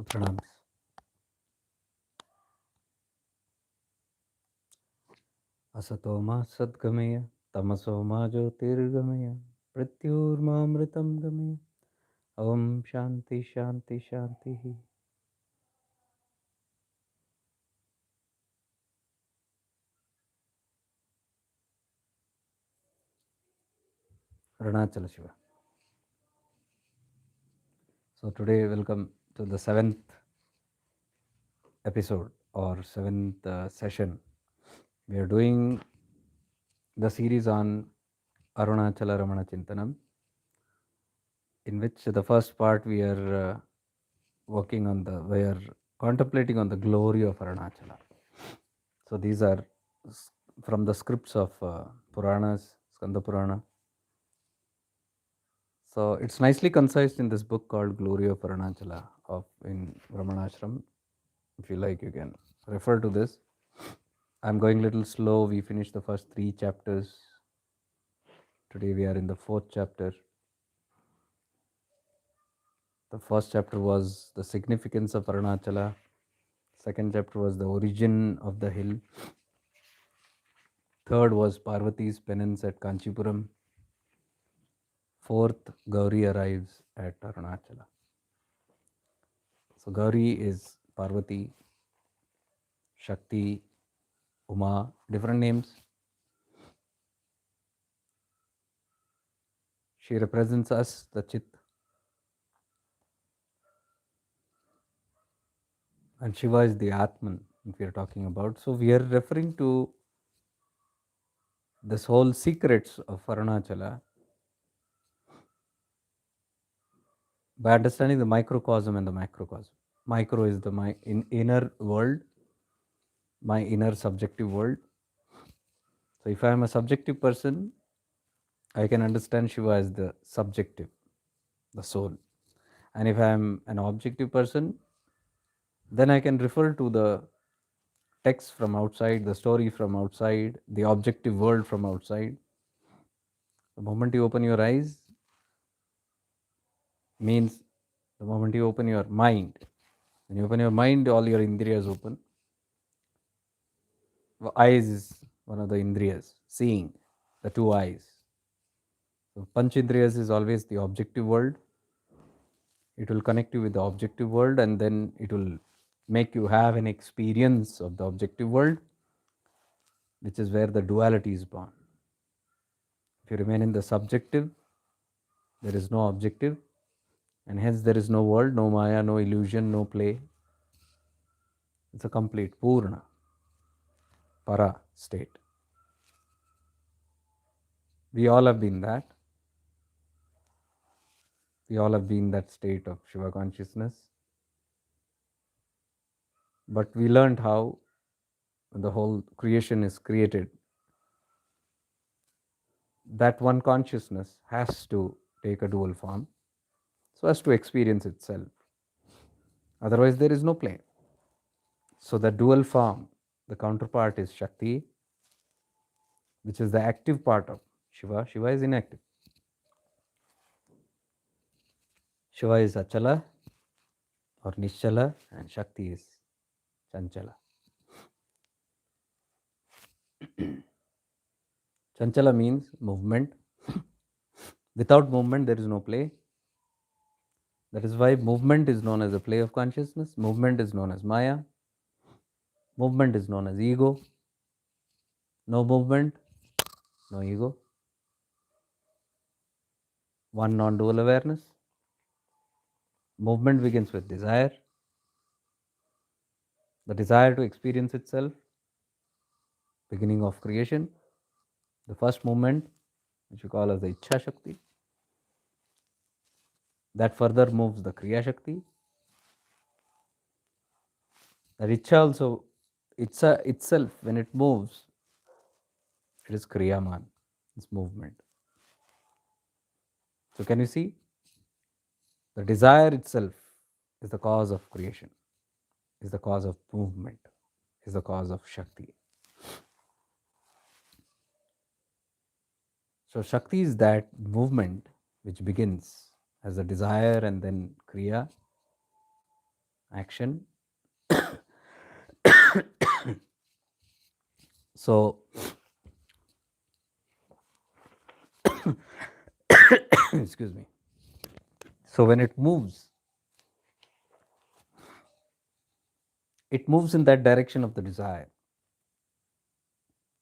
So pranams. Asatoma sadgamaya, tamasoma jyotirgamaya, pratyurmamritam gamaya. Om Shanti Shanti Shanti. Arunachala Shiva. So today, welcome to the 7th episode or 7th session. We are doing the series on Arunachala Ramana Chintanam, in which the first part we are we are contemplating on the glory of Arunachala. So these are from the scripts of Puranas, Scandapurana. So it's nicely concised in this book called Glory of Arunachala of in Ramanashram. If you like, you can refer to this. I'm going a little slow. We finished the first 3 chapters. Today we are in the 4th chapter. The first chapter was the significance of Arunachala. Second chapter was the origin of the hill. Third was Parvati's penance at Kanchipuram. Fourth, Gauri arrives at Arunachala. So Gauri is Parvati, Shakti, Uma, different names. She represents us, the Chit. And Shiva is the Atman, if we are talking about. So we are referring to this whole secrets of Arunachala by understanding the microcosm and the macrocosm. Micro is the inner world, my inner subjective world. So if I am a subjective person, I can understand Shiva as the subjective, the soul. And if I am an objective person, then I can refer to the text from outside, the story from outside, the objective world from outside. The moment you open your eyes means the moment you open your mind. When you open your mind, all your indriyas open. Eyes is one of the indriyas, seeing, the 2 eyes. So Panchindriyas is always the objective world. It will connect you with the objective world, and then it will make you have an experience of the objective world, which is where the duality is born. If you remain in the subjective, there is no objective, and hence there is no world, no maya, no illusion, no play. It's a complete Purna, Para state. We all have been that. We all have been that state of Shiva consciousness. But we learned how the whole creation is created. That one consciousness has to take a dual form so as to experience itself. Otherwise, there is no play. So, the dual form, the counterpart is Shakti, which is the active part of Shiva. Shiva is inactive. Shiva is Achala or Nischala, and Shakti is Chanchala. Chanchala means movement. Without movement, there is no play. That is why movement is known as a play of consciousness. Movement is known as Maya. Movement is known as ego. No movement, no ego. One non-dual awareness. Movement begins with desire. The desire to experience itself, beginning of creation. The first movement, which we call as the Ichha Shakti. That further moves the Kriya Shakti. That Ichha also, Ichha itself, when it moves, it is Kriyaman, it's movement. So can you see? The desire itself is the cause of creation, is the cause of movement, is the cause of Shakti. So Shakti is that movement which begins as a desire and then Kriya, action. So, excuse me. So, when it moves in that direction of the desire.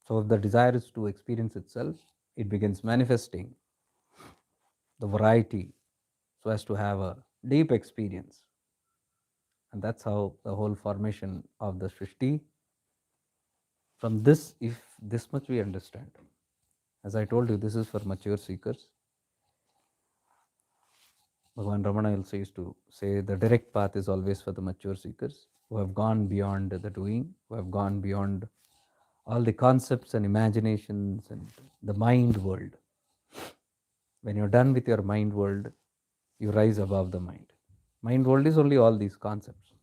So, if the desire is to experience itself, it begins manifesting the variety so as to have a deep experience. And that's how the whole formation of the Srishti. From this, if this much we understand, as I told you, this is for mature seekers. Bhagavan Ramana also used to say the direct path is always for the mature seekers who have gone beyond the doing, who have gone beyond all the concepts and imaginations and the mind world. When you're done with your mind world, you rise above the mind. Mind world is only all these concepts: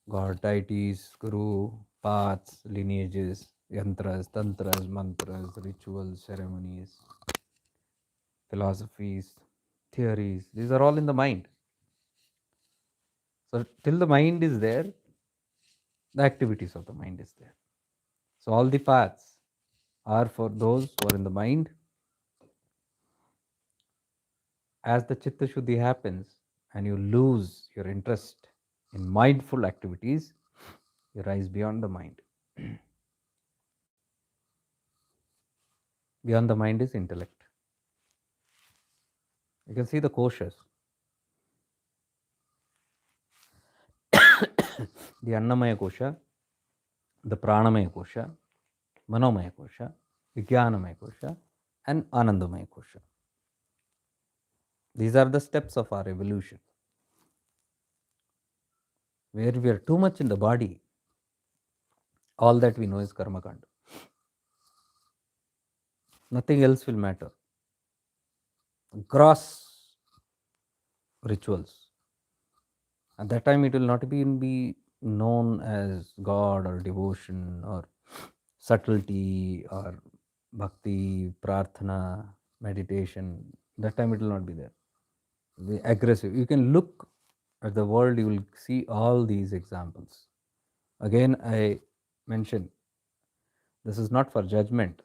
God, deities, Guru, paths, lineages, yantras, tantras, mantras, rituals, ceremonies, philosophies, theories. These are all in the mind. So, till the mind is there, the activities of the mind is there. So, all the paths are for those who are in the mind. As the Chitta Shuddhi happens and you lose your interest in mindful activities, you rise beyond the mind. Beyond the mind is intellect. You can see the koshas. The Annamaya kosha, the Pranamaya kosha, Manomaya kosha, Vijnanamaya kosha, and Anandamaya kosha. These are the steps of our evolution. Where we are too much in the body, all that we know is karma kanda. Nothing else will matter. Gross rituals. At that time, it will not be known as God or devotion or subtlety or bhakti, prarthana, meditation. That time it will not be there. Be aggressive. You can look at the world, you will see all these examples. Again, I mentioned this is not for judgment,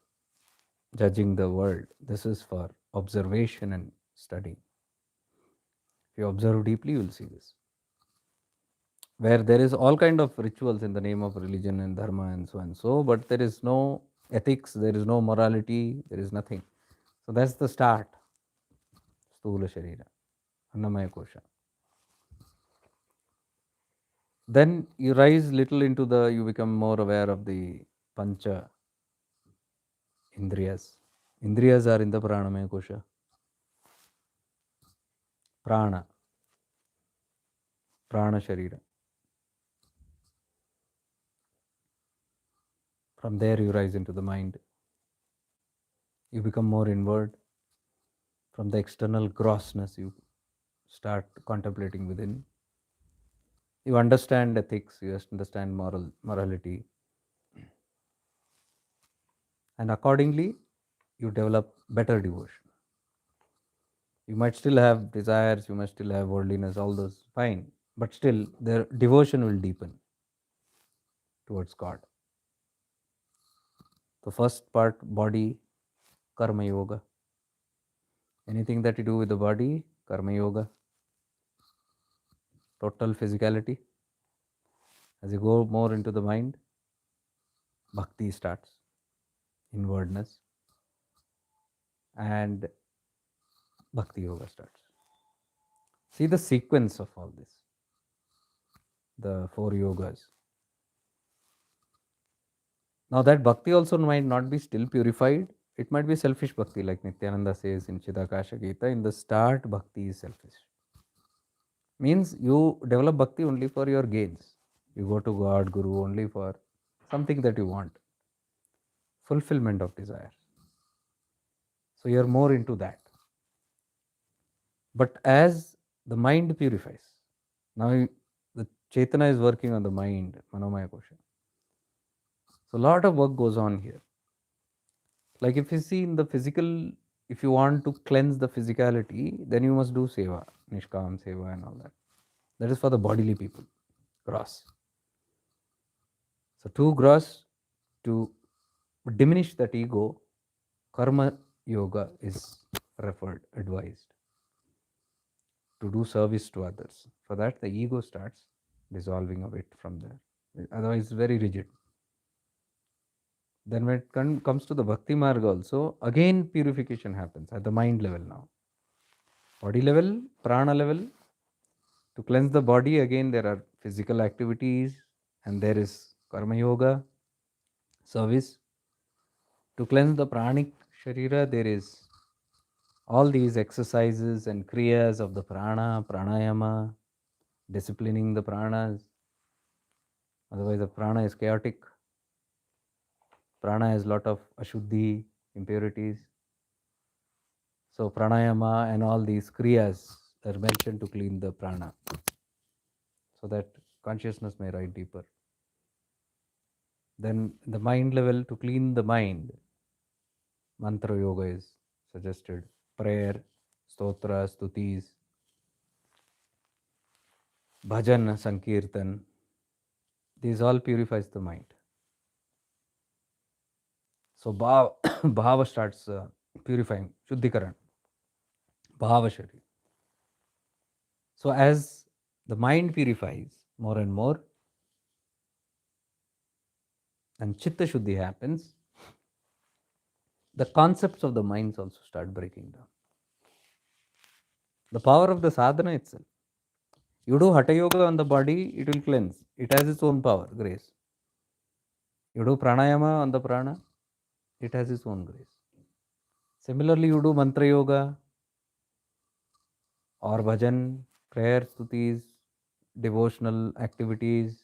judging the world. This is for observation and study. If you observe deeply, you will see this. Where there is all kind of rituals in the name of religion and dharma and so, but there is no ethics, there is no morality, there is nothing. So that's the start. Sthula Sharira, Annamaya Kosha. Then you rise little into you become more aware of the Pancha Indriyas. Indriyas are in the Pranamaya Kosha. Prana, Prana Sharira. From there you rise into the mind. You become more inward. From the external grossness, you start contemplating within. You understand ethics, you understand morality, and accordingly, you develop better devotion. You might still have desires, you might still have worldliness, all those fine, but still their devotion will deepen towards God. The first part, body, karma yoga. Anything that you do with the body, karma yoga. Total physicality. As you go more into the mind, bhakti starts, inwardness, and bhakti yoga starts. See the sequence of all this, the 4 yogas. Now that bhakti also might not be still purified. It might be selfish bhakti, like Nityananda says in Chidakasha Gita. In the start, bhakti is selfish. Means you develop bhakti only for your gains. You go to God, Guru only for something that you want. Fulfillment of desire. So you're more into that. But as the mind purifies, now the Chaitana is working on the mind, Manomaya Kosha. So a lot of work goes on here. Like if you see in the physical, if you want to cleanse the physicality, then you must do seva, Nishkam seva and all that. That is for the bodily people, gross. So too gross to diminish that ego, karma yoga is referred, advised to do service to others. For that, the ego starts dissolving a bit from there. Otherwise, it's very rigid. Then when it comes to the bhakti marga also, again purification happens at the mind level now. Body level, prana level. To cleanse the body, again there are physical activities and there is karma yoga, service. To cleanse the pranic sharira, there is all these exercises and kriyas of the prana, pranayama, disciplining the pranas. Otherwise, the prana is chaotic. Prana has a lot of ashuddhi, impurities. So, pranayama and all these kriyas are mentioned to clean the prana so that consciousness may ride deeper. Then, the mind level, to clean the mind, mantra yoga is suggested. Prayer, stotra, stutis, bhajan, sankirtan. These all purifies the mind. So bhava starts purifying, shuddhikaran, bhava shari. So as the mind purifies more and more, and chitta shuddhi happens, the concepts of the minds also start breaking down. The power of the sadhana itself. You do hatha yoga on the body, it will cleanse. It has its own power, grace. You do pranayama on the prana, it has its own grace. Similarly, you do mantra yoga or bhajan, prayer, stutis, devotional activities,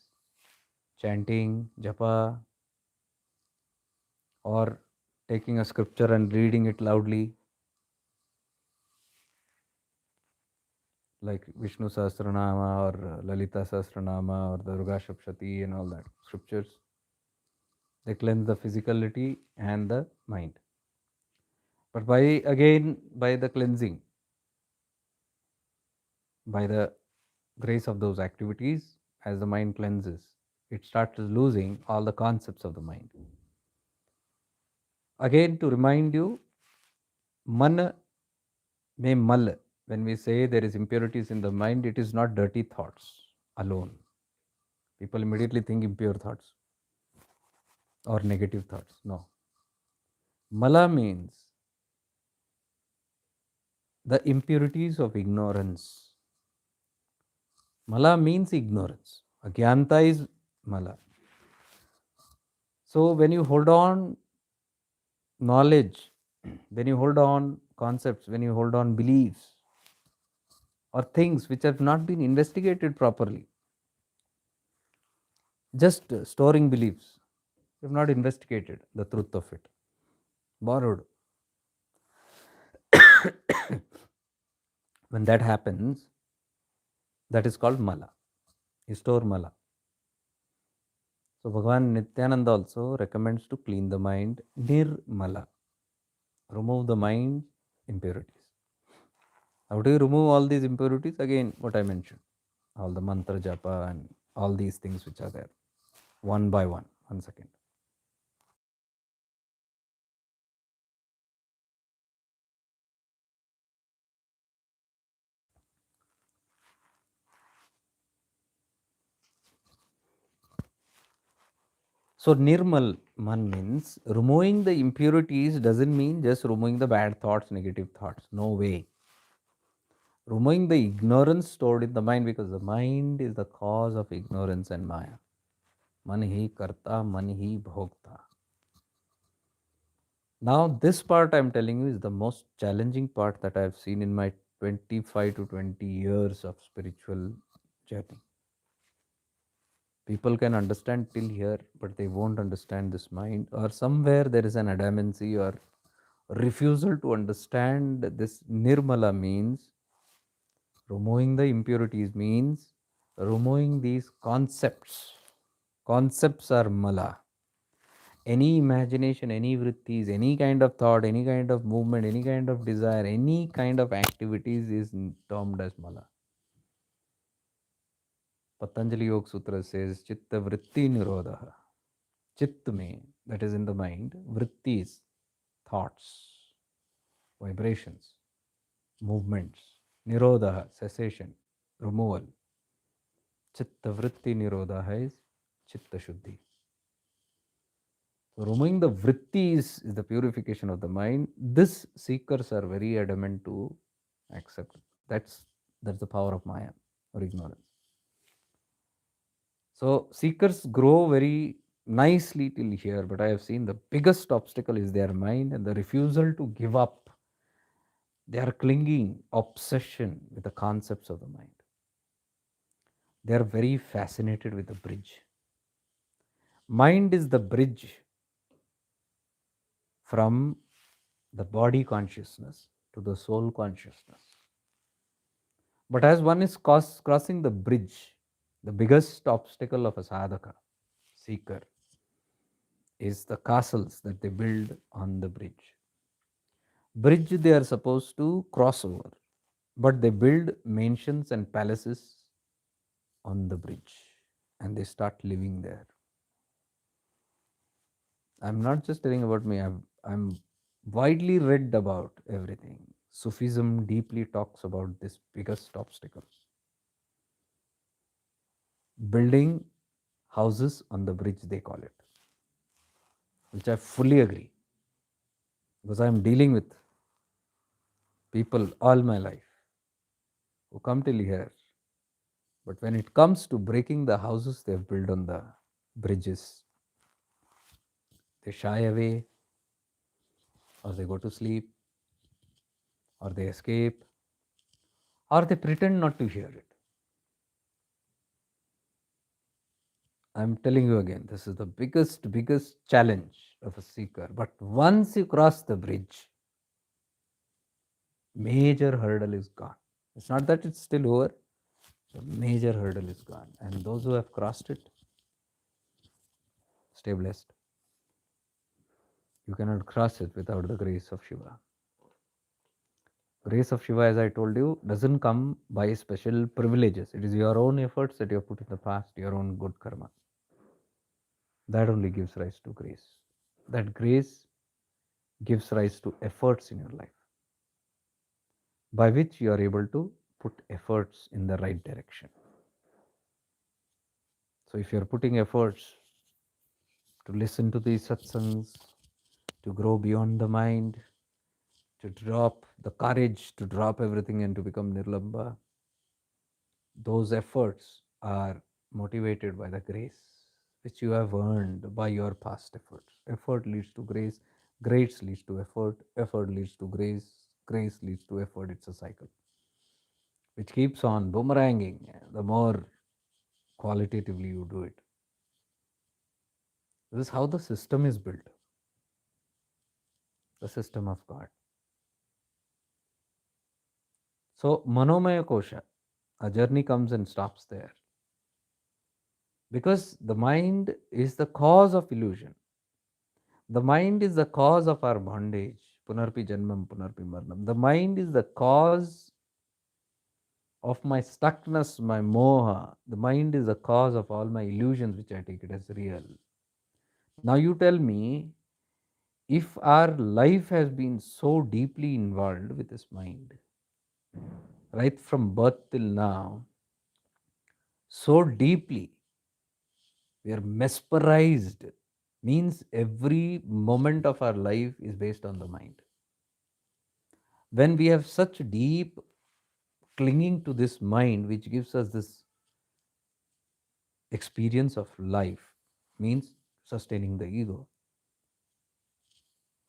chanting, japa, or taking a scripture and reading it loudly, like Vishnu Sahasranama or Lalita Sahasranama or Durga Shapshati and all that scriptures. They cleanse the physicality and the mind. But by the cleansing, by the grace of those activities, as the mind cleanses, it starts losing all the concepts of the mind. Again, to remind you, man mein mal, when we say there is impurities in the mind, it is not dirty thoughts alone. People immediately think impure thoughts or negative thoughts. No. Mala means the impurities of ignorance. Mala means ignorance. Agyanta is mala. So when you hold on knowledge, when you hold on concepts, when you hold on beliefs or things which have not been investigated properly, just storing beliefs, you have not investigated the truth of it, borrowed. When that happens, that is called mala. You store mala. So Bhagavan Nityananda also recommends to clean the mind, nirmala. Remove the mind impurities. How do you remove all these impurities? Again, what I mentioned. All the mantra japa and all these things which are there. One by one. 1 second. So nirmal man means removing the impurities doesn't mean just removing the bad thoughts, negative thoughts. No way. Removing the ignorance stored in the mind, because the mind is the cause of ignorance and maya. Man hi karta, man hi bhokta. Now, this part I'm telling you is the most challenging part that I've seen in my 25 to 20 years of spiritual journey. People can understand till here, but they won't understand this mind, or somewhere there is an adamancy or refusal to understand this. Nirmala means removing the impurities, means removing these concepts. Concepts are mala. Any imagination, any vrittis, any kind of thought, any kind of movement, any kind of desire, any kind of activities is termed as mala. Patanjali Yoga Sutra says Chitta Vritti Nirodha. Chit mein, that is in the mind, vritti is thoughts, vibrations, movements, nirodha, cessation, removal. Chitta vritti nirodha is chitta shuddhi. So removing the vritti is the purification of the mind. This seekers are very adamant to accept. That's the power of Maya or ignorance. So seekers grow very nicely till here, but I have seen the biggest obstacle is their mind and the refusal to give up. They are clinging, obsession with the concepts of the mind. They are very fascinated with the bridge. Mind is the bridge from the body consciousness to the soul consciousness. But as one is crossing the bridge, the biggest obstacle of a sadhaka, seeker, is the castles that they build on the bridge. Bridge they are supposed to cross over, but they build mansions and palaces on the bridge and they start living there. I'm not just telling about me, I'm widely read about everything. Sufism deeply talks about this biggest obstacle, building houses on the bridge, they call it, which I fully agree because I'm dealing with people all my life who come till here. But when it comes to breaking the houses they've built on the bridges, they shy away, or they go to sleep, or they escape, or they pretend not to hear it. I'm telling you again, this is the biggest challenge of a seeker. But once you cross the bridge, major hurdle is gone. It's not that it's still over, the major hurdle is gone. And those who have crossed it, stay blessed. You cannot cross it without the grace of Shiva. Grace of Shiva, as I told you, doesn't come by special privileges. It is your own efforts that you have put in the past, your own good karma. That only gives rise to grace. That grace gives rise to efforts in your life, by which you are able to put efforts in the right direction. So if you are putting efforts to listen to these satsangs, to grow beyond the mind, to drop the courage to drop everything and to become nirlamba, those efforts are motivated by the grace which you have earned by your past efforts. Effort leads to grace, grace leads to effort, effort leads to grace, grace leads to effort. It's a cycle which keeps on boomeranging the more qualitatively you do it. This is how the system is built, the system of God. So, Manomaya Kosha, a journey comes and stops there. Because the mind is the cause of illusion. The mind is the cause of our bondage. Punarpi Janmam, Punarpi Marnam. The mind is the cause of my stuckness, my moha. The mind is the cause of all my illusions, which I take it as real. Now, you tell me, if our life has been so deeply involved with this mind, right from birth till now, so deeply, we are mesmerized, means every moment of our life is based on the mind. When we have such deep clinging to this mind, which gives us this experience of life, means sustaining the ego,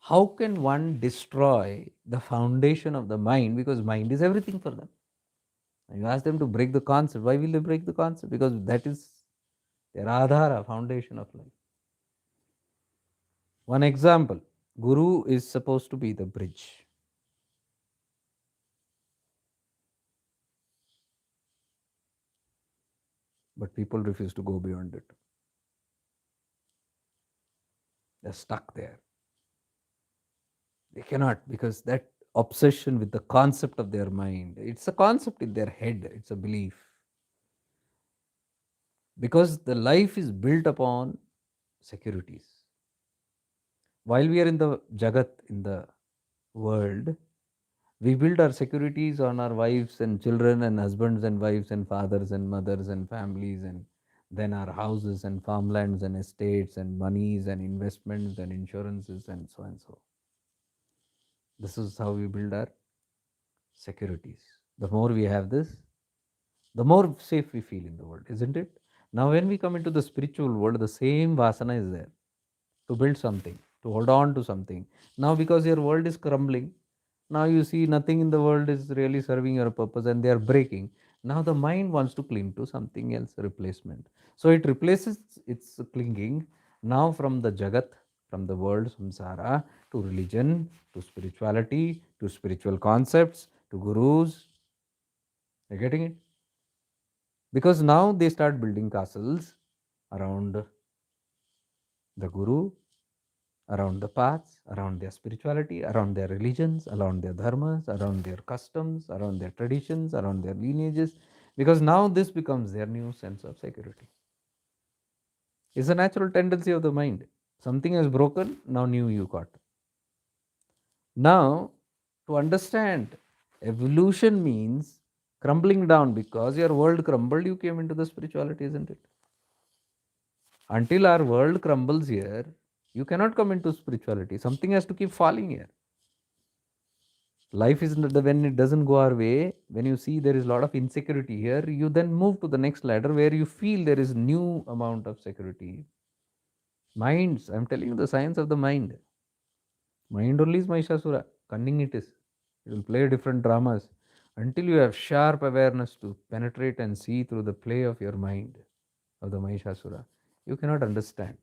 how can one destroy the foundation of the mind? Because mind is everything for them. And you ask them to break the concept. Why will they break the concept? Because that is their adhara, foundation of life. One example, Guru is supposed to be the bridge. But people refuse to go beyond it. They're stuck there. They cannot, because that obsession with the concept of their mind, it's a concept in their head, it's a belief. because the life is built upon securities. While we are in the Jagat, in the world, we build our securities on our wives and children and husbands and wives and fathers and mothers and families, and then our houses and farmlands and estates and monies and investments and insurances and so and so. This is how we build our securities. The more we have this, the more safe we feel in the world, isn't it? Now, when we come into the spiritual world, the same vasana is there to build something, to hold on to something. Now, because your world is crumbling, now you see nothing in the world is really serving your purpose and they are breaking. Now, the mind wants to cling to something else, replacement. So, it replaces its clinging now from the Jagat, from the world, samsara, to religion, to spirituality, to spiritual concepts, to gurus. You're getting it? Because now they start building castles around the guru, around the paths, around their spirituality, around their religions, around their dharmas, around their customs, around their traditions, around their lineages, because now this becomes their new sense of security. It's a natural tendency of the mind. Something has broken, now new you got. Now, to understand, evolution means crumbling down. Because your world crumbled, you came into the spirituality, isn't it? Until our world crumbles here, you cannot come into spirituality. Something has to keep falling here. Life is when it doesn't go our way, when you see there is a lot of insecurity here, you then move to the next ladder where you feel there is new amount of security. Minds, I'm telling you the science of the mind. Mind only is Mahishasura. Cunning it is. It will play different dramas until you have sharp awareness to penetrate and see through the play of your mind of the Mahishasura. You cannot understand.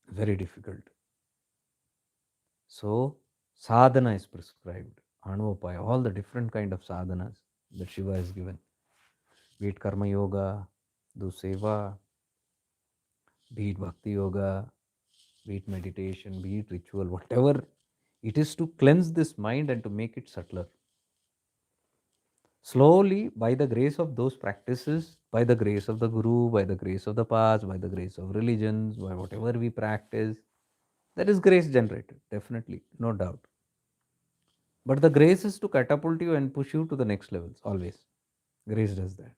Very difficult. So, sadhana is prescribed. Anupaya, all the different kind of sadhanas that Shiva has given. Be it karma yoga, do seva, be it bhakti yoga, be it meditation, be it ritual, whatever it is to cleanse this mind and to make it subtler. Slowly, by the grace of those practices, by the grace of the Guru, by the grace of the past, by the grace of religions, by whatever we practice, that is grace generated, definitely, no doubt. But the grace is to catapult you and push you to the next levels, always. Grace does that.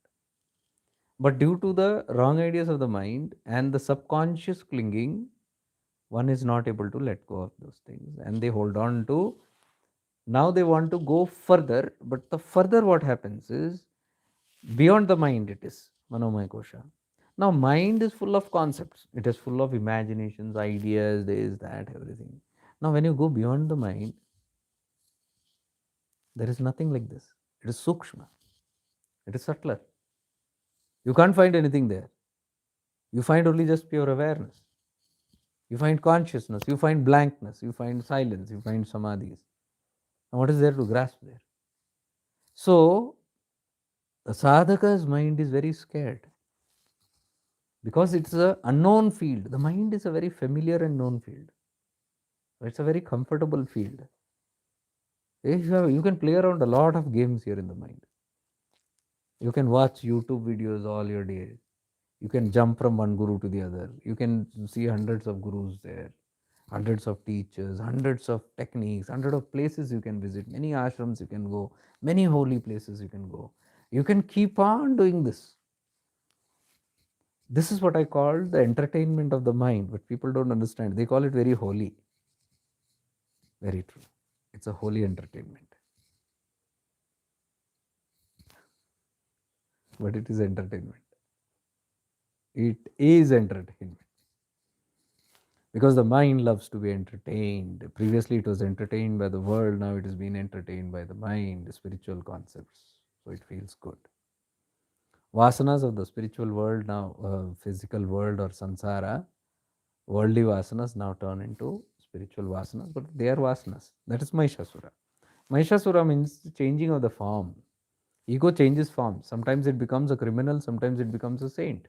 But due to the wrong ideas of the mind and the subconscious clinging, one is not able to let go of those things and they hold on to. Now they want to go further, but the further what happens is beyond the mind, it is Manomaya Kosha. Now, mind is full of concepts, it is full of imaginations, ideas, this, that, everything. Now, when you go beyond the mind, there is nothing like this. It is Sukshma, it is subtler. You can't find anything there. You find only just pure awareness. You find consciousness, you find blankness, you find silence, you find samadhis. And what is there to grasp there? So, the sadhaka's mind is very scared because it's an unknown field. The mind is a very familiar and known field. It's a very comfortable field. You can play around a lot of games here in the mind. You can watch YouTube videos all your day. You can jump from one guru to the other. You can see hundreds of gurus there, hundreds of teachers, hundreds of techniques, hundreds of places you can visit, many ashrams you can go, many holy places you can go. You can keep on doing this. This is what I call the entertainment of the mind, but people don't understand. They call it very holy. Very true. It's a holy entertainment. But it is entertainment. It is entertainment. Because the mind loves to be entertained. Previously, it was entertained by the world. Now, it is being entertained by the mind, the spiritual concepts. So, it feels good. Vasanas of the spiritual world now, physical world or samsara, worldly vasanas now turn into spiritual vasanas, but they are vasanas. That is Mahishasura. Mahishasura means changing of the form. Ego changes form. Sometimes it becomes a criminal, sometimes it becomes a saint.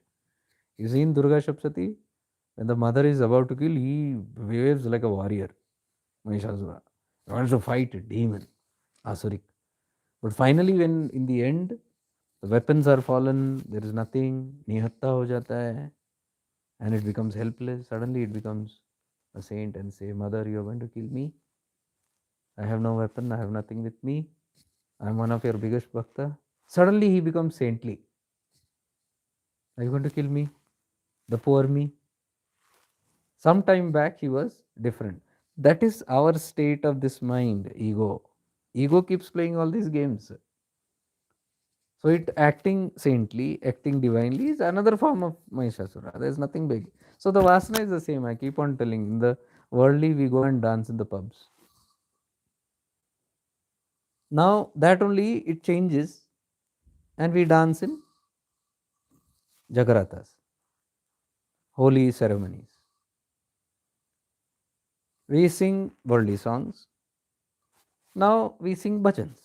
You see in Durga Shapsati, when the mother is about to kill, he behaves like a warrior. Mahishasura. He wants to fight a demon, Asurik. But finally, when in the end, The weapons are fallen, there is nothing, nihatta ho jata hai, and it becomes helpless. Suddenly it becomes a saint and say, Mother, you are going to kill me. I have no weapon, I have nothing with me. I am one of your biggest bhakta. Suddenly he becomes saintly. Are you going to kill me? The poor me? Some time back he was different. That is our state of this mind, ego. Ego keeps playing all these games. So it acting saintly, acting divinely is another form of Mahishasura. There is nothing big. So the Vasana is the same. I keep on telling. In the worldly, we go and dance in the pubs. Now that only it changes, and we dance in Jagaratas, holy ceremonies. We sing worldly songs. Now we sing bhajans.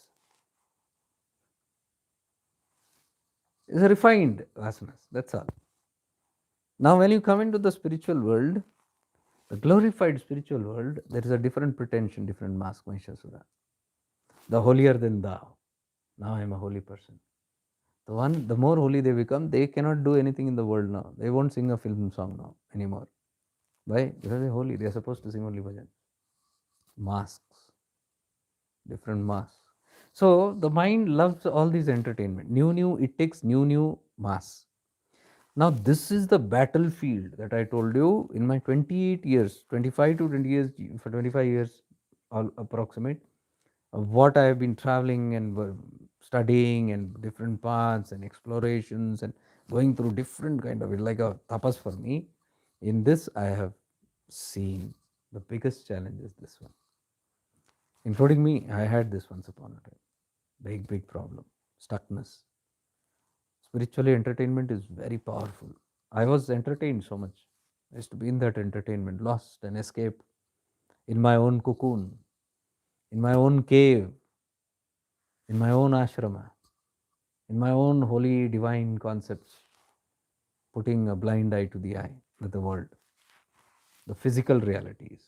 It's a refined vasanas. That's all. Now, when you come into the spiritual world, the glorified spiritual world, there is a different pretension, different mask, Mahishasura. The holier than thou. Now I am a holy person. The more holy they become, they cannot do anything in the world now. They won't sing a film song now anymore. Why? Because they're holy. They are supposed to sing only bhajan. Masks, different masks. So the mind loves all these entertainment. New, it takes new masks. Now, this is the battlefield that I told you in my 28 years, 25 to 20 years, for 25 years, all approximate, of what I have been traveling and studying and different paths and explorations and going through different kind of, it's like a tapas for me. In this, I have seen the biggest challenge is this one. Including me, I had this once upon a time. Big problem. Stuckness. Spiritually, entertainment is very powerful. I was entertained so much. I used to be in that entertainment, lost and escaped in my own cocoon, in my own cave, in my own ashrama, in my own holy divine concepts, putting a blind eye to the eye with the world, the physical realities,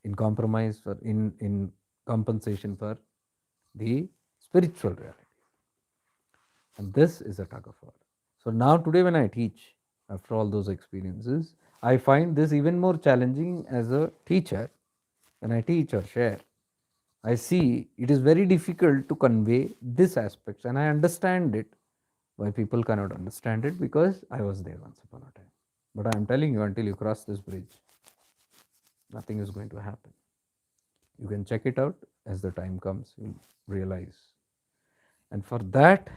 in compromise for in compensation for the spiritual reality. And this is a tug of war. So now today when I teach, after all those experiences, I find this even more challenging as a teacher. When I teach or share, I see it is very difficult to convey this aspects, and I understand it. Why people cannot understand it, because I was there once upon a time. But I am telling you, until you cross this bridge, nothing is going to happen. You can check it out as the time comes, you'll realize. And for that,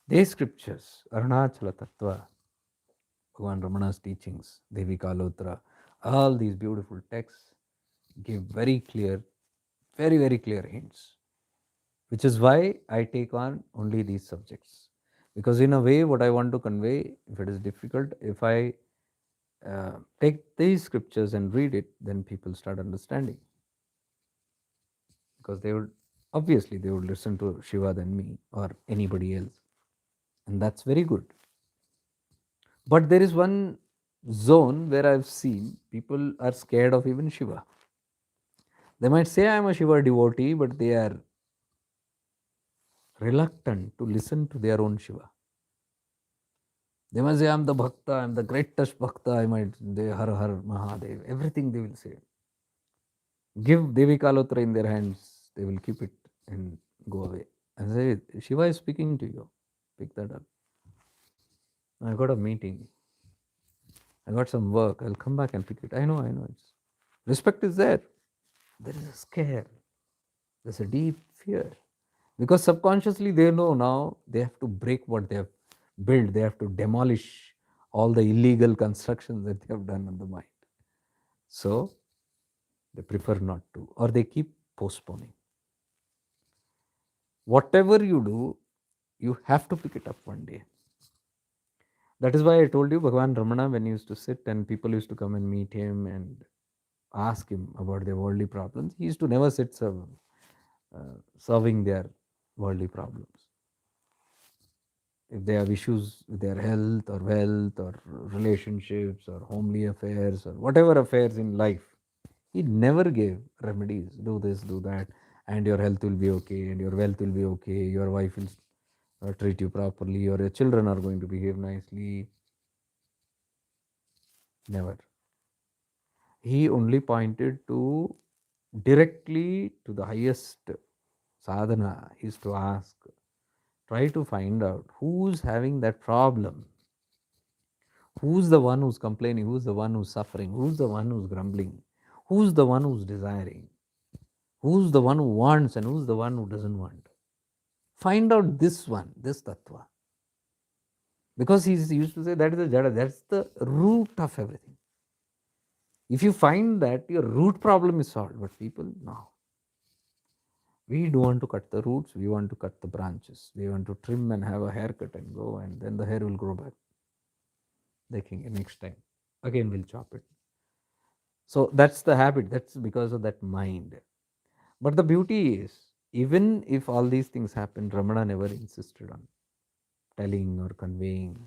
these scriptures, Arunachala Tattva, Bhagavan Ramana's teachings, Devi Kalotra, all these beautiful texts give very clear, very clear hints, which is why I take on only these subjects. Because in a way, what I want to convey, if it is difficult, if I take these scriptures and read it, then people start understanding. Because they would, obviously, they would listen to Shiva than me or anybody else. And that's very good. But there is one zone where I've seen people are scared of even Shiva. They might say I am a Shiva devotee, but they are reluctant to listen to their own Shiva. They might say I am the Bhakta, I am the greatest Bhakta, I might, they Har Har Mahadev, everything they will say. Give Devi Kalotra in their hands, they will keep it and go away. And say, Shiva is speaking to you, pick that up. I got a meeting, I got some work, I'll come back and pick it. I know, it's respect is there. There is a scare, there's a deep fear. Because subconsciously they know now they have to break what they have built, they have to demolish all the illegal constructions that they have done on the mind. So they prefer not to, or they keep postponing. Whatever you do, you have to pick it up one day. That is why I told you, Bhagavan Ramana, when he used to sit and people used to come and meet him and ask him about their worldly problems, he used to never sit solving their worldly problems. If they have issues with their health or wealth or relationships or homely affairs or whatever affairs in life, he never gave remedies. Do this, do that, and your health will be okay, and your wealth will be okay, your wife will treat you properly, or your children are going to behave nicely. Never. He only pointed to directly to the highest sadhana is to ask, try to find out who's having that problem, who's the one who's complaining, who's the one who's suffering, who's the one who's grumbling, who's the one who's desiring, who's the one who wants and who's the one who doesn't want. Find out this one, this tattva. Because he used to say that is the jada, that's the root of everything. If you find that, your root problem is solved. But people, no. We don't want to cut the roots, we want to cut the branches. We want to trim and have a haircut and go, and then the hair will grow back. Thinking next time, again we'll chop it. So that's the habit, that's because of that mind. But the beauty is, even if all these things happen, Ramana never insisted on telling or conveying,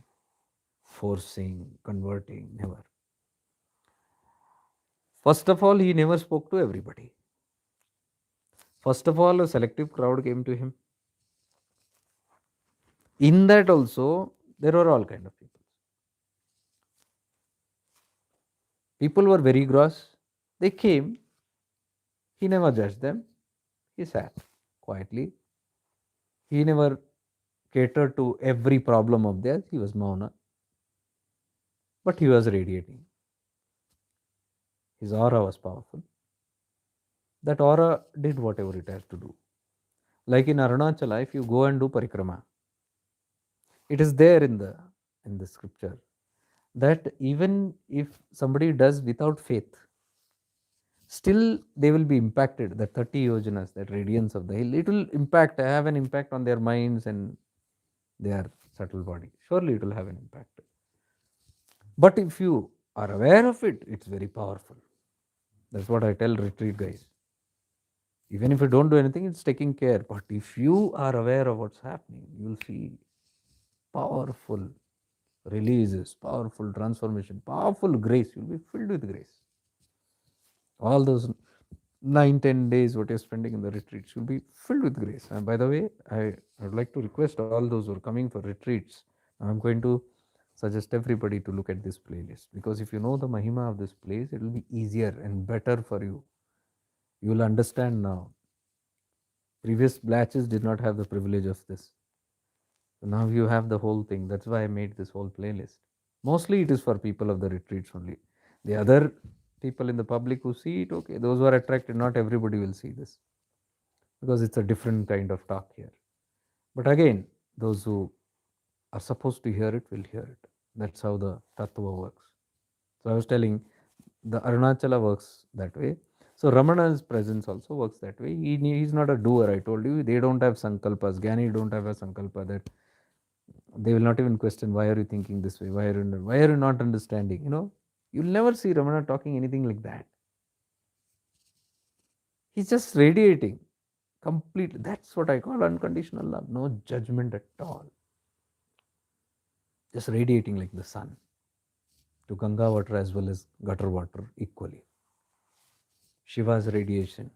forcing, converting, never. First of all, he never spoke to everybody. First of all, a selective crowd came to him. In that also, there were all kind of people. People were very gross. They came. He never judged them. He sat quietly. He never catered to every problem of theirs. He was mauna. But he was radiating. His aura was powerful. That aura did whatever it has to do. Like in Arunachala, if you go and do parikrama, it is there in the scripture that even if somebody does without faith, still they will be impacted. The 30 yojanas, that radiance of the hill, it will have an impact on their minds and their subtle body. Surely it will have an impact. But if you are aware of it, it's very powerful. That's what I tell retreat guys. Even if you don't do anything, it's taking care. But if you are aware of what's happening, you'll see powerful releases, powerful transformation, powerful grace. You'll be filled with grace. All those 9-10 days what you're spending in the retreats, you'll be filled with grace. And by the way, I would like to request all those who are coming for retreats, I'm going to suggest everybody to look at this playlist, because if you know the mahima of this place, it will be easier and better for you. You will understand now. Previous batches did not have the privilege of this. So now you have the whole thing. That's why I made this whole playlist. Mostly it is for people of the retreats only. The other people in the public who see it, okay, those who are attracted, not everybody will see this, because it's a different kind of talk here. But again, those who are supposed to hear it will hear it. That's how the tattva works. So I was telling, the Arunachala works that way. So Ramana's presence also works that way. He's not a doer. I told you, they don't have sankalpas. Gyani don't have a sankalpa that they will not even question, why are you thinking this way? Why are you not understanding? You'll never see Ramana talking anything like that. He's just radiating completely. That's what I call unconditional love. No judgment at all. Just radiating like the sun to Ganga water as well as gutter water equally. Shiva's radiation,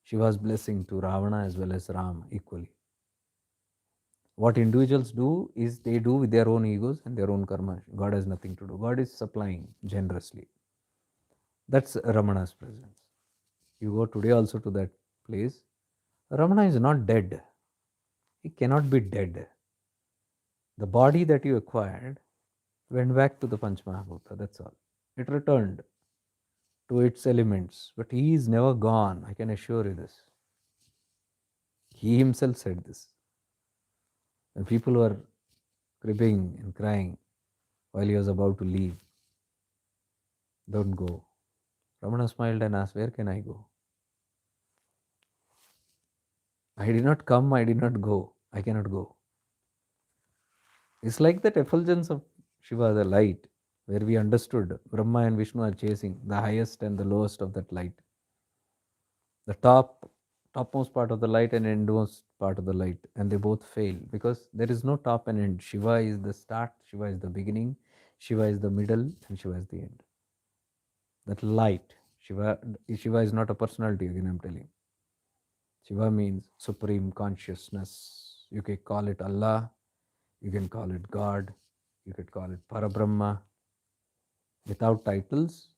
Shiva's blessing to Ravana as well as Ram equally. What individuals do is they do with their own egos and their own karma. God has nothing to do. God is supplying generously. That's Ramana's presence. You go today also to that place. Ramana is not dead. He cannot be dead. The body that you acquired went back to the Panchmahabhuta, that's all. It returned to its elements, but he is never gone. I can assure you this. He himself said this. And people were cribbing and crying while he was about to leave. Don't go. Ramana smiled and asked, where can I go? I did not come, I did not go. I cannot go. It's like that effulgence of Shiva, the light, where we understood Brahma and Vishnu are chasing the highest and the lowest of that light. The topmost part of the light and endmost part of the light, and they both fail because there is no top and end. Shiva is the start, Shiva is the beginning, Shiva is the middle, and Shiva is the end. That light, Shiva is not a personality, again I'm telling. Shiva means supreme consciousness. You can call it Allah, you can call it God, you could call it Parabrahma. Without titles,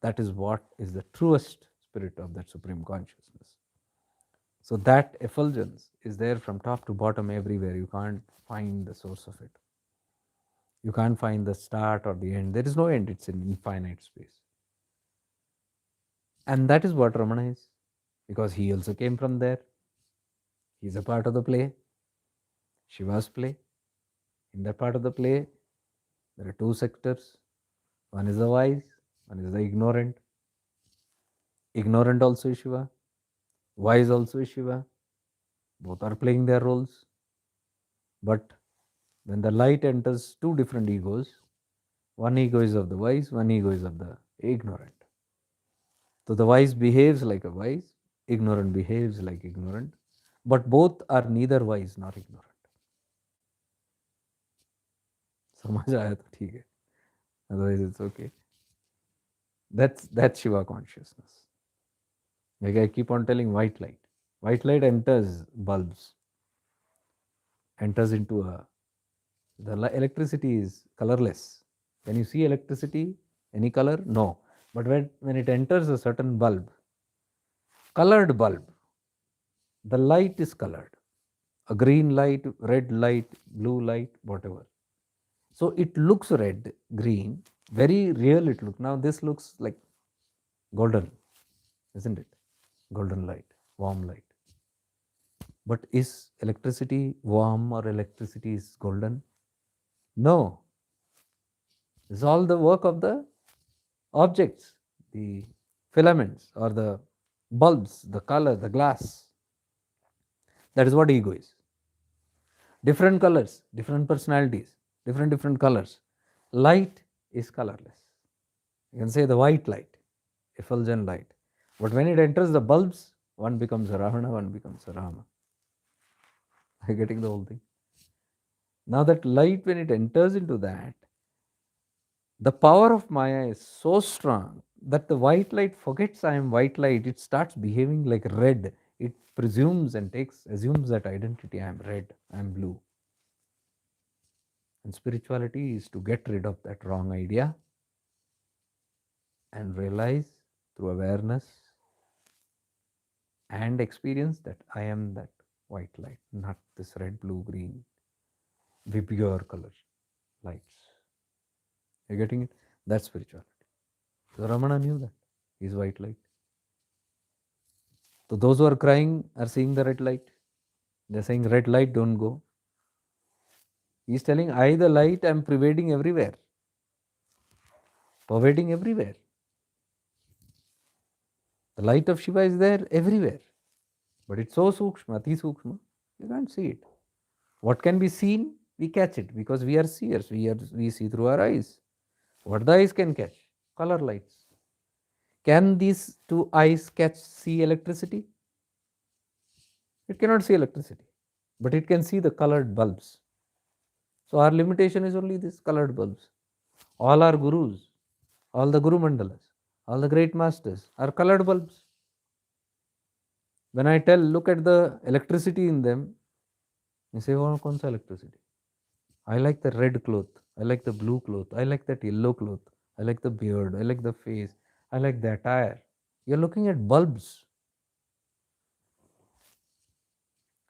that is what is the truest spirit of that supreme consciousness. So that effulgence is there from top to bottom everywhere. You can't find the source of it. You can't find the start or the end. There is no end, it's in infinite space. And that is what Ramana is, because he also came from there. He's a part of the play, Shiva's play. In that part of the play, there are two sectors. One is the wise, one is the ignorant. Ignorant also is Shiva, wise also is Shiva. Both are playing their roles. But when the light enters two different egos, one ego is of the wise, one ego is of the ignorant. So the wise behaves like a wise, ignorant behaves like ignorant, but both are neither wise nor ignorant. समझ आया तो ठीक है, otherwise it's okay. That's Shiva consciousness. Like I keep on telling, white light. White light enters bulbs, enters into a. The electricity is colorless. Can you see electricity? Any color? No. But when it enters a certain bulb, colored bulb, the light is colored. A green light, red light, blue light, whatever. So it looks red, green, very real it looks. Now this looks like golden, isn't it? Golden light, warm light. But is electricity warm or electricity is golden? No. It's all the work of the objects, the filaments or the bulbs, the color, the glass. That is what ego is. Different colors, different personalities, different colors. Light is colorless. You can say the white light, effulgent light. But when it enters the bulbs, one becomes a Ravana, one becomes a Rama. Are you getting the whole thing? Now that light, when it enters into that, the power of Maya is so strong that the white light forgets I am white light. It starts behaving like red. It presumes and assumes that identity. I am red, I am blue. And spirituality is to get rid of that wrong idea and realize through awareness and experience that I am that white light, not this red, blue, green, pure color lights. You're getting it? That's spirituality. So Ramana knew that. He's white light. So those who are crying are seeing the red light. They're saying, red light, don't go. He's telling, I, the light, am pervading everywhere. Pervading everywhere. The light of Shiva is there everywhere. But it's so sukshma, ati sukshma, you can't see it. What can be seen, we catch it because we are seers. We see through our eyes. What the eyes can catch? Color lights. Can these two eyes see electricity? It cannot see electricity, but it can see the colored bulbs. So our limitation is only these colored bulbs. All our gurus, all the guru mandalas, all the great masters are colored bulbs. When I tell, look at the electricity in them, you say, oh, konsa electricity? I like the red cloth. I like the blue cloth. I like that yellow cloth. I like the beard. I like the face. I like the attire. You're looking at bulbs.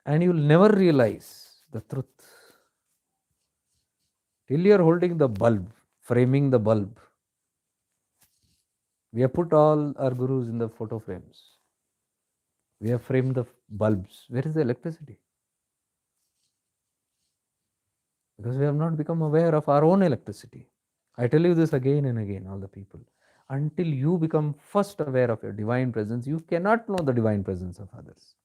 And you'll never realize the truth till you're holding the bulb, framing the bulb. We have put all our gurus in the photo frames. We have framed the bulbs. Where is the electricity? Because we have not become aware of our own electricity. I tell you this again and again, all the people. Until you become first aware of your divine presence, you cannot know the divine presence of others.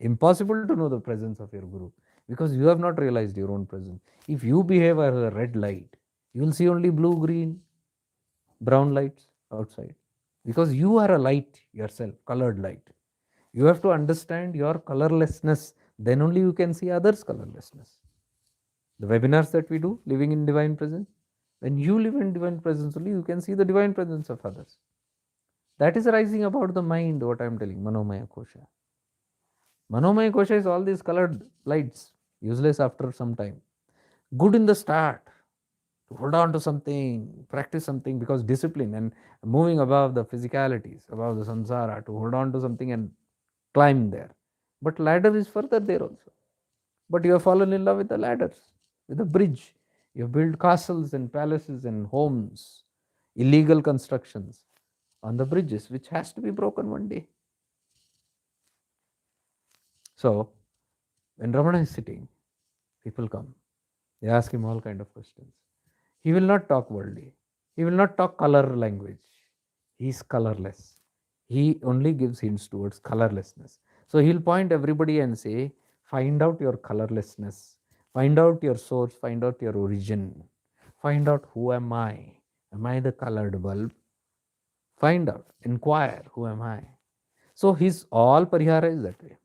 Impossible to know the presence of your guru because you have not realized your own presence. If you behave as a red light, you will see only blue, green, brown lights outside because you are a light yourself, colored light. You have to understand your colorlessness, then only you can see others' colorlessness. The webinars that we do, living in divine presence, when you live in divine presence only, you can see the divine presence of others. That is rising about the mind, what I am telling, Manomaya Kosha. Manomaya Kosha is all these colored lights. useless after some time. Good in the start, to hold on to something, practice something, because discipline and moving above the physicalities, above the samsara, to hold on to something and climb there. But ladder is further there also. But you have fallen in love with the ladders, with the bridge. You have built castles and palaces and homes, illegal constructions on the bridges, which has to be broken one day. So when Ramana is sitting, people come. They ask him all kind of questions. He will not talk worldly. He will not talk color language. He is colorless. He only gives hints towards colorlessness. So he'll point everybody and say, find out your colorlessness. Find out your source. Find out your origin. Find out who am I? Am I the colored bulb? Find out. Inquire, who am I? So his all parihara is that way.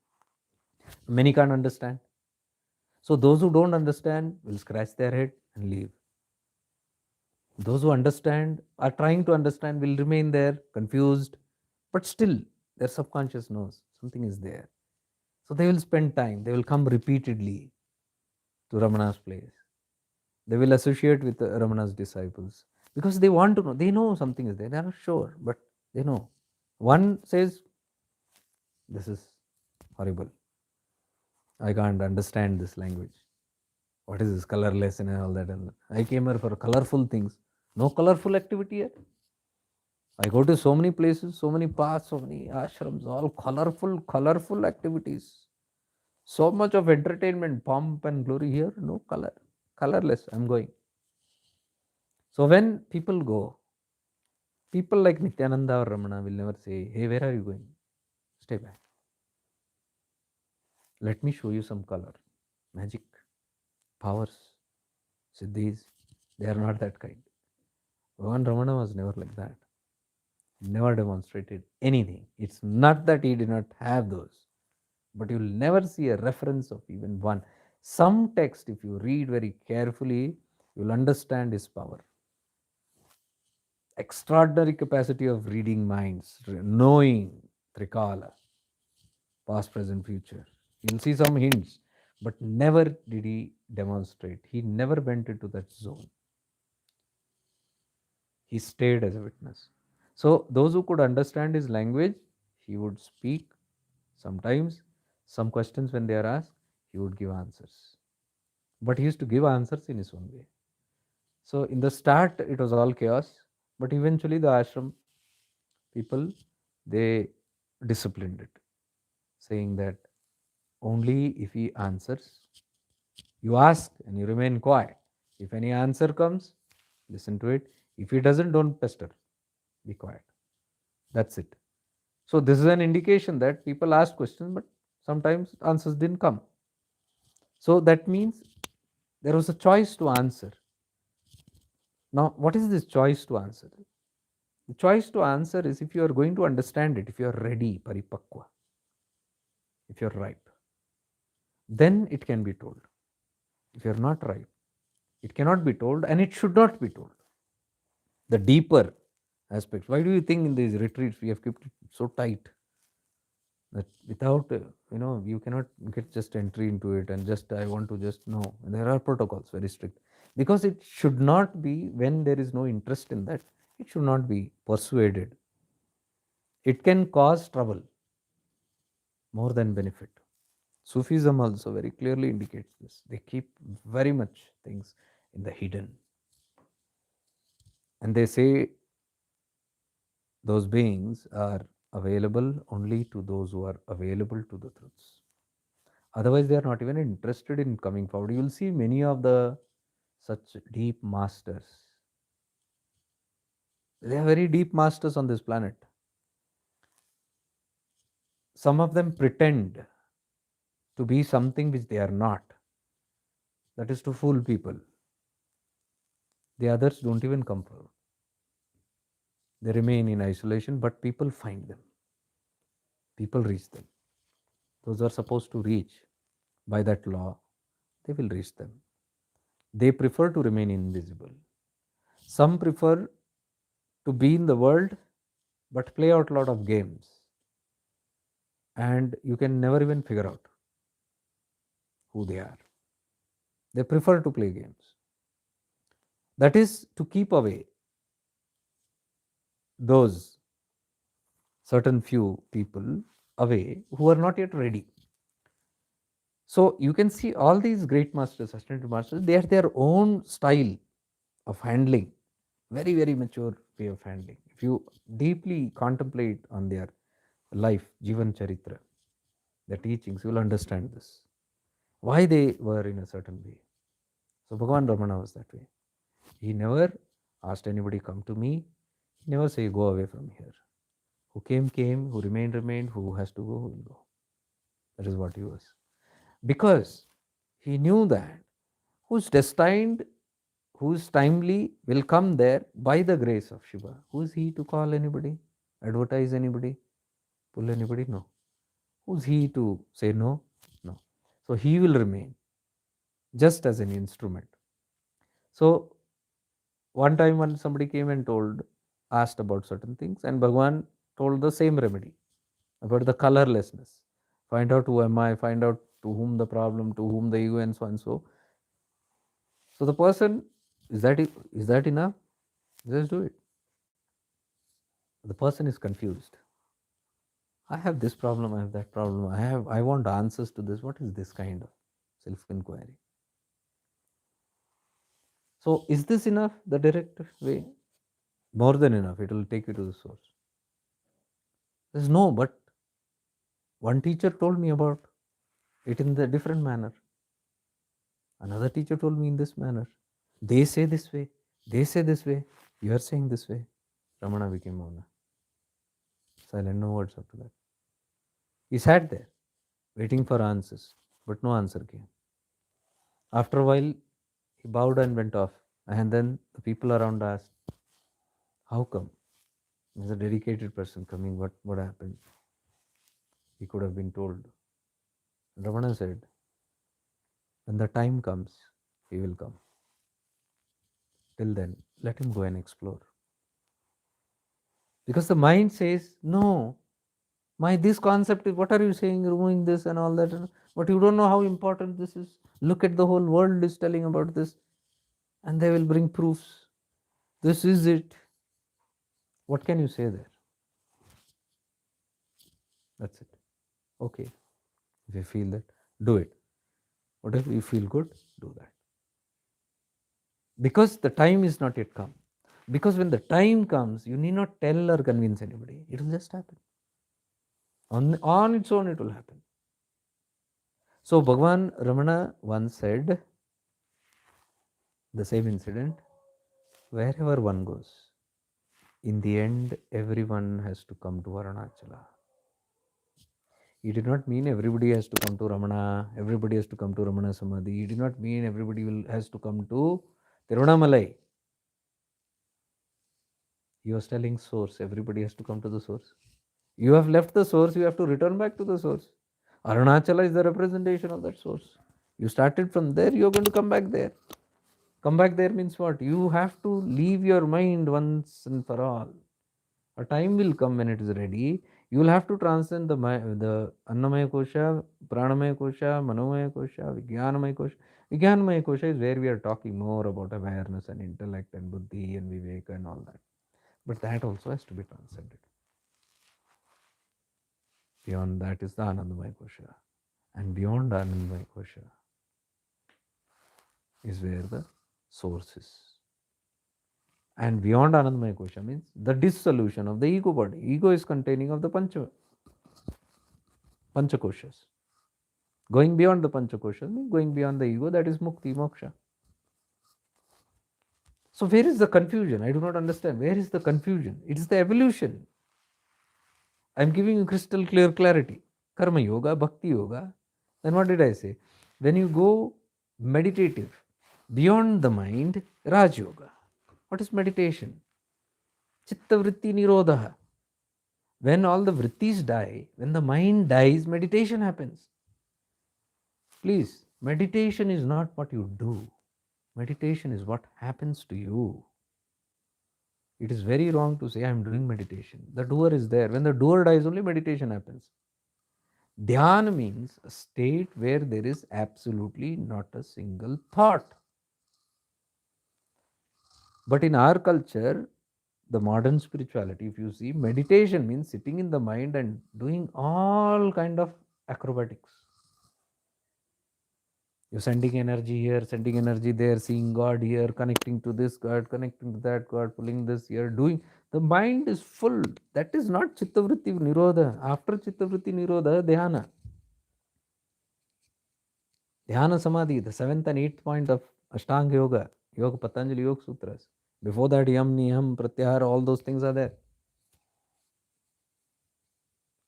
Many can't understand. So those who don't understand will scratch their head and leave. Those who understand, are trying to understand, will remain there confused, but still their subconscious knows something is there. So they will spend time, they will come repeatedly to Ramana's place. They will associate with Ramana's disciples because they want to know. They know something is there. They are not sure, but they know. One says, this is horrible. I can't understand this language. What is this colorless and all that? And I came here for colorful things. No colorful activity here. I go to so many places, so many paths, so many ashrams, all colorful, colorful activities. So much of entertainment, pomp and glory here, no color, colorless. I'm going. So when people go, people like Nityananda or Ramana will never say, hey, where are you going? Stay back. Let me show you some color, magic, powers, siddhis. They are not that kind. Bhagavan Ramana was never like that. Never demonstrated anything. It's not that he did not have those, but you'll never see a reference of even one. Some text, if you read very carefully, you'll understand his power. Extraordinary capacity of reading minds, knowing Trikala, past, present, future. You'll see some hints, but never did he demonstrate. He never went into that zone. He stayed as a witness. So, those who could understand his language, he would speak. Sometimes, some questions, when they are asked, he would give answers. But he used to give answers in his own way. So, in the start, it was all chaos, but eventually, the ashram people, they disciplined it, saying that only if he answers, you ask and you remain quiet. If any answer comes, listen to it. If he doesn't, don't pester, be quiet. That's it. So, this is an indication that people ask questions, but sometimes answers didn't come. So, that means there was a choice to answer. Now, what is this choice to answer? The choice to answer is if you are going to understand it, if you are ready, paripakwa, if you are ripe, then it can be told. If you are not ripe, it cannot be told and it should not be told. The deeper aspects. Why do you think in these retreats we have kept it so tight that without, you cannot get just entry into it and just, I want to just know. And there are protocols very strict because it should not be, when there is no interest in that, it should not be persuaded. It can cause trouble more than benefit. Sufism also very clearly indicates this. They keep very much things in the hidden. And they say those beings are available only to those who are available to the truths. Otherwise, they are not even interested in coming forward. You will see many of the such deep masters. They are very deep masters on this planet. Some of them pretend to be something which they are not. That is to fool people. The others don't even come forward. They remain in isolation, but people find them. People reach them. Those are supposed to reach by that law, they will reach them. They prefer to remain invisible. Some prefer to be in the world but play out a lot of games. And you can never even figure out who they are. They prefer to play games. That is to keep away those certain few people away who are not yet ready. So you can see all these great masters, ascended masters, they have their own style of handling, very, very mature way of handling. If you deeply contemplate on their life, Jivan Charitra, the teachings, you will understand this. Why they were in a certain way. So Bhagavan Ramana was that way. He never asked anybody come to me. He never say go away from here. Who came, came. Who remained, remained. Who has to go, will go. That is what he was. Because he knew that who's destined, who's timely, will come there by the grace of Shiva. Who is he to call anybody, advertise anybody, pull anybody? No. Who's he to say no? No. So he will remain just as an instrument. So one time when somebody came and asked about certain things, and Bhagwan told the same remedy about the colorlessness. Find out who am I, find out to whom the problem, to whom the ego, and so and so. So the person, is that enough? Just do it. The person is confused. I have this problem, I have that problem, I want answers to this. What is this kind of self-inquiry? So is this enough, the direct way? More than enough, it will take you to the source. There's no, but one teacher told me about it in the different manner. Another teacher told me in this manner. They say this way, they say this way, you are saying this way. Ramana became Mauna. Silent, no words after that. He sat there, waiting for answers, but no answer came. After a while, he bowed and went off. And then the people around asked, how come? He's a dedicated person coming, what happened? He could have been told. Ramana said, when the time comes, he will come. Till then, let him go and explore. Because the mind says, no, this concept is, what are you saying, removing this and all that? But you don't know how important this is. Look at the whole world is telling about this. And they will bring proofs. This is it. What can you say there? That's it. Okay. If you feel that, do it. Whatever you feel good, do that. Because the time is not yet come. Because when the time comes, you need not tell or convince anybody. It will just happen. On its own, it will happen. So Bhagavan Ramana once said the same incident, wherever one goes, in the end, everyone has to come to Arunachala. He did not mean everybody has to come to Ramana, everybody has to come to Ramana Samadhi. He did not mean everybody has to come to Tiruvannamalai. He was telling source, everybody has to come to the source. You have left the source, you have to return back to the source. Arunachala is the representation of that source. You started from there, you are going to come back there. Come back there means what? You have to leave your mind once and for all. A time will come when it is ready. You will have to transcend the Annamaya Kosha, Pranamaya Kosha, Manomaya Kosha, Vijnanamaya Kosha. Vijnanamaya Kosha is where we are talking more about awareness and intellect and buddhi and viveka and all that. But that also has to be transcended. Beyond that is the Anandamaya Kosha. And beyond Anandamaya Kosha is where the source is. And beyond Anandamaya Kosha means the dissolution of the ego body. Ego is containing of the Panchakoshas. Going beyond the Panchakoshas means going beyond the ego, that is Mukti, Moksha. So where is the confusion? I do not understand. Where is the confusion? It is the evolution. I am giving you crystal clear clarity. Karma Yoga, Bhakti Yoga. Then what did I say? When you go meditative, beyond the mind, Raj Yoga. What is meditation? Chitta Vritti Nirodha. When all the vrittis die, when the mind dies, meditation happens. Please, meditation is not what you do. Meditation is what happens to you. It is very wrong to say I am doing meditation. The doer is there. When the doer dies, only meditation happens. Dhyana means a state where there is absolutely not a single thought. But in our culture, the modern spirituality, if you see, meditation means sitting in the mind and doing all kind of acrobatics. You're sending energy here, sending energy there, seeing God here, connecting to this God, connecting to that God, pulling this here, doing. The mind is full. That is not Chittavritti Nirodha. After Chittavritti Nirodha, Dhyana. Dhyana Samadhi, the seventh and eighth point of Ashtanga Yoga, Yoga Patanjali Yoga Sutras. Before that, Yam, Niyam, Pratyahara, all those things are there.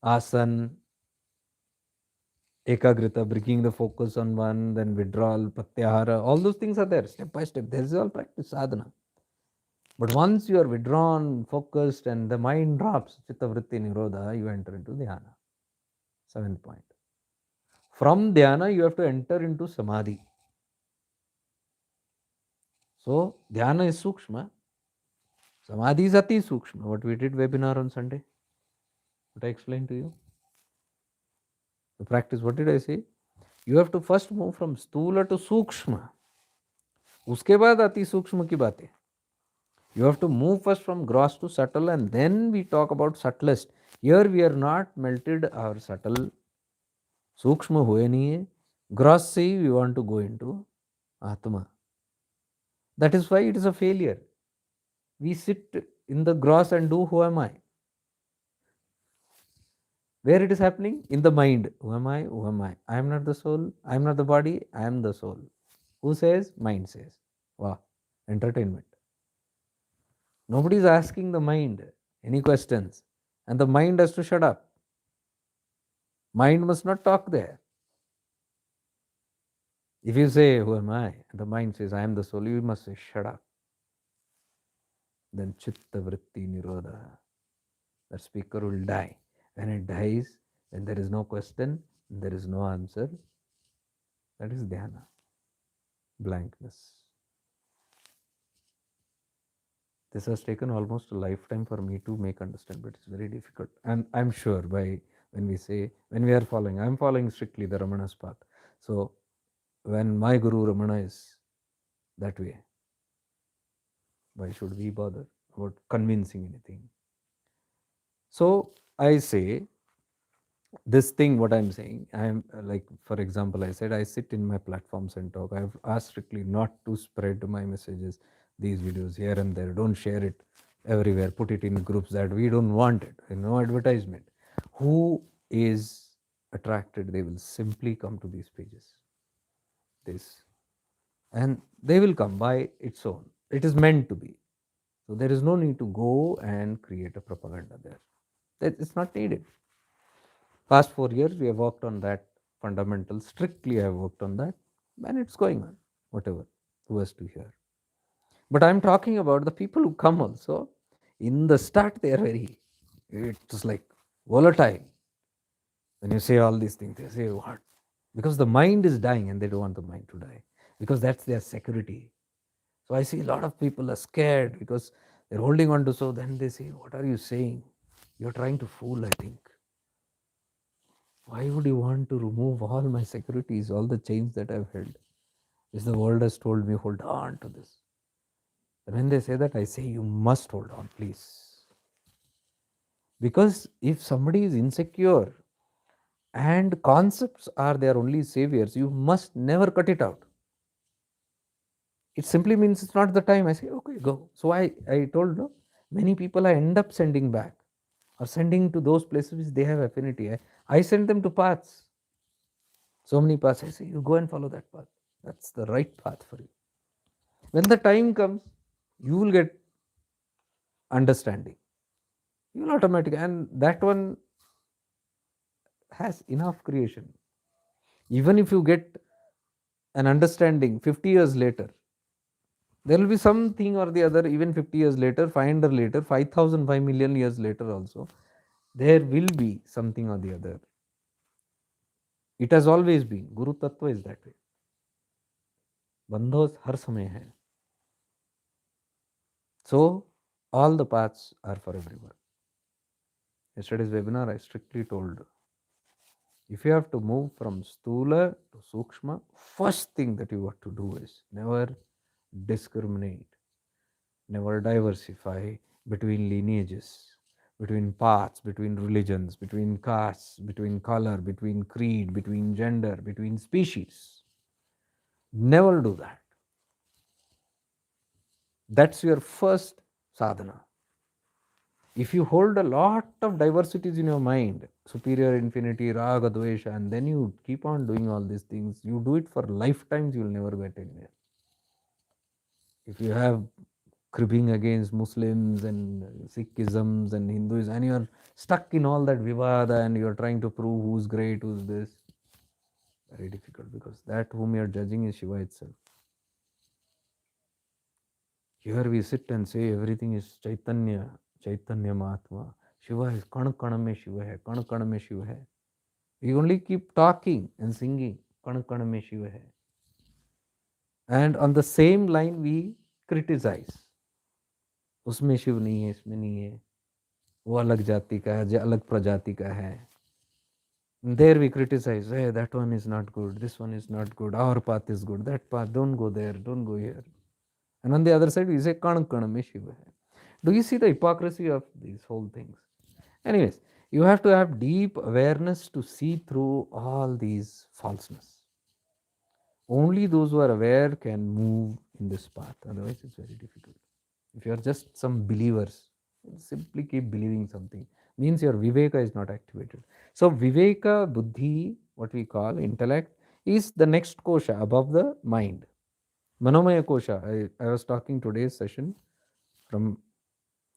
Asan, Ekagrita, bringing the focus on one, then withdrawal, Pratyahara, all those things are there, step by step. There is all practice sadhana. But once you are withdrawn, focused, and the mind drops, Chitta Vritti Nirodha, you enter into Dhyana. Seventh point. From Dhyana, you have to enter into Samadhi. So, Dhyana is Sukshma. Samadhi is Ati Sukshma. What we did webinar on Sunday. What I explained to you. The practice, what did I say? You have to first move from Stula to Sukshma. उसके बाद अति सूक्ष्म की बातें. You have to move first from gross to subtle, and then we talk about subtlest. Here we are not melted or subtle. सूक्ष्म हुए नहीं है. Gross से we want to go into Atma. That is why it is a failure. We sit in the gross and do who am I? Where it is happening? In the mind. Who am I? Who am I? I am not the soul. I am not the body. I am the soul. Who says? Mind says. Wow. Entertainment. Nobody is asking the mind any questions. And the mind has to shut up. Mind must not talk there. If you say, who am I? And the mind says, I am the soul, you must say, shut up. Then Chitta Vritti Nirodha. That speaker will die. When it dies, then there is no question, there is no answer. That is dhyana. Blankness. This has taken almost a lifetime for me to make understand, but it's very difficult. And I'm sure by when we are following, I'm following strictly the Ramana's path. So when my Guru Ramana is that way, why should we bother about convincing anything? So I say this thing, what I'm saying, I'm like, for example, I said I sit in my platforms and talk. I've asked strictly not to spread my messages, these videos here and there. Don't share it everywhere. Put it in groups that we don't want it. No advertisement. Who is attracted? They will simply come to these pages. And they will come by its own. It is meant to be. So there is no need to go and create a propaganda there. It's not needed. Past 4 years, we have worked on that fundamental. Strictly, I have worked on that, and it's going on. Whatever, who has to hear. But I'm talking about the people who come also. In the start, they are it's like volatile. When you say all these things, they say, what? Because the mind is dying and they don't want the mind to die. Because that's their security. So I see a lot of people are scared because they're holding on to, so then they say, what are you saying? You're trying to fool, I think. Why would you want to remove all my securities, all the chains that I've held? Is the world has told me, hold on to this. And when they say that, I say, you must hold on, please. Because if somebody is insecure and concepts are their only saviors, you must never cut it out. It simply means it's not the time. I say, okay, go. So I told, no, many people I end up sending back or sending to those places which they have affinity. I send them to paths. So many paths. I say, you go and follow that path. That's the right path for you. When the time comes, you will get understanding. You will automatically, and that one has enough creation. Even if you get an understanding 50 years later, there will be something or the other, even 50 years later, 500 later, 5,000, 5 million years later also, there will be something or the other. It has always been. Guru Tattva is that way. Bandhos har samay hai. So, all the paths are for everyone. Yesterday's webinar, I strictly told If you have to move from Stula to Sukshma, first thing that you have to do is never discriminate, never diversify between lineages, between paths, between religions, between castes, between color, between creed, between gender, between species. Never do that. That's your first sadhana. If you hold a lot of diversities in your mind, superior, infinity, raga, dvesha, and then you keep on doing all these things, you do it for lifetimes, you will never get anywhere. If you have cribbing against Muslims and Sikhisms and Hinduism, and you're stuck in all that vivada and you're trying to prove who's great, who's this, very difficult, because that whom you're judging is Shiva itself. Here we sit and say everything is Chaitanya, Chaitanya Mahatma. Shiva is Kan Kan mein Shiva hai, Kan Kan mein Shiva hai. We only keep talking and singing, Kan Kan mein Shiva hai. And on the same line we criticize. उसमें शिव नहीं है, इसमें नहीं है, वो अलग जाति का है, अलग प्रजाति का है. There we criticize, hey, that one is not good, this one is not good, our path is good, that path, don't go there, don't go here. And on the other side, we say, Kan Kan mein Shiva hai. Do you see the hypocrisy of these whole things? Anyways, you have to have deep awareness to see through all these falseness. Only those who are aware can move in this path, otherwise, it's very difficult. If you are just some believers, simply keep believing something, means your viveka is not activated. So, viveka, buddhi, what we call intellect, is the next kosha above the mind. Manomaya kosha, I was talking today's session from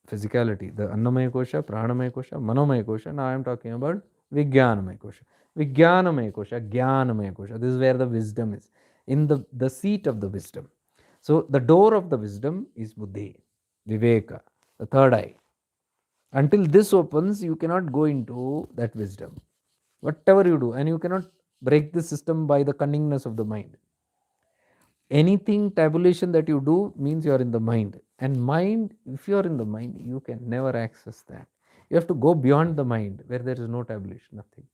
physicality, the Annamaya kosha, Pranamaya kosha, Manomaya kosha. Now I am talking about Vijnanamaya kosha. Vijnanamaya kosha, Jnanamaya kosha. This is where the wisdom is, in the seat of the wisdom. So the door of the wisdom is Buddhi, Viveka, the third eye. Until this opens, you cannot go into that wisdom. Whatever you do, and you cannot break the system by the cunningness of the mind. Anything tabulation that you do means you are in the mind, and mind, if you are in the mind, you can never access that. You have to go beyond the mind where there is no tabulation, nothing.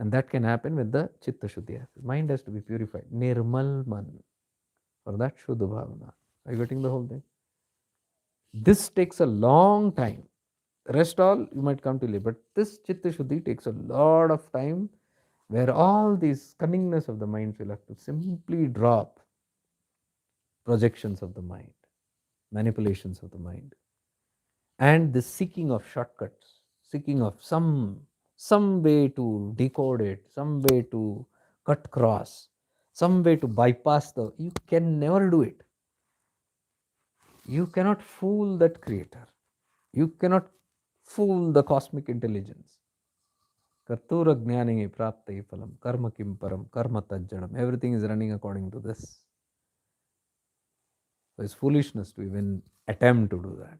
And that can happen when the chitta shuddhi happens. Mind has to be purified. Nirmal man. For that shuddha bhavana. Are you getting the whole thing? This takes a long time. The rest all you might come to live, but this chitta shuddhi takes a lot of time, where all these cunningness of the mind will have to simply drop. Projections of the mind, manipulations of the mind, and the seeking of shortcuts, seeking of some way to decode it, some way to cut cross, some way to bypass the. You can never do it. You cannot fool that creator. You cannot fool the cosmic intelligence. Kartura jnane prapte phalam, karma kim param, karma tajjanam. Everything is running according to this. So it's foolishness to even attempt to do that.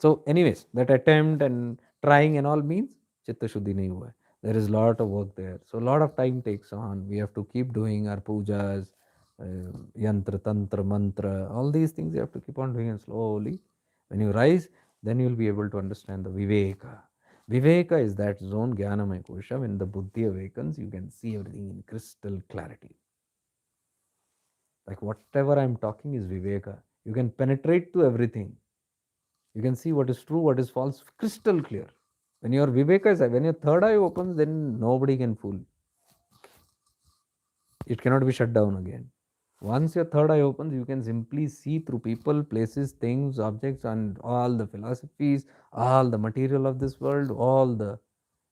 So anyways, that attempt and trying and all means chitta shuddhi nahi hua hai. There is a lot of work there. So a lot of time takes on. We have to keep doing our pujas, yantra, tantra, mantra, all these things you have to keep on doing, and slowly. When you rise, then you will be able to understand the viveka. Viveka is that zone, jnanamaya kosha. When the buddhi awakens, you can see everything in crystal clarity. Like whatever I am talking is viveka. You can penetrate to everything. You can see what is true, what is false, crystal clear. When your viveka is, when your third eye opens, then nobody can fool. It cannot be shut down again. Once your third eye opens, you can simply see through people, places, things, objects, and all the philosophies, all the material of this world, all the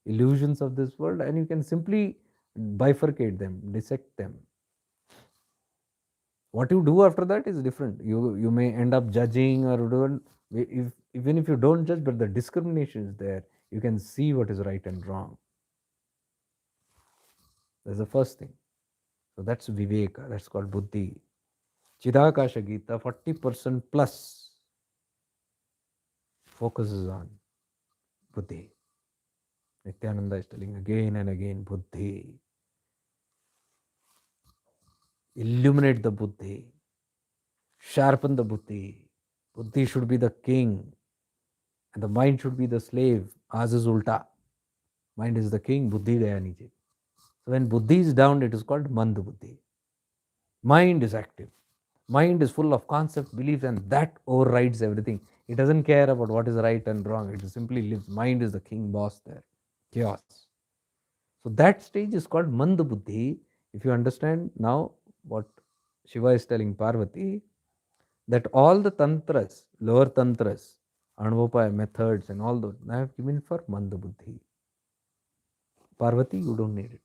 illusions of this world, and you can simply bifurcate them, dissect them. What you do after that is different. You may end up judging, or don't. Even if you don't judge, but the discrimination is there, you can see what is right and wrong. That's the first thing. So that's viveka. That's called buddhi. Chidakasha Gita, 40% plus focuses on buddhi. Nityananda is telling again and again, buddhi. Illuminate the buddhi. Sharpen the buddhi. Buddhi should be the king, and the mind should be the slave. Ours is ulta. Mind is the king, buddhi gaya niche. So when buddhi is down, it is called mand buddhi. Mind is active. Mind is full of concepts, beliefs, and that overrides everything. It doesn't care about what is right and wrong. It simply lives. Mind is the king boss there. Chaos. So that stage is called mand buddhi. If you understand now what Shiva is telling Parvati, that all the tantras, lower tantras, Anuvapaya methods, and all those, I have given for mand buddhi. Parvati, you don't need it.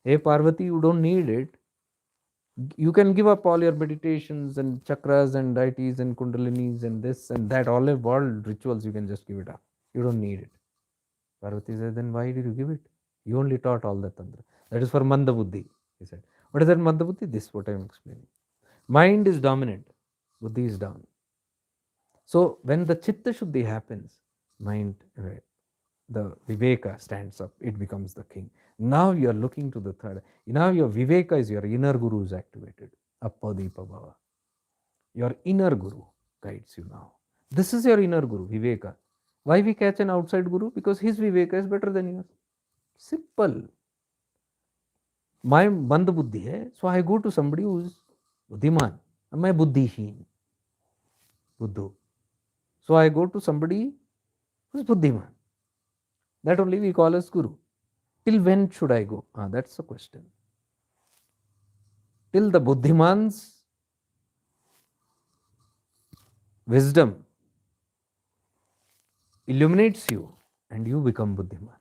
Hey Parvati, you don't need it. You can give up all your meditations and chakras and deities and kundalinis and this and that, all rituals, you can just give it up. You don't need it. Parvati said, then why did you give it? You only taught all the tantra. That is for manda buddhi, he said. What is that manda buddhi? This is what I am explaining. Mind is dominant, buddhi is down. So when the chitta shuddhi happens, mind, the viveka stands up, it becomes the king. Now you are looking to the third. Now your viveka is your inner guru is activated. Appadipa bhava. Your inner guru guides you now. This is your inner guru, viveka. Why we catch an outside guru? Because his viveka is better than yours. Simple. My band buddhi hai, so I go to somebody who is buddhiman. My buddhiheen. Buddhu. So I go to somebody who is buddhiman. That only we call as guru. Till when should I go? That's the question. Till the buddhiman's wisdom illuminates you and you become buddhiman.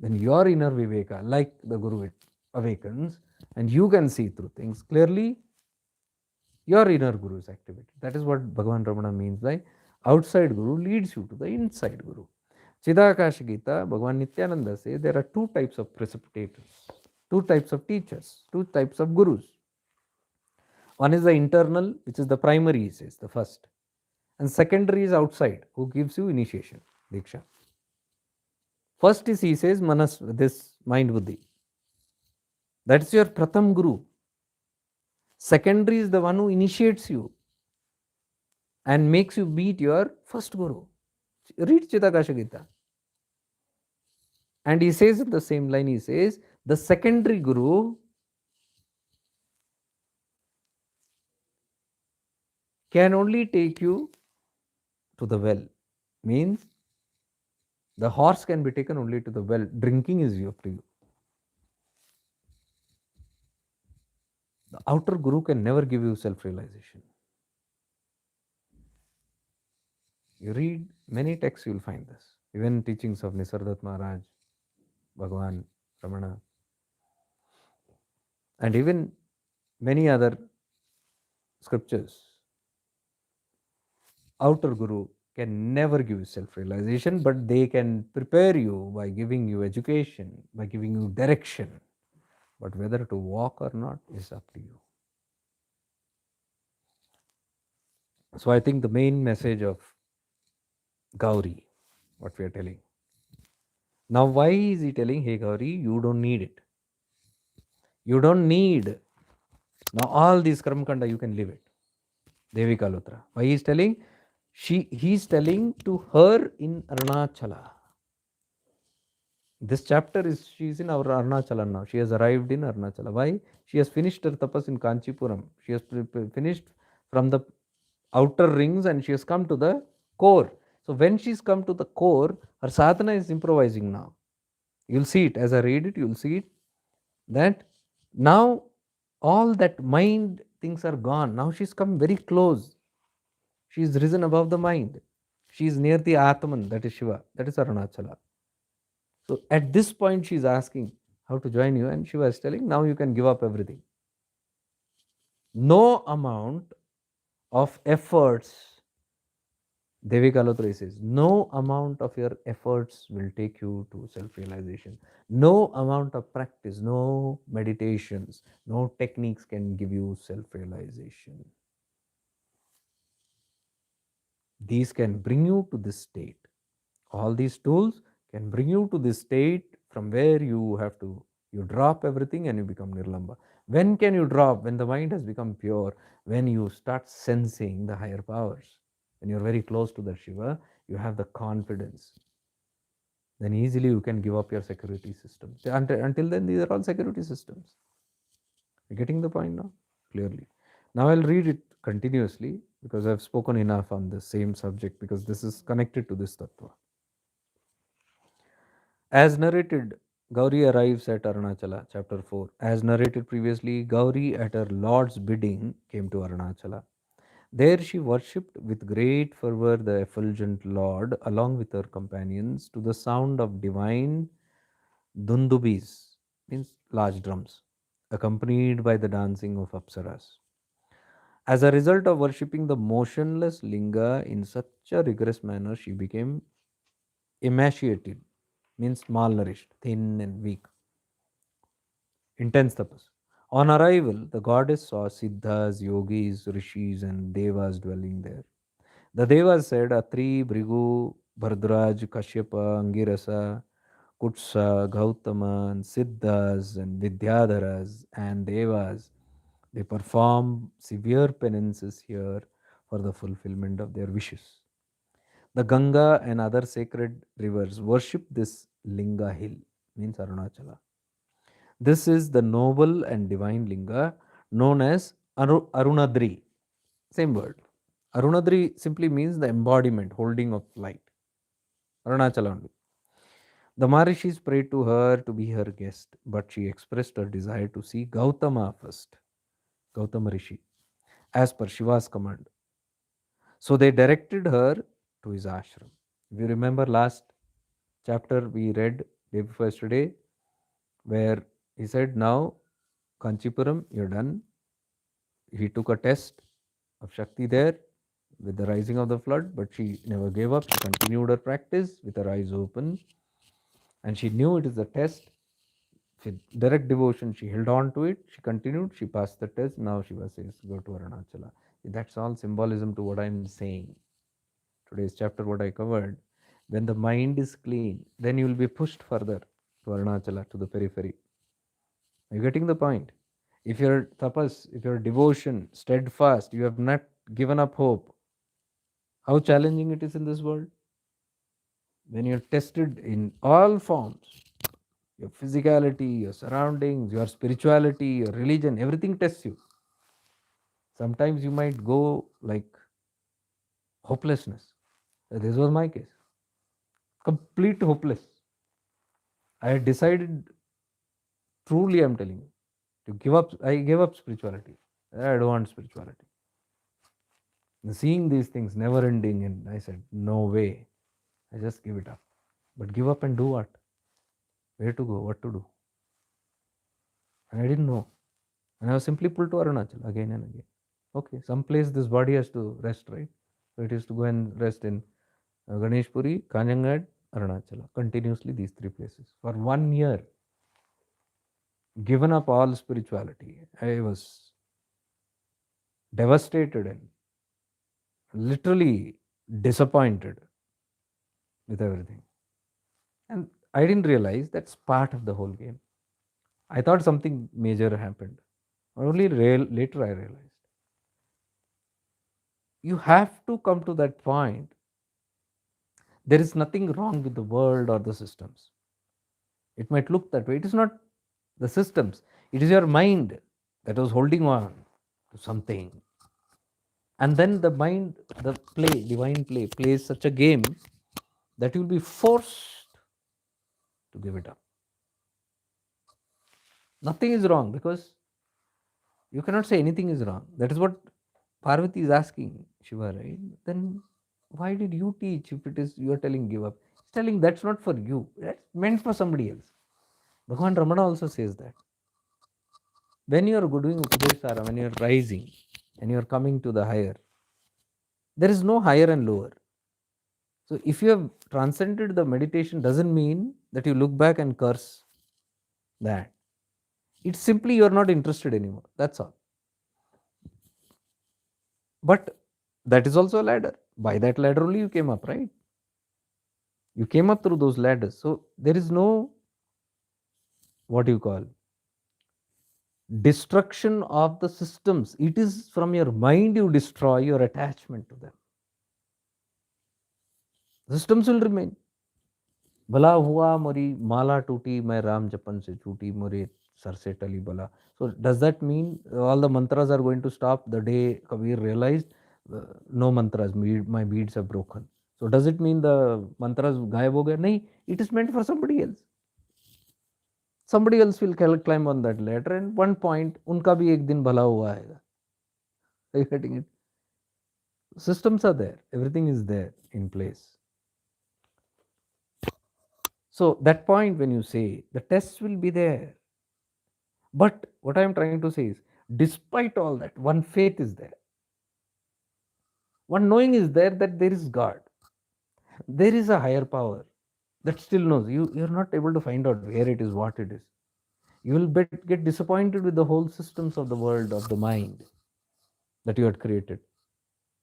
Then your inner viveka, like the guru, it awakens and you can see through things clearly. Your inner guru is activated. That is what Bhagavan Ramana means by outside guru leads you to the inside guru. Chidakasha Gita, Bhagavan Nityananda says there are two types of precipitators, two types of teachers, two types of gurus. One is the internal, which is the primary, he says, the first. And secondary is outside, who gives you initiation, Diksha. First is, he says, Manas, this mind buddhi. That's your Pratham Guru. Secondary is the one who initiates you and makes you meet your first Guru. Read Chidakasha Gita. And he says in the same line, he says, the secondary Guru can only take you to the well. Means the horse can be taken only to the well. Drinking is up to you. The outer Guru can never give you self-realization. You read many texts, you will find this. Even teachings of Nisargadatta Maharaj, Bhagavan, Ramana, and even many other scriptures. Outer Guru can never give you self-realization, but they can prepare you by giving you education, by giving you direction. But whether to walk or not is up to you. So I think the main message of Gauri, what we are telling. Now why is he telling, hey Gauri, you don't need it. You don't need. Now all these Karmakanda, you can live it. Devi Kalotra. Why he is telling? He is telling to her in Arunachala. This chapter is, she is in our Arunachala now. She has arrived in Arunachala. Why? She has finished her tapas in Kanchipuram. She has finished from the outer rings and she has come to the core. So when she's come to the core, her sadhana is improvising now. You'll see it as I read it, you'll see it that now all that mind things are gone. Now she's come very close. She's risen above the mind. She is near the Atman, that is Shiva, that is Arunachala. So at this point, she is asking how to join you, and Shiva is telling, now you can give up everything. No amount of efforts, Devi Kalotri says, no amount of your efforts will take you to self-realization. No amount of practice, no meditations, no techniques can give you self-realization. These can bring you to this state. All these tools can bring you to this state from where you drop everything and you become nirlamba. When can you drop? When the mind has become pure, when you start sensing the higher powers, when you're very close to the Shiva, you have the confidence. then easily you can give up your security systems. Until then, these are all security systems. You're getting the point now? Clearly. Now I'll read it continuously because I've spoken enough on the same subject, because this is connected to this tattva. As narrated, Gauri arrives at Arunachala, chapter 4. As narrated previously, Gauri, at her lord's bidding, came to Arunachala. There she worshipped with great fervor the effulgent Lord along with her companions to the sound of divine dundubis, means large drums, accompanied by the dancing of apsaras. As a result of worshipping the motionless linga in such a rigorous manner, she became emaciated, means malnourished, thin and weak. Intense tapas. On arrival, the goddess saw siddhas, yogis, rishis, and devas dwelling there. The devas said, Atri, Bhrigu, Bhardraj, Kashyapa, Angirasa, Kutsa, Gautama, and Siddhas, and Vidyadharas, and Devas, they perform severe penances here for the fulfillment of their wishes. The Ganga and other sacred rivers worship this Linga hill, means Arunachala. This is the noble and divine linga known as Arunadri. Same word. Arunadri simply means the embodiment, holding of light. Arunachala only. The Marishis prayed to her to be her guest, but she expressed her desire to see Gautama first, Gautama Rishi, as per Shiva's command. So they directed her to his ashram. If you remember last chapter we read day before yesterday, where he said, now Kanchipuram, you're done. He took a test of Shakti there with the rising of the flood, but she never gave up. She continued her practice with her eyes open, and she knew it is a test. With direct devotion, she held on to it. She continued. She passed the test. Now Shiva says, go to Arunachala. That's all symbolism to what I'm saying. Today's chapter, what I covered. When the mind is clean, then you will be pushed further to Arunachala, to the periphery. Are you getting the point? If your tapas, if your devotion, steadfast, you have not given up hope, how challenging it is in this world? When you're tested in all forms, your physicality, your surroundings, your spirituality, your religion, everything tests you. Sometimes you might go like hopelessness. This was my case. Complete hopeless. I had decided, truly I'm telling you, to give up. I gave up spirituality. I don't want spirituality. And seeing these things never ending, and I said, no way. I just give it up. But give up and do what? Where to go? What to do? And I didn't know. And I was simply pulled to Arunachal again and again. Okay, some place this body has to rest, right? So it is to go and rest in Ganeshpuri, Kanjangad, Arunachala. Continuously these three places. For 1 year, given up all spirituality. I was devastated and literally disappointed with everything. And I didn't realize that's part of the whole game. I thought something major happened. Only later I realized. You have to come to that point. There is nothing wrong with the world or the systems. It might look that way. It is not the systems, it is your mind that was holding on to something. And then the mind, the play, divine play, plays such a game that you'll be forced to give it up. Nothing is wrong because you cannot say anything is wrong. That is what Parvati is asking Shiva, right? Then why did you teach if it is you are telling give up? He's telling that's not for you. That's meant for somebody else. Bhagavan Ramana also says that. When you are doing Upadeshara, when you are rising and you are coming to the higher, there is no higher and lower. So if you have transcended the meditation, doesn't mean that you look back and curse that. It's simply you are not interested anymore. That's all. But that is also a ladder. By that ladder only you came up, right? You came up through those ladders. So there is no, what do you call, destruction of the systems. It is from your mind you destroy your attachment to them. Systems will remain. भला हुआ मोरी माला टूटी मैं राम जपन से छूटी मोरे sir से टली bala. So does that mean all the mantras are going to stop the day Kabir realized no mantras, my beads have broken? So does it mean the mantras gayab ho gaya? Nahi, it is meant for somebody else. Somebody else will climb on that ladder and one point unka bhi ek din bhala hua aayega. Are you getting it? Systems are there, everything is there in place. So that point when you say the tests will be there. But what I am trying to say is, despite all that, one faith is there. One knowing is there that there is God. There is a higher power that still knows. You're not able to find out where it is, what it is. You will get disappointed with the whole systems of the world, of the mind that you had created.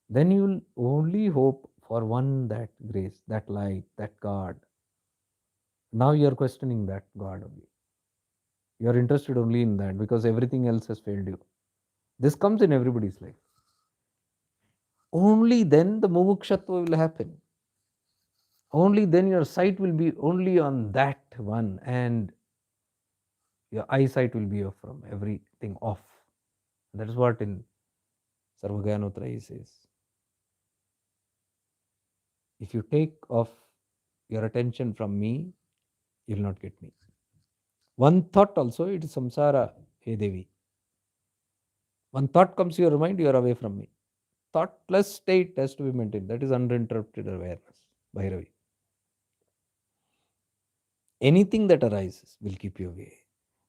Then you will only hope for one, that grace, that light, that God. Now you are questioning that God only. You are interested only in that because everything else has failed you. This comes in everybody's life. Only then the mumukshatva will happen. Only then your sight will be only on that one, and your eyesight will be off from everything off. That is what in Sarvagyanotrai says. If you take off your attention from me, you will not get me. One thought also, it is samsara, hey Devi. One thought comes to your mind, you are away from me. Thoughtless state has to be maintained. That is uninterrupted awareness, Bhairavi. Anything that arises will keep you away.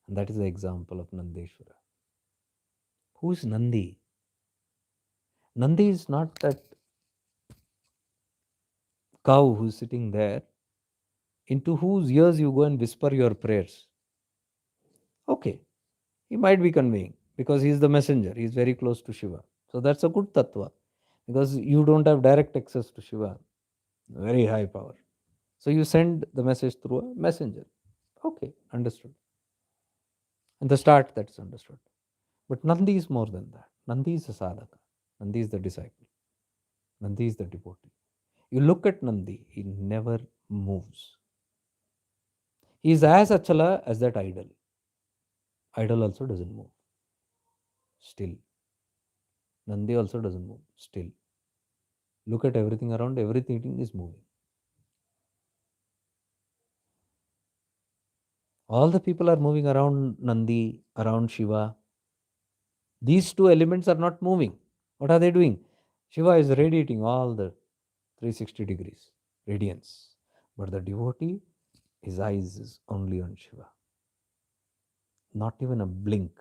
And that is the example of Nandeshwara. Who is Nandi? Nandi is not that cow who is sitting there into whose ears you go and whisper your prayers. Okay, he might be conveying because he is the messenger. He is very close to Shiva. So that's a good tattva because you don't have direct access to Shiva. Very high power. So you send the message through a messenger. Okay, understood. And the start, that's understood. But Nandi is more than that. Nandi is a sadhaka. Nandi is the disciple. Nandi is the devotee. You look at Nandi, he never moves. He is as achala as that idol. Idol also doesn't move. Still. Nandi also doesn't move. Still. Look at everything around, everything is moving. All the people are moving around Nandi, around Shiva. These two elements are not moving. What are they doing? Shiva is radiating all the 360 degrees radiance. But the devotee, his eyes is only on Shiva. Not even a blink.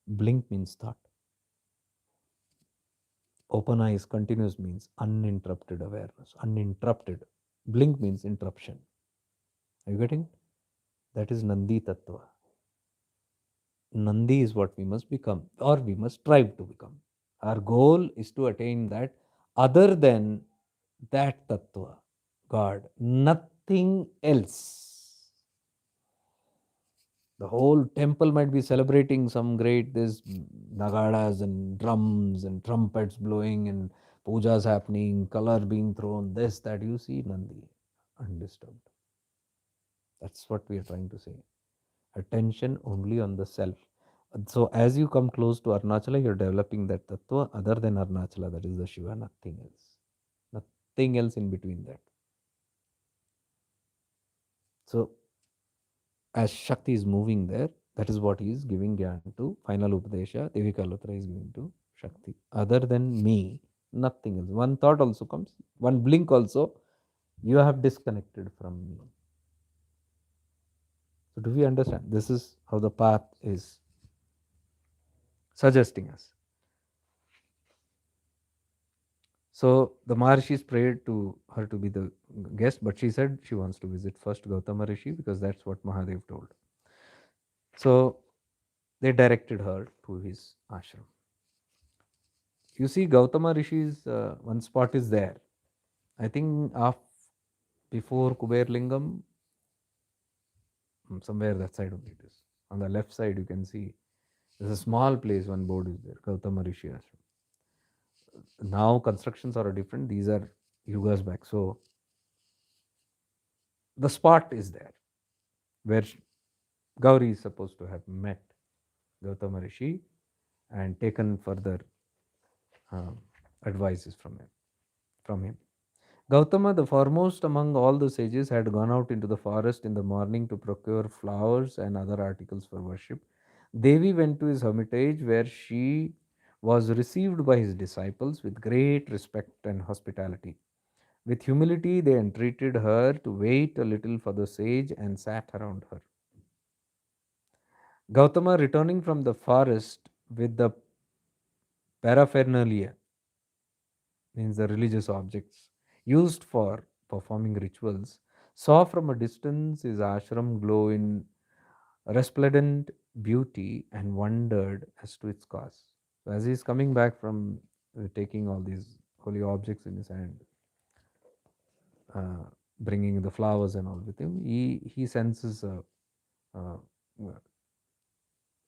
Blink means thought. Open eyes, continuous means uninterrupted awareness. Uninterrupted. Blink means interruption. Are you getting? That is Nandi Tattva. Nandi is what we must become, or we must strive to become. Our goal is to attain that other than that Tattva, God, nothing else. The whole temple might be celebrating some great, this nagadas and drums and trumpets blowing and pujas happening, color being thrown, this, that. You see Nandi undisturbed. That's what we are trying to say. Attention only on the self. So as you come close to Arunachala, you're developing that tattva other than Arunachala, that is the Shiva, nothing else. Nothing else in between that. So as Shakti is moving there, that is what he is giving Gyan to. Final Upadesha, Devika Lotra is giving to Shakti. Other than me, nothing else. One thought also comes, one blink also, you have disconnected from me. So do we understand? This is how the path is suggesting us. So the Maharishis prayed to her to be the guest, but she said she wants to visit first Gautama Rishi because that's what Mahadev told. So they directed her to his ashram. You see, Gautama Rishi's one spot is there. I think before Kuber Lingam, somewhere that side only it is. On the left side, you can see there's a small place, one board is there, Gautama Rishi ashram. Now constructions are different. These are yugas back. So the spot is there where Gauri is supposed to have met Gautama Rishi and taken further um, advices from him. Gautama, the foremost among all the sages, had gone out into the forest in the morning to procure flowers and other articles for worship. Devi went to his hermitage, where she was received by his disciples with great respect and hospitality. With humility, they entreated her to wait a little for the sage and sat around her. Gautama, returning from the forest with the paraphernalia, means the religious objects used for performing rituals, saw from a distance his ashram glow in resplendent beauty and wondered as to its cause. So, as he is coming back from taking all these holy objects in his hand, uh, bringing the flowers and all with him, he senses a,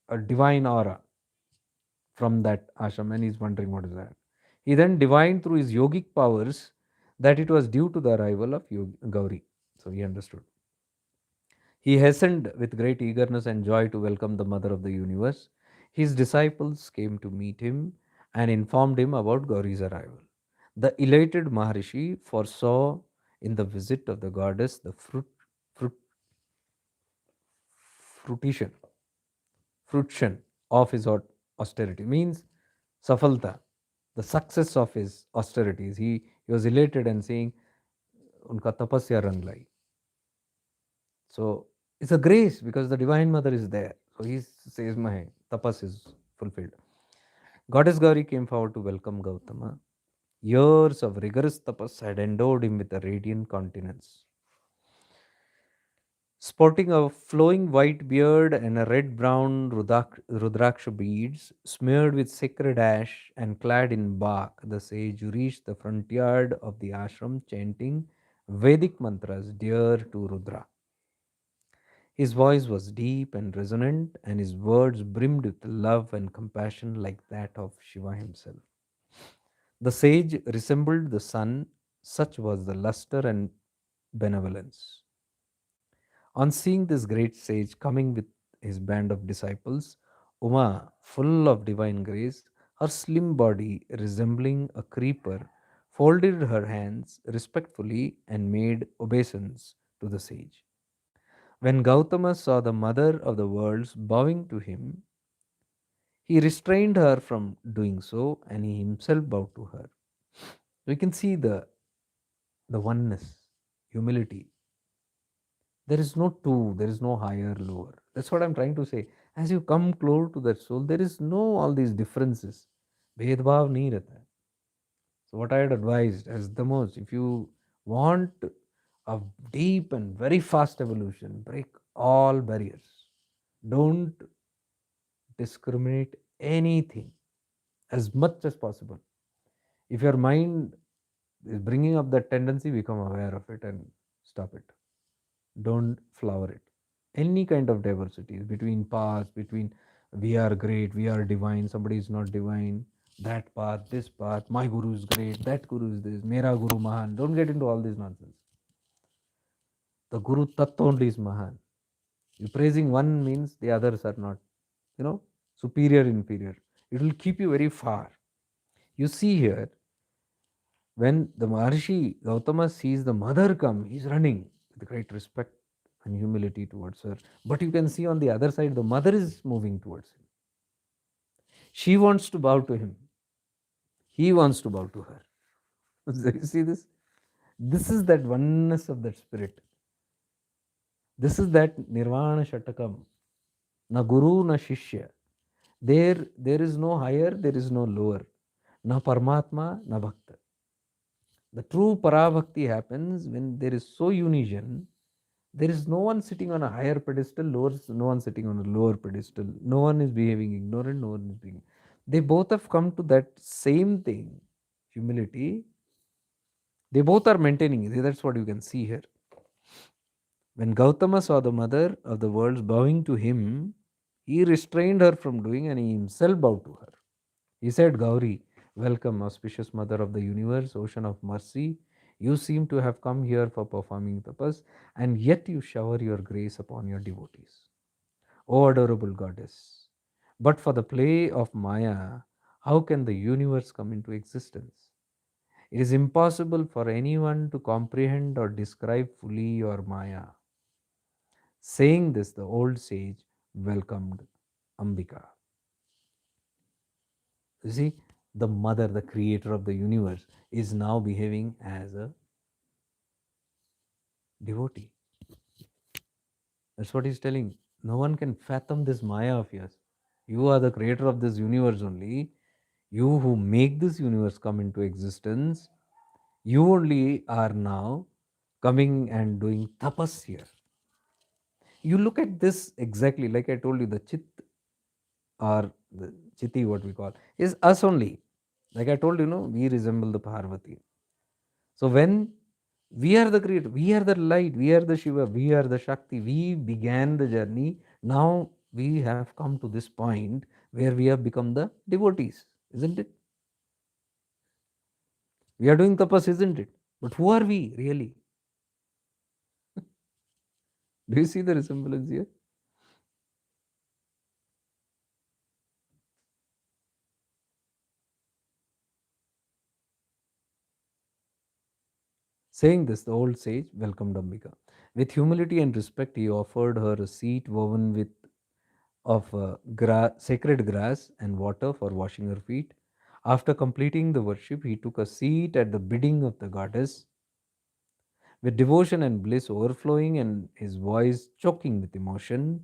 a divine aura from that ashram, and he's wondering what is that. He then divined through his yogic powers that it was due to the arrival of Gauri. So he understood. He hastened with great eagerness and joy to welcome the mother of the universe. His disciples came to meet him and informed him about Gauri's arrival. The elated Maharishi foresaw in the visit of the goddess the fruit, fruition, fruition of his austerity, means safalta, the success of his austerities. He was elated and saying, Unka tapasya rang lai. So it's a grace because the Divine Mother is there. So he says, my tapas is fulfilled. Goddess Gauri came forward to welcome Gautama. Years of rigorous tapas had endowed him with a radiant countenance. Sporting a flowing white beard and a red brown rudraksha beads, smeared with sacred ash and clad in bark, the sage reached the front yard of the ashram chanting Vedic mantras dear to Rudra. His voice was deep and resonant, and his words brimmed with love and compassion like that of Shiva himself. The sage resembled the sun, such was the luster and benevolence. On seeing this great sage coming with his band of disciples, Uma, full of divine grace, her slim body resembling a creeper, folded her hands respectfully and made obeisance to the sage. When Gautama saw the mother of the worlds bowing to him, he restrained her from doing so and he himself bowed to her. We can see the oneness, humility. There is no two, there is no higher, lower. That's what I'm trying to say. As you come close to that soul, there is no all these differences. Bhedbhav nahi rehta hai. So what I had advised as the most, if you want a deep and very fast evolution, break all barriers. Don't discriminate anything as much as possible. If your mind is bringing up that tendency, become aware of it and stop it. Don't flower it. Any kind of diversity between paths, between we are great, we are divine, somebody is not divine, that path, this path, my guru is great, that guru is this, mera guru mahan. Don't get into all this nonsense. The guru tattva only is mahan. You praising one means the others are not, superior, inferior. It will keep you very far. You see here, when the Maharishi Gautama sees the mother come, he is running with great respect and humility towards her. But you can see on the other side, the mother is moving towards him. She wants to bow to him. He wants to bow to her. You see this? This is that oneness of that spirit. This is that Nirvana Shatakam. Na Guru, na Shishya. There is no higher, there is no lower. Na Paramatma, na Bhakta. The true Parabhakti happens when there is so unison. There is no one sitting on a higher pedestal, no one sitting on a lower pedestal. No one is behaving ignorant, no one is being. They both have come to that same thing, humility. They both are maintaining it. That's what you can see here. When Gautama saw the mother of the worlds bowing to him, he restrained her from doing and he himself bowed to her. He said, Gauri, welcome, auspicious mother of the universe, ocean of mercy. You seem to have come here for performing tapas, and yet you shower your grace upon your devotees. O adorable goddess, but for the play of Maya, how can the universe come into existence? It is impossible for anyone to comprehend or describe fully your Maya. Saying this, the old sage welcomed Ambika. You see, the mother, the creator of the universe, is now behaving as a devotee. That's what he's telling. No one can fathom this Maya of yours. You are the creator of this universe only. You who make this universe come into existence, you only are now coming and doing tapas here. You look at this exactly like I told you, the chit or the chiti, what we call, is us only. Like I told you, we resemble the Parvati. So when we are the creator, we are the light, we are the Shiva, we are the Shakti, we began the journey. Now we have come to this point where we have become the devotees, isn't it? We are doing tapas, isn't it? But who are we really? Do you see the resemblance here? Saying this, the old sage welcomed Ambika. With humility and respect, he offered her a seat woven with of sacred grass and water for washing her feet. After completing the worship, he took a seat at the bidding of the goddess. With devotion and bliss overflowing and his voice choking with emotion,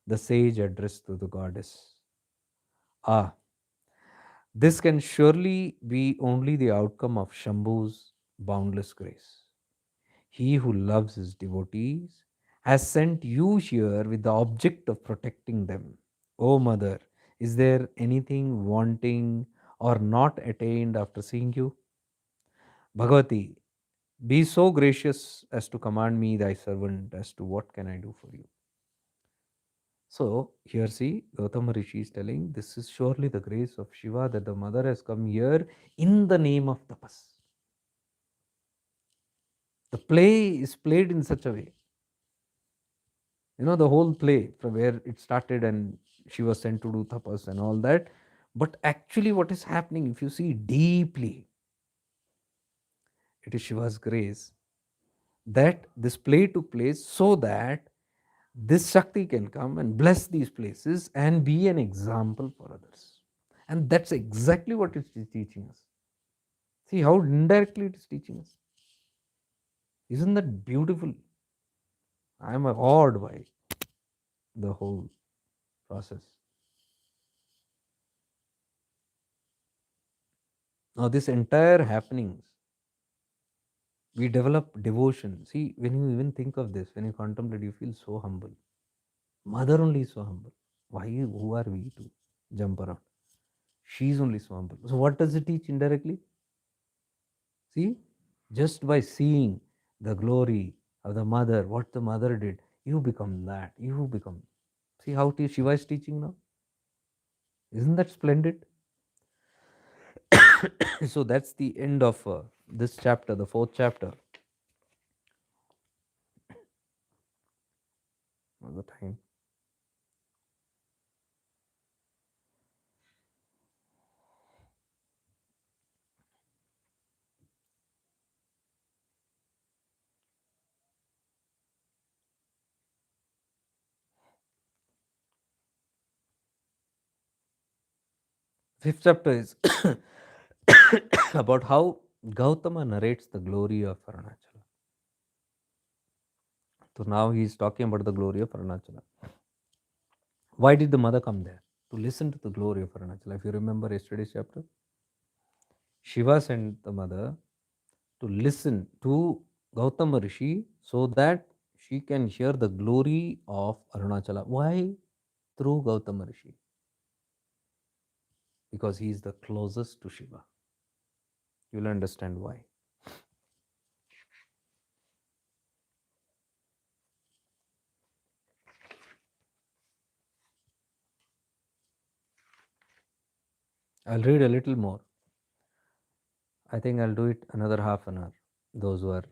the sage addressed to the goddess. Ah, this can surely be only the outcome of Shambhu's boundless grace. He who loves his devotees has sent you here with the object of protecting them. O Mother, is there anything wanting or not attained after seeing you? Bhagavati, be so gracious as to command me, thy servant, as to what can I do for you. So, here see, Gautama Rishi is telling this is surely the grace of Shiva that the mother has come here in the name of tapas. The play is played in such a way. The whole play from where it started and she was sent to do tapas and all that. But actually, what is happening, if you see deeply, it is Shiva's grace that this play took place so that this Shakti can come and bless these places and be an example for others. And that's exactly what it is teaching us. See how indirectly it is teaching us. Isn't that beautiful? I am awed by the whole process. Now, this entire happenings, we develop devotion. See, when you even think of this, when you contemplate, you feel so humble. Mother only is so humble. Why? Who are we to jump around? She's only so humble. So, what does it teach indirectly? See, just by seeing the glory of the mother, what the mother did, you become that. You become. See how Shiva is teaching now? Isn't that splendid? So, that's the end of this chapter, the fourth chapter. All the time. Fifth chapter is about how Gautama narrates the glory of Arunachala. So now he is talking about the glory of Arunachala. Why did the mother come there? To listen to the glory of Arunachala. If you remember yesterday's chapter, Shiva sent the mother to listen to Gautama Rishi so that she can hear the glory of Arunachala. Why? Through Gautama Rishi. Because he is the closest to Shiva. You will understand why. I'll read a little more. I think I'll do it another half an hour. Those who are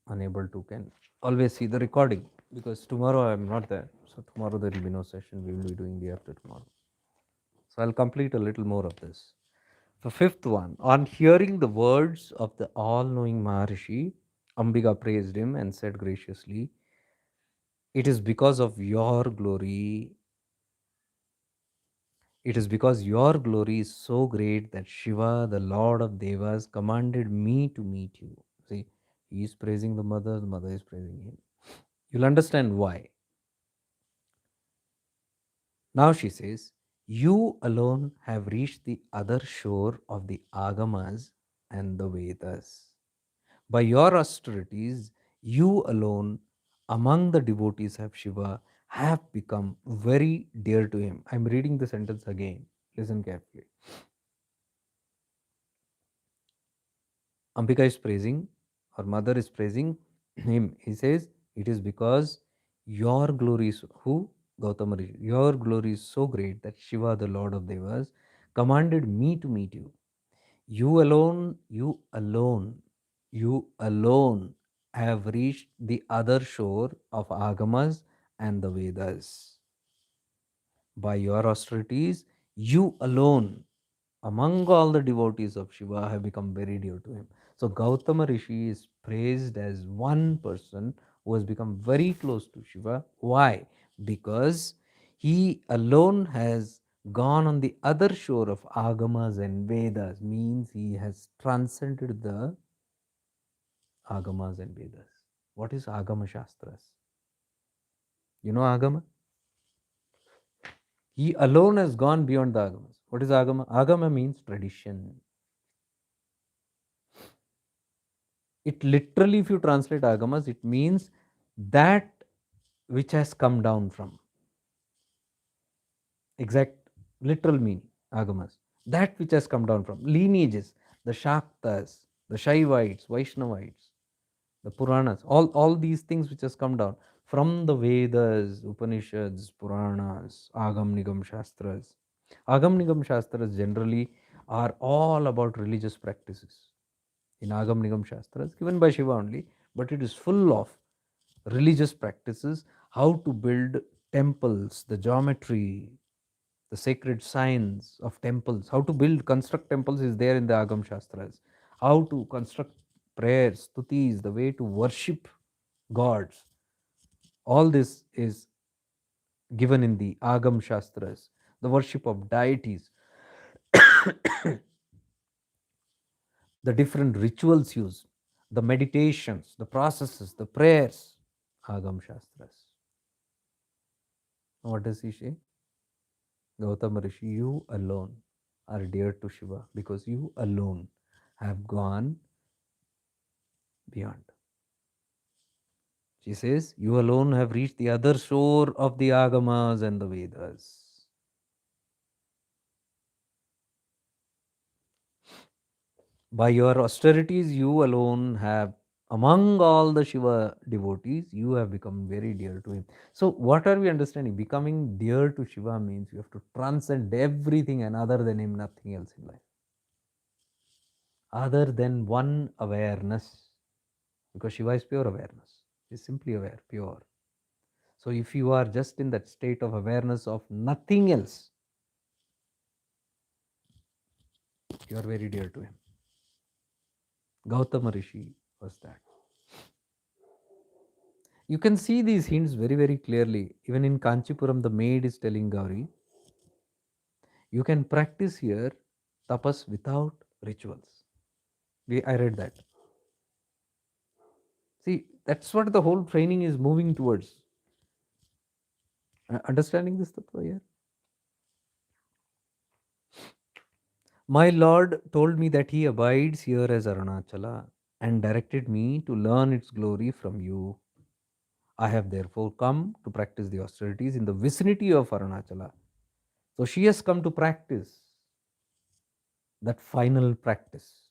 unable to can always see the recording, because tomorrow I am not there. So tomorrow there will be no session. We will be doing the after tomorrow. So I'll complete a little more of this. The fifth one, on hearing the words of the all knowing Maharishi, Ambika praised him and said graciously, "It is because of your glory, it is because your glory is so great that Shiva, the Lord of Devas, commanded me to meet you." See, he is praising the mother is praising him. You'll understand why. Now she says, "You alone have reached the other shore of the Agamas and the Vedas. By your austerities, you alone among the devotees of Shiva have become very dear to him." I'm reading the sentence again. Listen carefully. Ambika is praising, her mother is praising him. He says, "It is because your glory is who? Gautama Rishi. Your glory is so great that Shiva, the Lord of Devas, commanded me to meet you. You alone have reached the other shore of Agamas and the Vedas. By your austerities, you alone among all the devotees of Shiva have become very dear to him." So Gautama Rishi is praised as one person who has become very close to Shiva. Why? Because he alone has gone on the other shore of Agamas and Vedas, means he has transcended the Agamas and Vedas. What is Agama Shastras? You know Agama? He alone has gone beyond the Agamas. What is Agama? Agama means tradition. It literally, if you translate Agamas, it means that which has come down from. Exact literal meaning, Agamas. That which has come down from. Lineages, the Shaktas, the Shaivites, Vaishnavites, the Puranas, all these things which has come down from the Vedas, Upanishads, Puranas, Agam Nigam Shastras. Agam Nigam Shastras generally are all about religious practices. In Agam Nigam Shastras, given by Shiva only, but it is full of religious practices, how to build temples, the geometry, the sacred science of temples, how to build, construct temples is there in the Agam Shastras. How to construct prayers, stutis, the way to worship gods. All this is given in the Agam Shastras. The worship of deities, the different rituals used, the meditations, the processes, the prayers, Agam Shastras. What does he say? Gautama Rishi, you alone are dear to Shiva because you alone have gone beyond. She says, "You alone have reached the other shore of the Agamas and the Vedas. By your austerities, you alone have, among all the Shiva devotees, you have become very dear to him." So, what are we understanding? Becoming dear to Shiva means you have to transcend everything and other than him, nothing else in life. Other than one awareness, because Shiva is pure awareness, he is simply aware, pure. So, if you are just in that state of awareness of nothing else, you are very dear to him. Gautama Rishi was that. You can see these hints very, very clearly. Even in Kanchipuram, the maid is telling Gauri, you can practice here tapas without rituals. I read that. See, that's what the whole training is moving towards. Understanding this tattva here? My Lord told me that he abides here as Arunachala and directed me to learn its glory from you. I have therefore come to practice the austerities in the vicinity of Arunachala. So she has come to practice that final practice,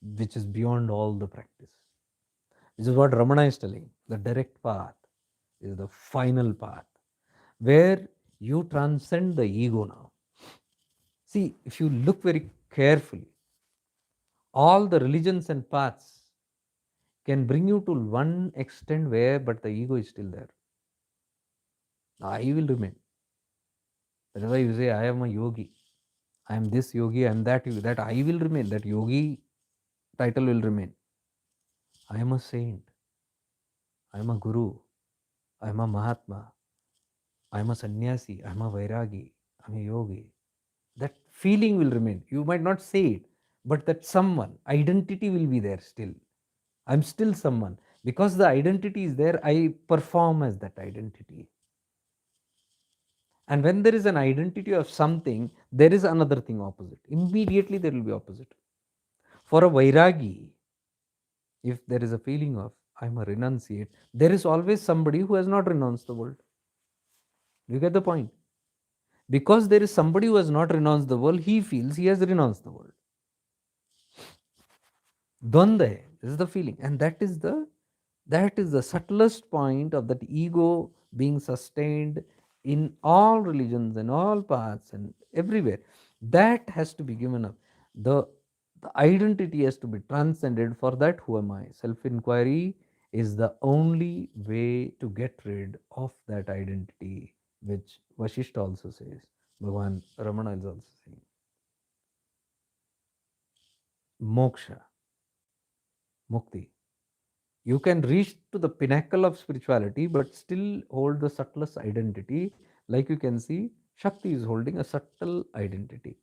which is beyond all the practice. This is what Ramana is telling. The direct path is the final path where you transcend the ego now. See, if you look very carefully, All the religions and paths can bring you to one extent where, but the ego is still there. I will remain. That is why you say, I am a yogi. I am this yogi, I am that yogi. That I will remain. That yogi title will remain. I am a saint. I am a guru. I am a mahatma. I am a sannyasi. I am a vairagi. I am a yogi. That feeling will remain. You might not say it, but that someone, identity will be there still. I'm still someone. Because the identity is there, I perform as that identity. And when there is an identity of something, there is another thing opposite. Immediately there will be opposite. For a vairagi, if there is a feeling of I'm a renunciate, there is always somebody who has not renounced the world. You get the point? Because there is somebody who has not renounced the world, he feels he has renounced the world. Dvanda hai. This is the feeling, and that is the subtlest point of that ego being sustained in all religions and all paths and everywhere. That has to be given up. The identity has to be transcended. For that, who am I? Self inquiry is the only way to get rid of that identity, which Vashishta also says. Bhagavan Ramana is also saying. Moksha, mukti. You can reach to the pinnacle of spirituality but still hold the subtlest identity. Like you can see, Shakti is holding a subtle identity.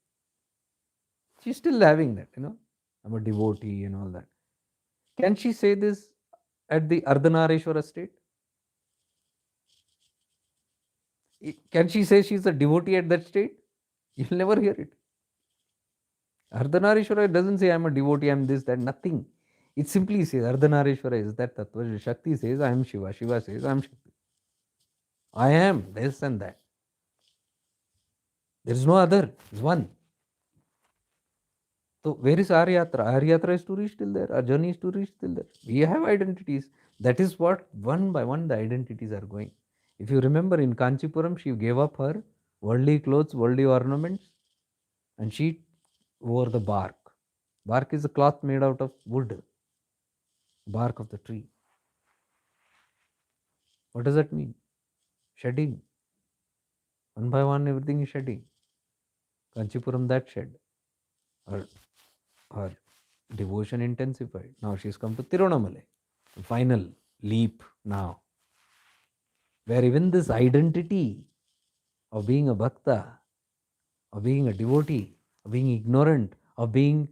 She's still having that, I'm a devotee and all that. Can she say this at the Ardhanarishwara state? Can she say she's a devotee at that state? You'll never hear it. Ardhanarishwara doesn't say I'm a devotee, I'm this, that, nothing. It simply says Ardhanarishwara is that Tattva. Shakti says I am Shiva. Shiva says I am Shakti. I am this and that. There is no other. It's one. So where is our yatra? Our yatra is to reach till there. Our journey is to reach till there. We have identities. That is what one by one the identities are going. If you remember in Kanchipuram, she gave up her worldly clothes, worldly ornaments, and she wore the bark. Bark is a cloth made out of wood, bark of the tree. What does that mean? Shedding. One by one, everything is shedding. Kanchipuram that shed. Her devotion intensified. Now she's come to Tirunamalai. The final leap now, where even this identity of being a bhakta, of being a devotee, of being ignorant, of being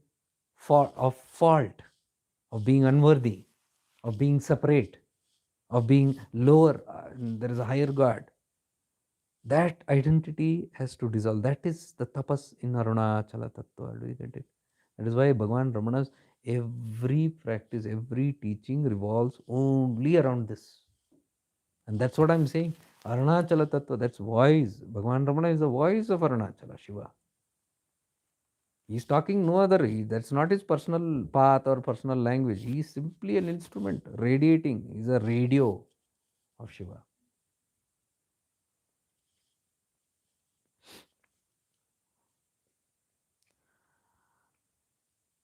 of fault, of being unworthy, of being separate, of being lower, there is a higher God. That identity has to dissolve. That is the tapas in Arunachala Tattva. Do you get it? That is why Bhagavan Ramana's every practice, every teaching revolves only around this. And that's what I'm saying. Arunachala Tattva, that's voice. Bhagavan Ramana is the voice of Arunachala Shiva. He's talking no other. That's not his personal path or personal language. He's simply an instrument radiating. He's a radio of Shiva.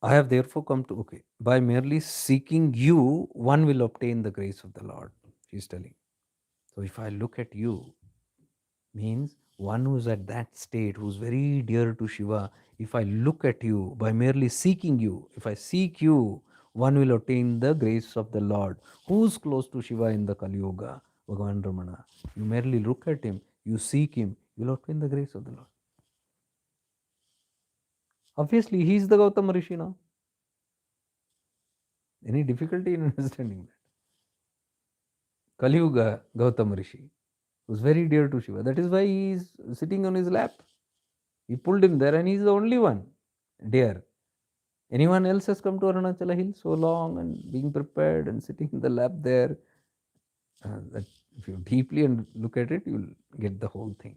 I have therefore come to, okay, by merely seeking you, one will obtain the grace of the Lord. He's telling. So if I look at you, means one who's at that state, who's very dear to Shiva, if I look at you, by merely seeking you, if I seek you, one will obtain the grace of the Lord. Who's close to Shiva in the Kali Yuga? Bhagavan Ramana. You merely look at him, you seek him, you'll obtain the grace of the Lord. Obviously, he is the Gautama Rishi now. Any difficulty in understanding that? Kali Yuga Gautama Rishi was very dear to Shiva. That is why he is sitting on his lap. He pulled him there and he is the only one dear. Anyone else has come to Arunachala Hill so long and being prepared and sitting in the lap there. That if you deeply and look at it, you will get the whole thing.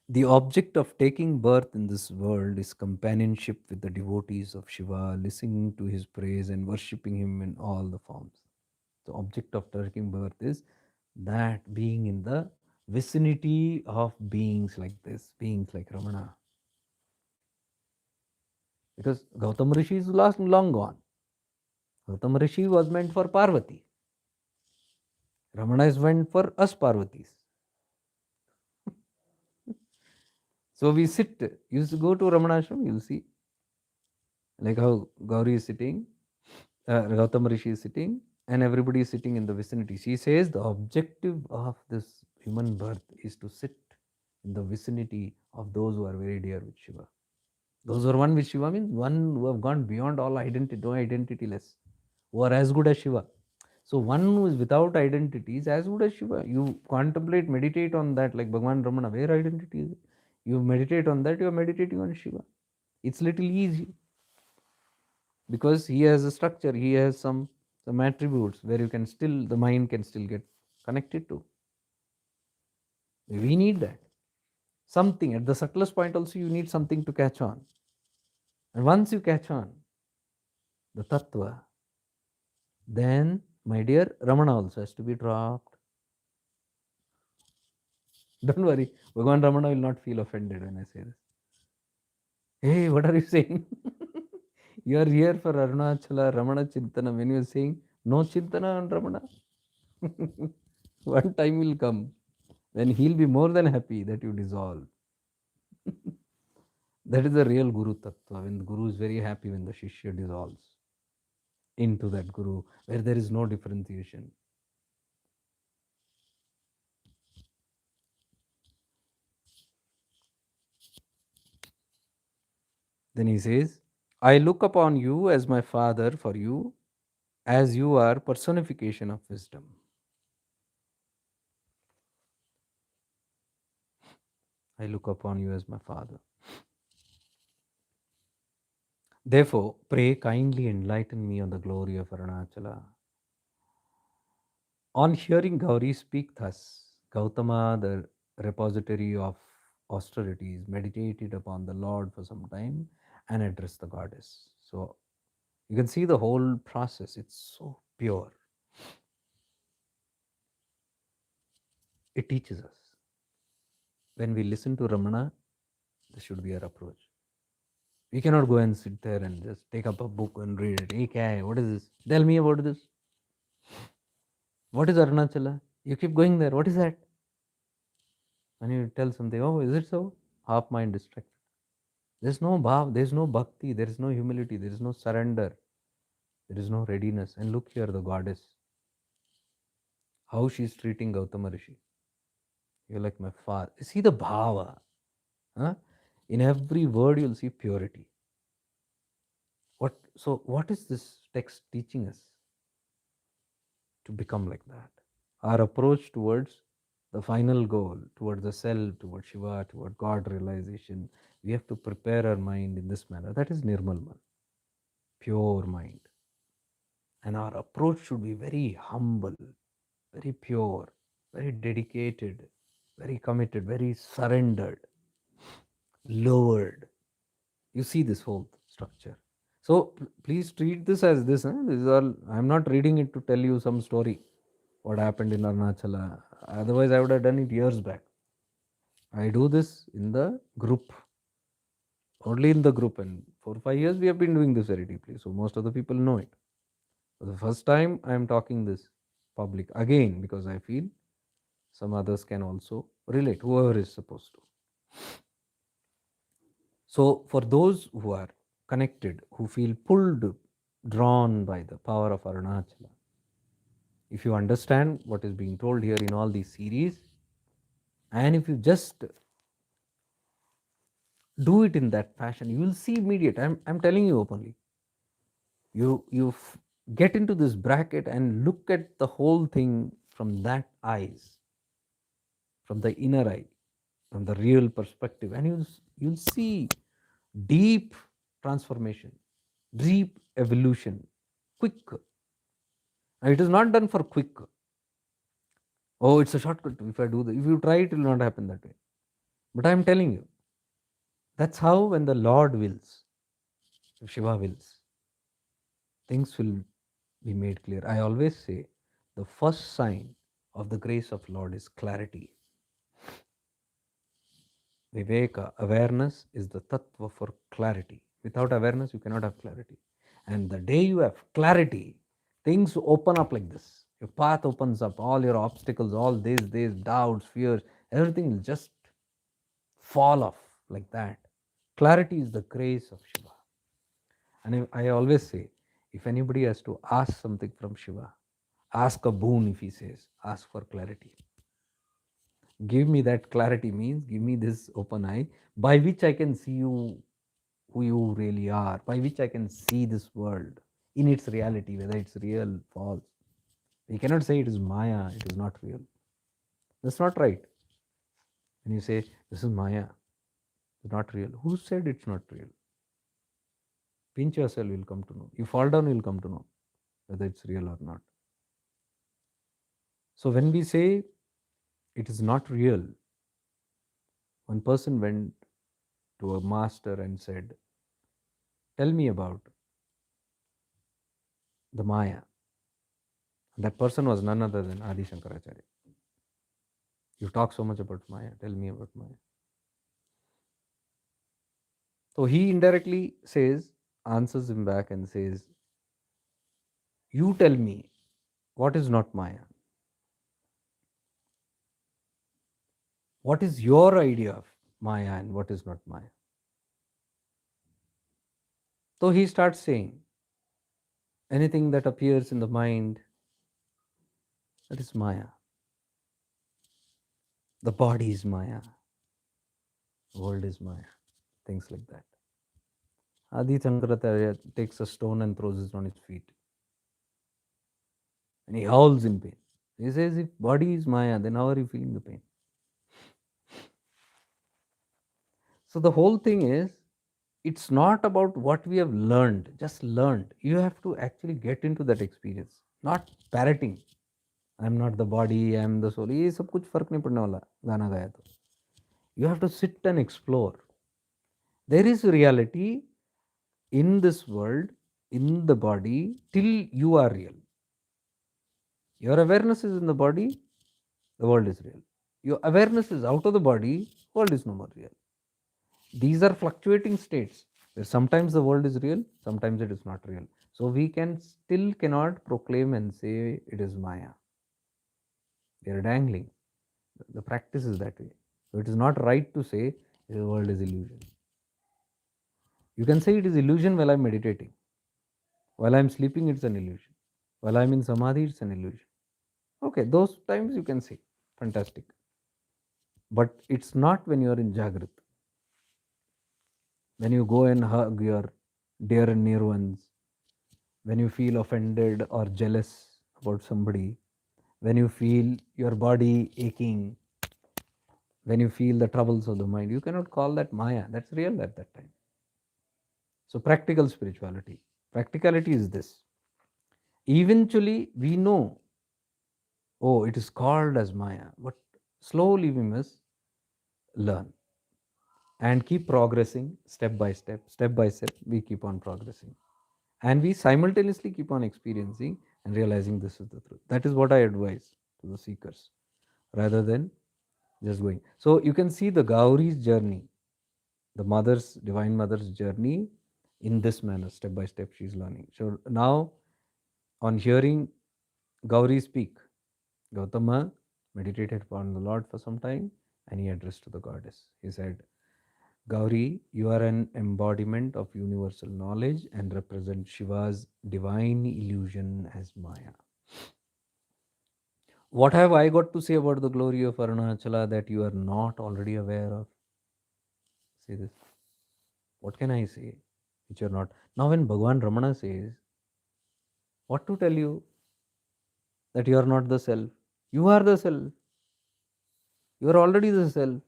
The object of taking birth in this world is companionship with the devotees of Shiva, listening to his praise and worshipping him in all the forms. The object of taking birth is that being in the vicinity of beings like this, beings like Ramana. Because Gautama Rishi is long gone. Gautama Rishi was meant for Parvati. Ramana is meant for us Parvatis. So we sit, you go to Ramana Ashram, you'll see like how Gauri is sitting, Gautama Rishi is sitting, and everybody is sitting in the vicinity. She says the objective of this human birth is to sit in the vicinity of those who are very dear with Shiva. Those who are one with Shiva means one who have gone beyond all identity, no identityless, who are as good as Shiva. So one who is without identity is as good as Shiva. You contemplate, meditate on that, like Bhagavan Ramana, where identity is? You meditate on that, you are meditating on Shiva. It's little easy because he has a structure, he has some attributes where you can still, the mind can still get connected to. We need that. Something at the subtlest point also you need something to catch on. And once you catch on the tattva, then my dear Ramana also has to be dropped. Don't worry, Bhagavan Ramana will not feel offended when I say this. Hey, what are you saying? You are here for Arunachala Ramana Chintanam. When you are saying no Chintana on Ramana, one time will come when he'll be more than happy that you dissolve. That is the real Guru Tattva. When the Guru is very happy when the Shishya dissolves into that Guru, where there is no differentiation. Then he says, I look upon you as my father for you, as you are personification of wisdom. I look upon you as my father. Therefore, pray kindly enlighten me on the glory of Arunachala. On hearing Gauri speak thus, Gautama, the repository of austerities, meditated upon the Lord for some time and addressed the goddess. So you can see the whole process, it's so pure. It teaches us. When we listen to Ramana, this should be our approach. We cannot go and sit there and just take up a book and read it. Hey, kya hai? What is this? Tell me about this. What is Arunachala? You keep going there. What is that? And you tell something. Oh, is it so? Half mind distracted. There's no bhav, there's no bhakti, there is no humility, there is no surrender, there is no readiness. And look here, the goddess, how she's treating Gautama Rishi. You're like my father. See the bhava. Huh? In every word, you'll see purity. What is this text teaching us? To become like that. Our approach towards the final goal, towards the self, towards Shiva, toward God realization, we have to prepare our mind in this manner. That is Nirmalman, pure mind. And our approach should be very humble, very pure, very dedicated, very committed, very surrendered, lowered. You see this whole structure. So please treat this as this. This is all. I'm not reading it to tell you some story, what happened in Arunachala. Otherwise, I would have done it years back. I do this in the group, only in the group. And for 5 years, we have been doing this very deeply. So most of the people know it. For the first time, I am talking this public again because I feel some others can also relate, whoever is supposed to. So, for those who are connected, who feel pulled, drawn by the power of Arunachala, if you understand what is being told here in all these series, and if you just do it in that fashion, you will see immediate. I'm telling you openly. You get into this bracket and look at the whole thing from that eyes, from the inner eye, from the real perspective, and you'll see deep transformation, deep evolution, quick. Now, it is not done for quick. Oh, it's a shortcut. If I do that, if you try it, will not happen that way. But I am telling you, that's how when the Lord wills, if Shiva wills, things will be made clear. I always say the first sign of the grace of Lord is clarity. Viveka, awareness, is the tattva for clarity. Without awareness, you cannot have clarity. And the day you have clarity, things open up like this. Your path opens up, all your obstacles, all these doubts, fears, everything will just fall off like that. Clarity is the grace of Shiva. And I always say, if anybody has to ask something from Shiva, ask a boon. If he says, ask for clarity. Give me that clarity means give me this open eye by which I can see you, who you really are, by which I can see this world in its reality, whether it's real, false. We cannot say it is Maya, it is not real. That's not right. When you say this is Maya, it's not real. Who said it's not real? Pinch yourself, you'll come to know. You fall down, you'll come to know whether it's real or not. So when we say it is not real, one person went to a master and said, tell me about the Maya. That person was none other than Adi Shankaracharya. You talk so much about Maya, tell me about Maya. So he indirectly answers him back and says, you tell me what is not Maya. What is your idea of Maya and what is not Maya? So he starts saying, anything that appears in the mind, that is Maya. The body is Maya. The world is Maya. Things like that. Adi Shankaracharya takes a stone and throws it on his feet. And he howls in pain. He says, if body is Maya, then how are you feeling the pain? So the whole thing is, it's not about what we have learned, just learned. You have to actually get into that experience, not parroting. I am not the body, I am the soul. ये सब कुछ फर्क नहीं पड़ने वाला गाना गाया तो. You have to sit and explore. There is reality in this world, in the body, till you are real. Your awareness is in the body, the world is real. Your awareness is out of the body, world is no more real. These are fluctuating states where sometimes the world is real, sometimes it is not real. So we cannot proclaim and say it is Maya. They are dangling. The practice is that way. So it is not right to say the world is illusion. You can say it is illusion while I am meditating. While I am sleeping, it's an illusion. While I am in samadhi, it's an illusion. Okay, those times you can say, fantastic. But it's not when you are in Jagrat. When you go and hug your dear and near ones, when you feel offended or jealous about somebody, when you feel your body aching, when you feel the troubles of the mind, you cannot call that Maya. That's real at that time. So, practical spirituality. Practicality is this. Eventually, we know, oh, it is called as Maya, but slowly we must learn and keep progressing step by step. Step by step, we keep on progressing. And we simultaneously keep on experiencing and realizing this is the truth. That is what I advise to the seekers rather than just going. So you can see the Gauri's journey, the mother's, divine mother's journey in this manner, step by step she is learning. So now on hearing Gauri speak, Gautama meditated upon the Lord for some time and he addressed to the goddess. He said, Gauri, you are an embodiment of universal knowledge and represent Shiva's divine illusion as Maya. What have I got to say about the glory of Arunachala that you are not already aware of? Say this. What can I say which you are not? Now, when Bhagavan Ramana says, what to tell you that you are not the self? You are the self. You are already the self.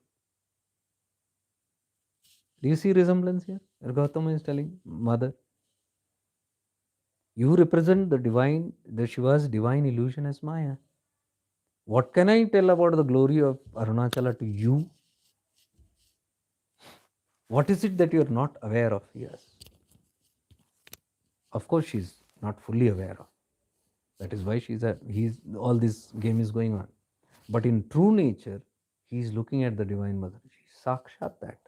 Do you see resemblance here? Gautama is telling Mother, you represent the divine, the Shiva's divine illusion as Maya. What can I tell about the glory of Arunachala to you? What is it that you are not aware of? Yes. Of course, she's not fully aware of. That is why all this game is going on. But in true nature, he is looking at the Divine Mother. She's Sakshat that.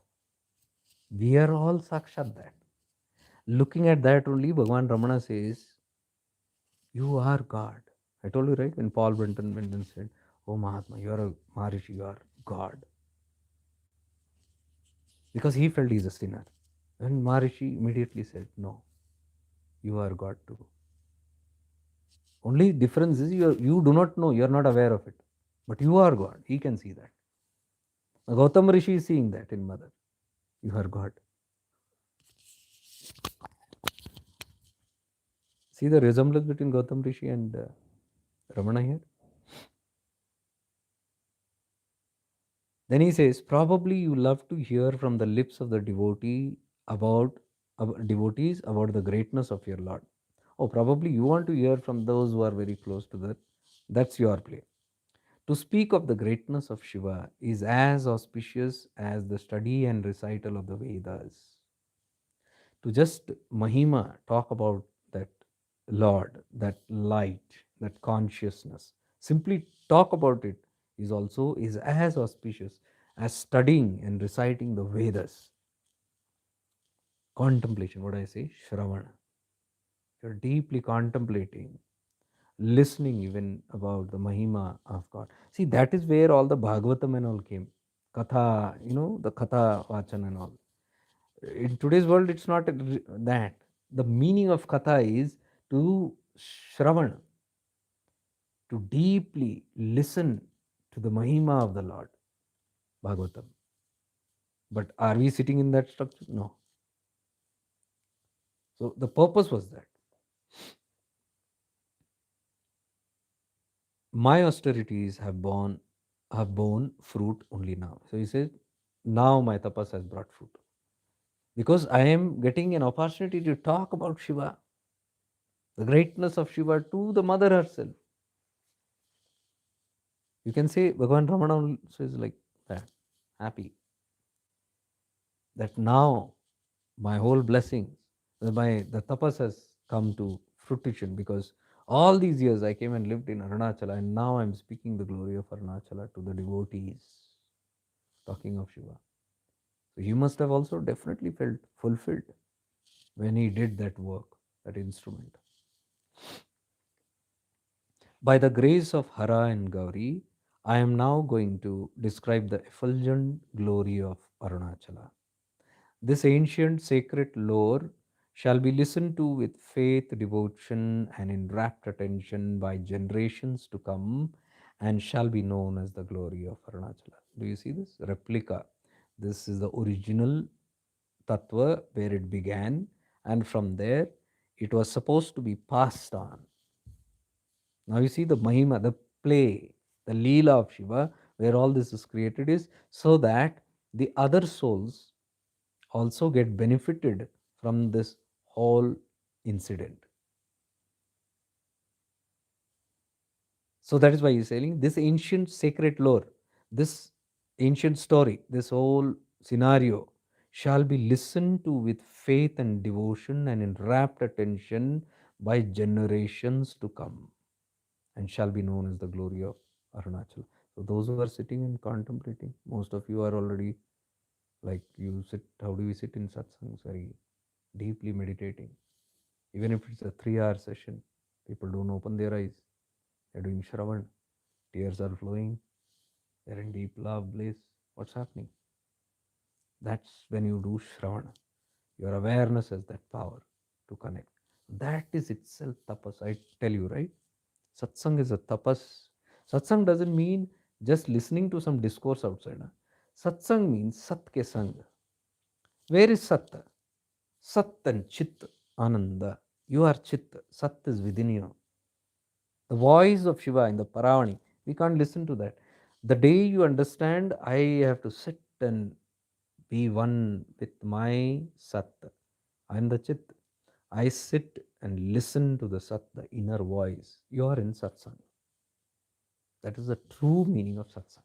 We are all Sakshat that. Looking at that only, Bhagavan Ramana says, you are God. I told you, right? When Paul Brenton went and said, oh Mahatma, you are a Maharishi, you are God. Because he felt he's a sinner. And Maharishi immediately said, no, you are God too. Only difference is you do not know, you are not aware of it. But you are God. He can see that. Gautama Rishi is seeing that in Mother. You are God. See the resemblance between Gautama Rishi and Ramana here? Then he says, probably you love to hear from the lips of the devotees about the greatness of your Lord. Oh, probably you want to hear from those who are very close to that. That's your play. To speak of the greatness of Shiva is as auspicious as the study and recital of the Vedas. To just Mahima talk about that Lord, that light, that consciousness, simply talk about it is as auspicious as studying and reciting the Vedas. Contemplation, what I say, Shravana. You're deeply contemplating, listening even about the Mahima of God. See, that is where all the Bhagavatam and all came. Katha, the Katha Vachan and all. In today's world, it's not that. The meaning of Katha is to Shravan, to deeply listen to the Mahima of the Lord, Bhagavatam. But are we sitting in that structure? No. So the purpose was that. My austerities have borne fruit only now. So he says, now my tapas has brought fruit. Because I am getting an opportunity to talk about Shiva, the greatness of Shiva to the mother herself. You can say Bhagavan Ramana also is like that, happy that now my whole blessings, the tapas has come to fruition because all these years I came and lived in Arunachala and now I'm speaking the glory of Arunachala to the devotees, talking of Shiva. So he must have also definitely felt fulfilled when he did that work, that instrument. By the grace of Hara and Gauri, I am now going to describe the effulgent glory of Arunachala. This ancient sacred lore shall be listened to with faith, devotion, and in rapt attention by generations to come, and shall be known as the glory of Arunachala. Do you see this? Replica. This is the original tattva where it began, and from there it was supposed to be passed on. Now you see the Mahima, the play, the Leela of Shiva, where all this is created is so that the other souls also get benefited from this whole incident. So that is why he's saying this ancient sacred lore, this ancient story, this whole scenario shall be listened to with faith and devotion and in rapt attention by generations to come, and shall be known as the glory of Arunachala. So those who are sitting and contemplating, most of you are already like you sit. How do we sit in satsangs? Very deeply meditating. Even if it's a 3 hour session, people don't open their eyes. They're doing Shravan. Tears are flowing. They're in deep love, bliss. What's happening? That's when you do Shravana. Your awareness has that power to connect. That is itself tapas. I tell you, right? Satsang is a tapas. Satsang doesn't mean just listening to some discourse outside. Huh? Satsang means Sat ke Sang. Where is Sat? Sat and Chit, Ananda. You are Chit. Sat is within you. The voice of Shiva in the Paravani, we can't listen to that. The day you understand, I have to sit and be one with my Sat. I am the Chit. I sit and listen to the Sat, the inner voice. You are in Satsang. That is the true meaning of Satsang.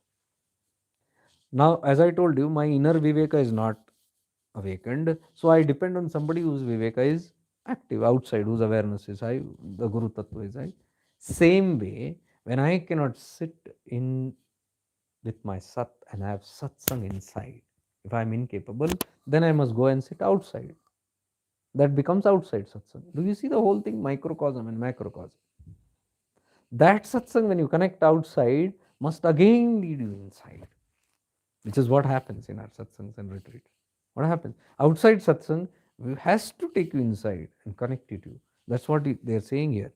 Now, as I told you, my inner Viveka is not awakened. So I depend on somebody whose Viveka is active outside, whose awareness is high, the Guru Tattva is high. Same way, when I cannot sit in with my Sat and have Satsang inside, if I am incapable, then I must go and sit outside. That becomes outside satsang. Do you see the whole thing, microcosm and macrocosm? That satsang, when you connect outside, must again lead you inside, which is what happens in our satsangs and retreats. What happens? Outside satsang has to take you inside and connect you to you. That's what they're saying here.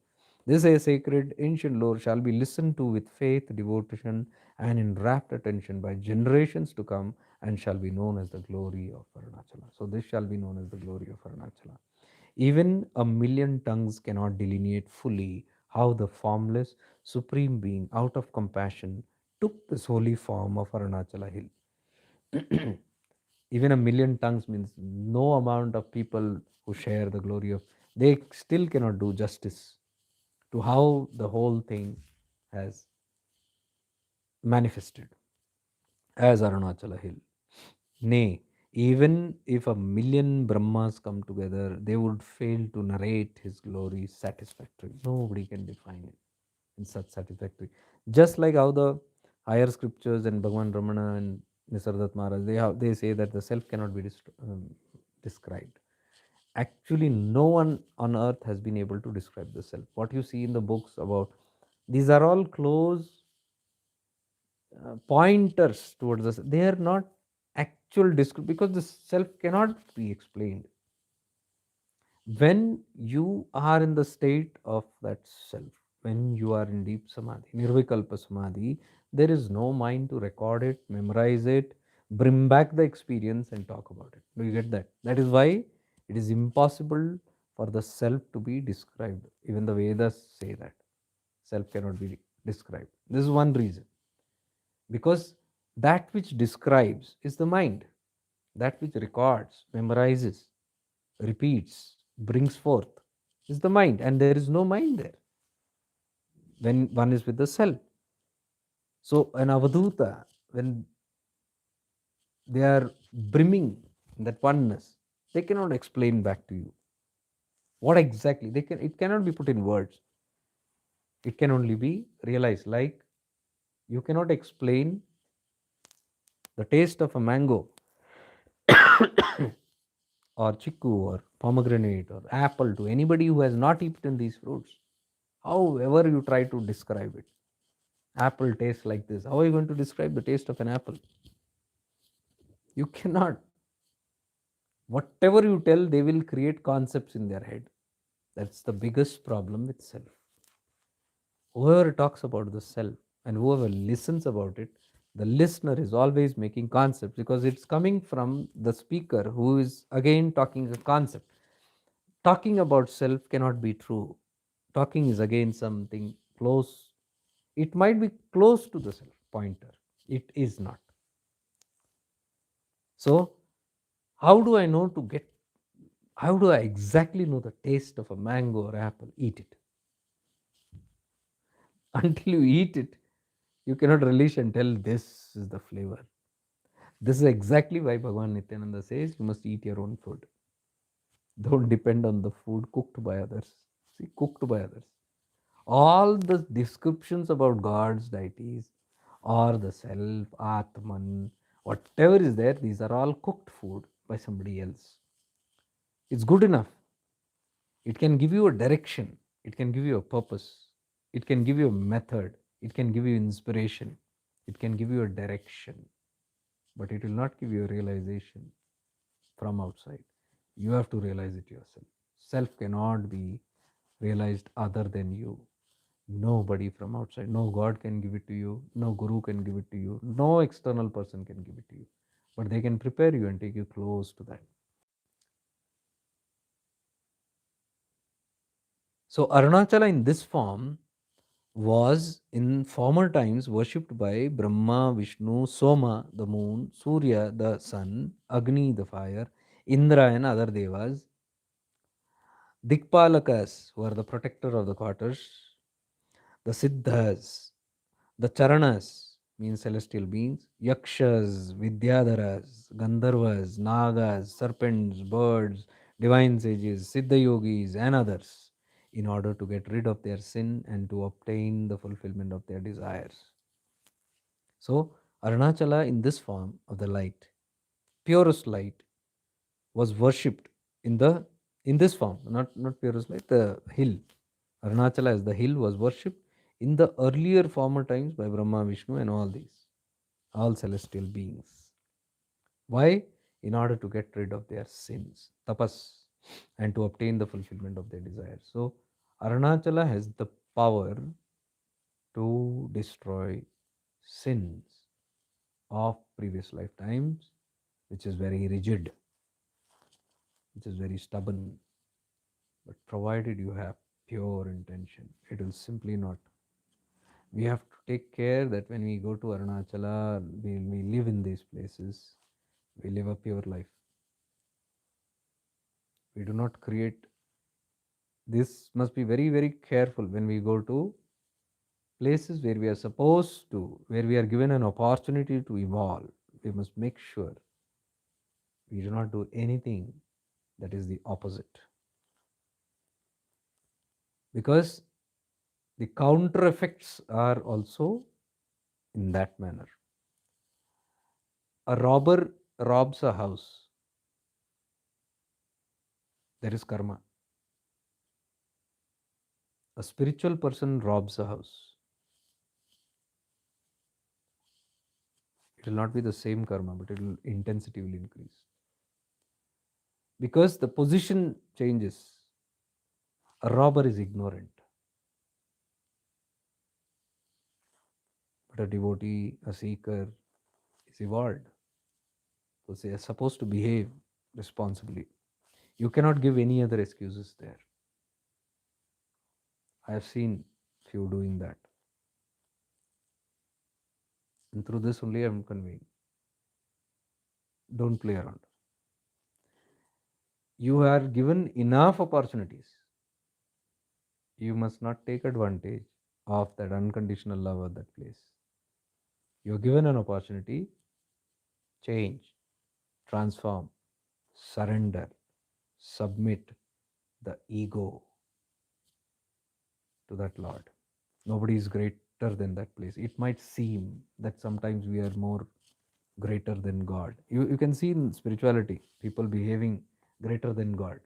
This is a sacred ancient lore shall be listened to with faith, devotion, and in rapt attention by generations to come, and shall be known as the glory of Arunachala. So this shall be known as the glory of Arunachala. Even a million tongues cannot delineate fully how the formless Supreme Being, out of compassion, took this holy form of Arunachala Hill. Even a million tongues means no amount of people who share the glory of, they still cannot do justice to how the whole thing has manifested as Arunachala Hill. Nay, even if a million Brahmas come together, they would fail to narrate his glory satisfactorily. Nobody can define it in such satisfactory. Just like how the higher scriptures and Bhagavan Ramana and Nisardat Maharaj, they say that the self cannot be described. Actually, no one on earth has been able to describe the self. What you see in the books about, these are all close pointers towards us. They are not actual description, because the self cannot be explained. When you are in the state of that self, when you are in deep samadhi, nirvikalpa samadhi, there is no mind to record it, memorize it, bring back the experience and talk about it. Do you get that? That is why it is impossible for the self to be described. Even the Vedas say that self cannot be described. This is one reason. Because that which describes is the mind, that which records, memorizes, repeats, brings forth is the mind, and there is no mind there when one is with the self. So, an avaduta, when they are brimming in that oneness, they cannot explain back to you what exactly they can. It cannot be put in words. It can only be realized. Like you cannot explain the taste of a mango or chiku or pomegranate or apple to anybody who has not eaten these fruits. However, you try to describe it, apple tastes like this. How are you going to describe the taste of an apple? You cannot. Whatever you tell, they will create concepts in their head. That's the biggest problem with self. Whoever talks about the self and whoever listens about it, the listener is always making concepts, because it's coming from the speaker who is again talking a concept. Talking about self cannot be true. Talking is again something close. It might be close to the self pointer. It is not. So, how do I know to get, how do I exactly know the taste of a mango or apple? Eat it. Until you eat it, you cannot relish and tell this is the flavor. This is exactly why Bhagavan Nityananda says you must eat your own food. Don't depend on the food cooked by others. See, cooked by others. All the descriptions about gods, deities, or the self, Atman, whatever is there, these are all cooked food by somebody else. It's good enough. It can give you a direction, it can give you a purpose, it can give you a method, it can give you inspiration, it can give you a direction, but it will not give you a realization from outside. You have to realize it yourself. Self cannot be realized other than you. Nobody from outside. No God can give it to you. No Guru can give it to you. No external person can give it to you. But they can prepare you and take you close to that. So, Arunachala in this form was in former times worshipped by Brahma, Vishnu, Soma, the moon, Surya, the sun, Agni, the fire, Indra, and other devas, Dikpalakas, who are the protector of the quarters, the Siddhas, the Charanas, means celestial beings, Yakshas, Vidyadharas, Gandharvas, Nagas, serpents, birds, divine sages, Siddha yogis, and others, in order to get rid of their sin and to obtain the fulfillment of their desires. So, Arunachala, in this form of the light, purest light, was worshipped in the in this form, not purest light, the hill. Arunachala as the hill was worshipped in the earlier former times by Brahma, Vishnu, and all these, all celestial beings. Why? In order to get rid of their sins, tapas, and to obtain the fulfillment of their desires. So, Arunachala has the power to destroy sins of previous lifetimes, which is very rigid, which is very stubborn. But provided you have pure intention, it will simply not. We have to take care that when we go to Arunachala, we live in these places, we live a pure life. We do not create. This must be very, very careful when we go to places where we are supposed to, where we are given an opportunity to evolve. We must make sure we do not do anything that is the opposite. Because the counter effects are also in that manner. A robber robs a house, there is karma. A spiritual person robs a house, it will not be the same karma, but it will intensity will increase. Because the position changes. A robber is ignorant, but a devotee, a seeker is evolved. So they are supposed to behave responsibly. You cannot give any other excuses there. I have seen few doing that. And through this only I am conveying. Don't play around. You are given enough opportunities. You must not take advantage of that unconditional love of that place. You are given an opportunity, change, transform, surrender, submit the ego to that Lord. Nobody is greater than that place. It might seem that sometimes we are more greater than God. You can see in spirituality, people behaving greater than God.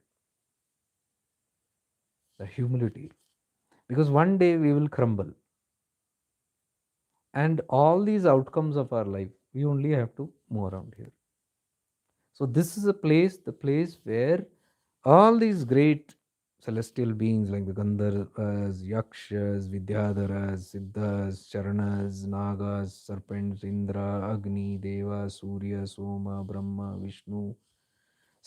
The humility. Because one day we will crumble. And all these outcomes of our life, we only have to move around here. So this is a place, the place where all these great celestial beings like the Gandharvas, Yakshas, Vidyadharas, Siddhas, Charanas, Nagas, Serpents, Indra, Agni, Deva, Surya, Soma, Brahma, Vishnu,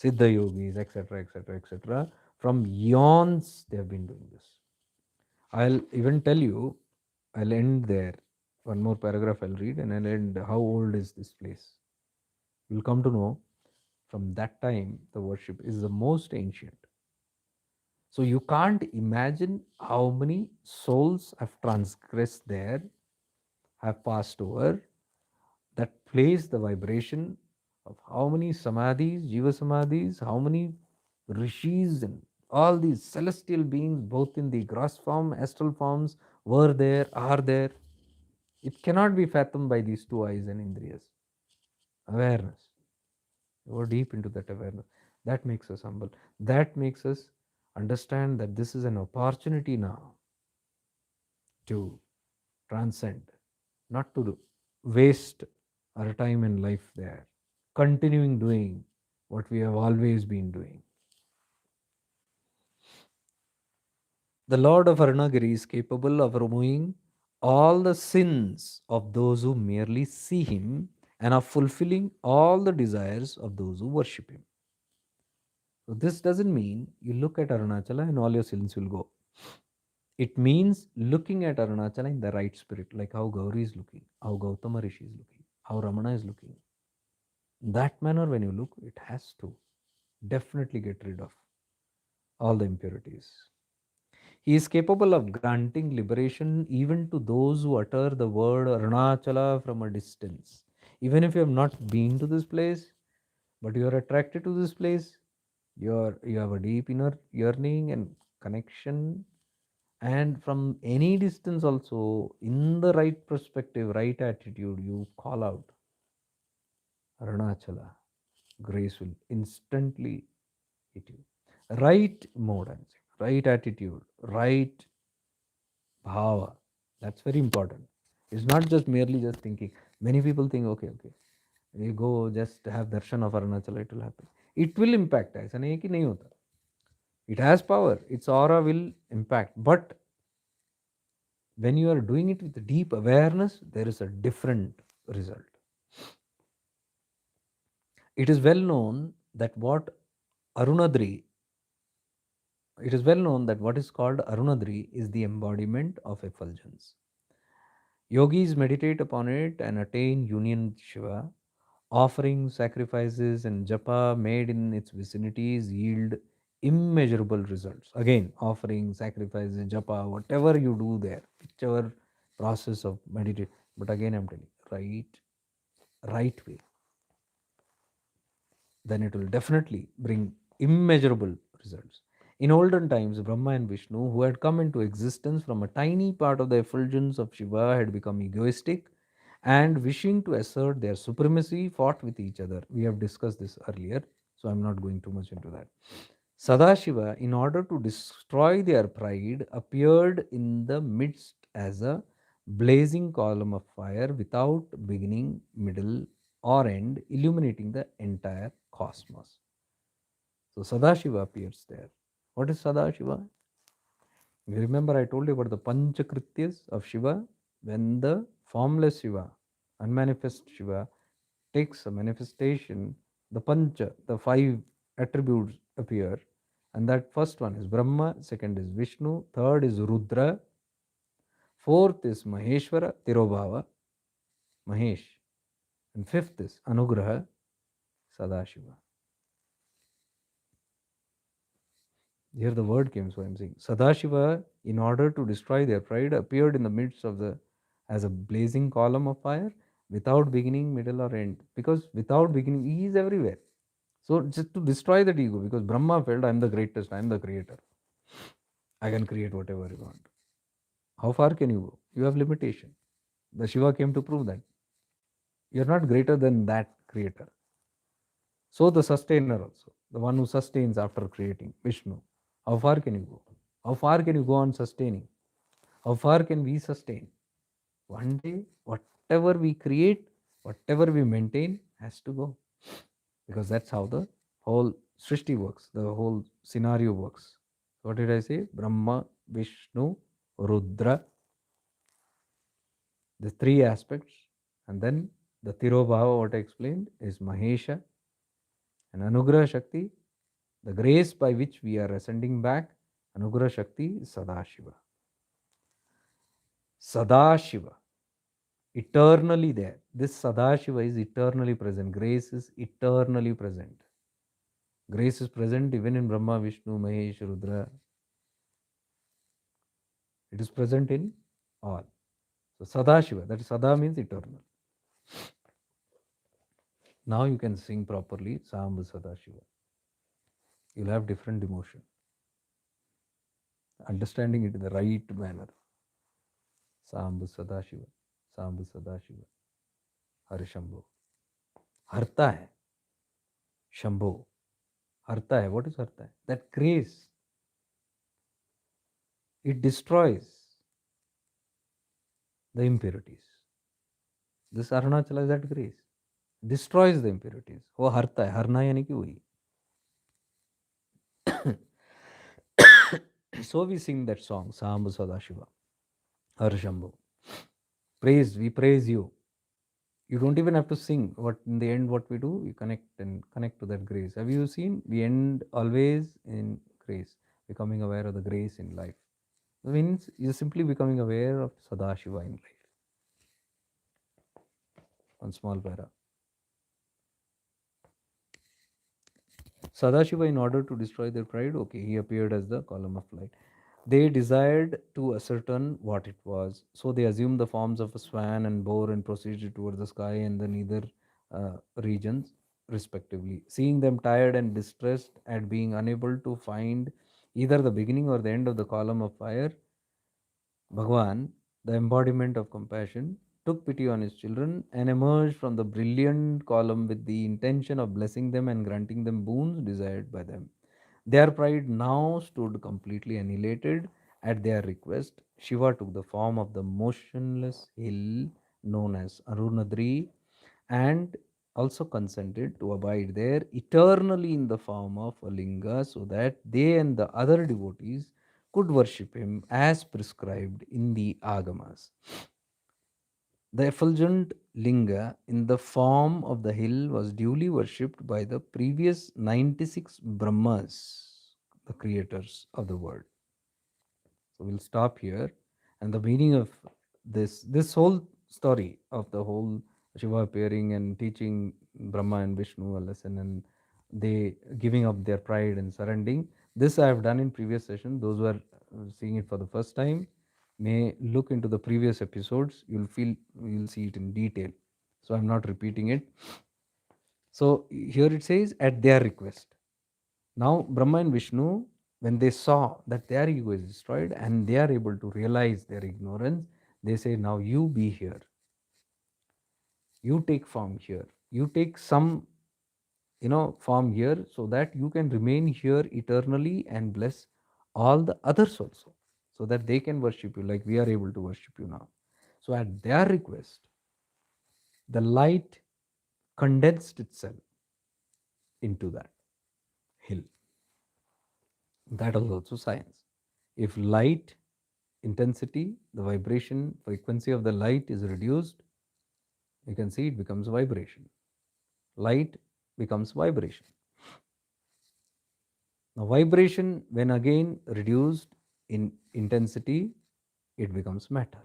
Siddha yogis, etc., etc., etc. From eons they have been doing this. I'll even tell you, I'll end there. One more paragraph I'll read and I'll end. How old is this place? You'll come to know from that time the worship is the most ancient. So you can't imagine how many souls have transgressed there, have passed over. That plays the vibration of how many samadhis, jiva samadhis, how many rishis and all these celestial beings, both in the gross form, astral forms, were there, are there. It cannot be fathomed by these two eyes and indriyas. Awareness. Go deep into that awareness. That makes us humble. That makes us understand that this is an opportunity now to transcend, not to waste our time and life there, continuing doing what we have always been doing. The Lord of Arunagiri is capable of removing all the sins of those who merely see him and of fulfilling all the desires of those who worship him. So, this doesn't mean you look at Arunachala and all your sins will go. It means looking at Arunachala in the right spirit, like how Gauri is looking, how Gautama Rishi is looking, how Ramana is looking. In that manner, when you look, it has to definitely get rid of all the impurities. He is capable of granting liberation even to those who utter the word Arunachala from a distance. Even if you have not been to this place, but you are attracted to this place, you have a deep inner yearning and connection, and from any distance also, in the right perspective, right attitude, you call out Arunachala, grace will instantly hit you. Right mode, I'm saying, right attitude, right bhava. That's very important. It's not just merely just thinking. Many people think, okay, we go just have darshan of Arunachala, it will happen. It will impact. ऐसा नहीं है कि नहीं होता. It has power. Its aura will impact. But when you are doing it with deep awareness, there is a different result. It is well known that it is well known that what is called Arunadri is the embodiment of effulgence. Yogis meditate upon it and attain union with Shiva. Offerings, sacrifices, and japa made in its vicinities yield immeasurable results. Again, offerings, sacrifices, japa, whatever you do there, whichever process of meditate. But again, I'm telling you, right way, then it will definitely bring immeasurable results. In olden times, Brahma and Vishnu, who had come into existence from a tiny part of the effulgence of Shiva, had become egoistic and wishing to assert their supremacy, fought with each other. We have discussed this earlier, so I'm not going too much into that. Sadashiva, in order to destroy their pride, appeared in the midst as a blazing column of fire without beginning, middle, or end, illuminating the entire cosmos. So Sadashiva appears there. What is Sadashiva? You remember I told you about the Panchakrityas of Shiva? When the formless Shiva, unmanifest Shiva, takes a manifestation, the Pancha, the five attributes appear. And that first one is Brahma, second is Vishnu, third is Rudra, fourth is Maheshwara, Tirobhava, Mahesh, and fifth is Anugraha, Sadashiva. Here the word came, so I'm saying Sadashiva, in order to destroy their pride, appeared in the midst of the as a blazing column of fire without beginning, middle, or end. Because without beginning, he is everywhere. So just to destroy that ego, because Brahma felt I'm the greatest, I'm the creator. I can create whatever you want. How far can you go? You have limitation. The Shiva came to prove that. You're not greater than that creator. So the sustainer also, the one who sustains after creating, Vishnu. How far can you go? How far can you go on sustaining? How far can we sustain? One day, whatever we create, whatever we maintain, has to go. Because that's how the whole Srishti works, the whole scenario works. What did I say? Brahma, Vishnu, Rudra, the three aspects. And then the Tirobhava, what I explained, is Mahesha. And Anugraha Shakti, the grace by which we are ascending back, Anugraha Shakti is Sadashiva. Sadashiva, eternally there. This Sadashiva is eternally present. Grace is eternally present. Grace is present even in Brahma, Vishnu, Mahesh, Rudra. It is present in all. So Sadashiva, that is Sada means eternal. Now you can sing properly Sambhu Sadashiva. You'll have different emotion. Understanding it in the right manner. Sambhu Sadashiva, Sambhu Sadashiva, Harishambho. Harta hai, Shambho. Harta hai, what is Harta hai? That grace. It destroys the impurities. This Arunachala is that grace. Destroys the impurities. वो हरता है, हरना यानी कि वही. So we sing that song, Sambhu Sadashiva, Harshambhu. Praise, we praise you. You don't even have to sing. What in the end, what we do, we connect to that grace. Have you seen? We end always in grace, becoming aware of the grace in life. It means you're simply becoming aware of Sadashiva in life. One small para. Sadashiva, in order to destroy their pride, okay, he appeared as the column of light. They desired to ascertain what it was, so they assumed the forms of a swan and boar and proceeded toward the sky and the nether regions, respectively. Seeing them tired and distressed at being unable to find either the beginning or the end of the column of fire, Bhagwan, the embodiment of compassion, took pity on his children and emerged from the brilliant column with the intention of blessing them and granting them boons desired by them. Their pride now stood completely annihilated. At their request, Shiva took the form of the motionless hill known as Arunadri and also consented to abide there eternally in the form of a linga so that they and the other devotees could worship him as prescribed in the agamas. The effulgent linga in the form of the hill was duly worshipped by the previous 96 Brahmas, the creators of the world. So we'll stop here. And the meaning of this whole story of the whole Shiva appearing and teaching Brahma and Vishnu a lesson and they giving up their pride and surrendering. This I have done in previous session. Those who are seeing it for the first time may look into the previous episodes. You'll see it in detail. So I'm not repeating it. So here it says at their request. Now, Brahma and Vishnu, when they saw that their ego is destroyed and they are able to realize their ignorance, they say, now you be here. You take form here. You take some, form here so that you can remain here eternally and bless all the others also, so that they can worship you like we are able to worship you now. So, at their request, the light condensed itself into that hill. That is also science. If light intensity, the vibration frequency of the light is reduced, you can see it becomes vibration. Light becomes vibration. Now, vibration, when again reduced in intensity, it becomes matter.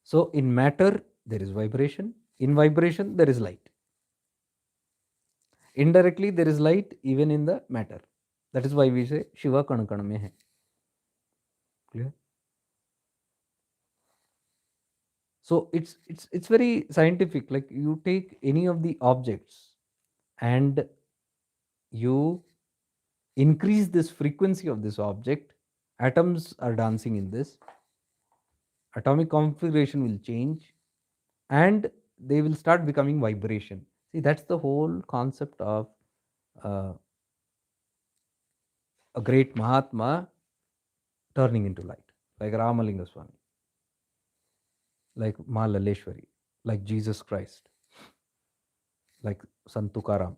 So, in matter, there is vibration. In vibration, there is light. Indirectly, there is light even in the matter. That is why we say Shiva kan kan mein hai. Clear? So it's very scientific. Like you take any of the objects and you increase this frequency of this object, atoms are dancing in this, atomic configuration will change and they will start becoming vibration. See, that's the whole concept of uh, a great Mahatma turning into light, like Ramalinga Swami, like Ma Laleshwari, like Jesus Christ, like Sant Tukaram.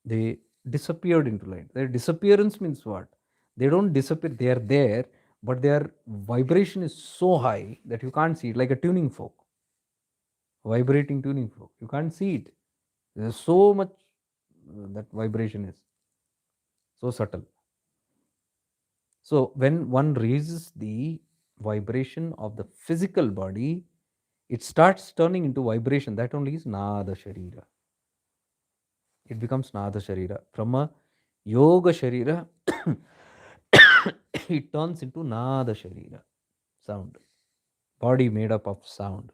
They disappeared into light. Their disappearance means what? They don't disappear, they are there, but their vibration is so high that you can't see it, like a tuning fork, vibrating tuning fork. You can't see it. There's so much that vibration is so subtle. So, when one raises the vibration of the physical body, it starts turning into vibration. That only is Nada Sharira. It becomes Nada Sharira. From a Yoga Sharira, it turns into Nada Sharira, sound. Body made up of sound.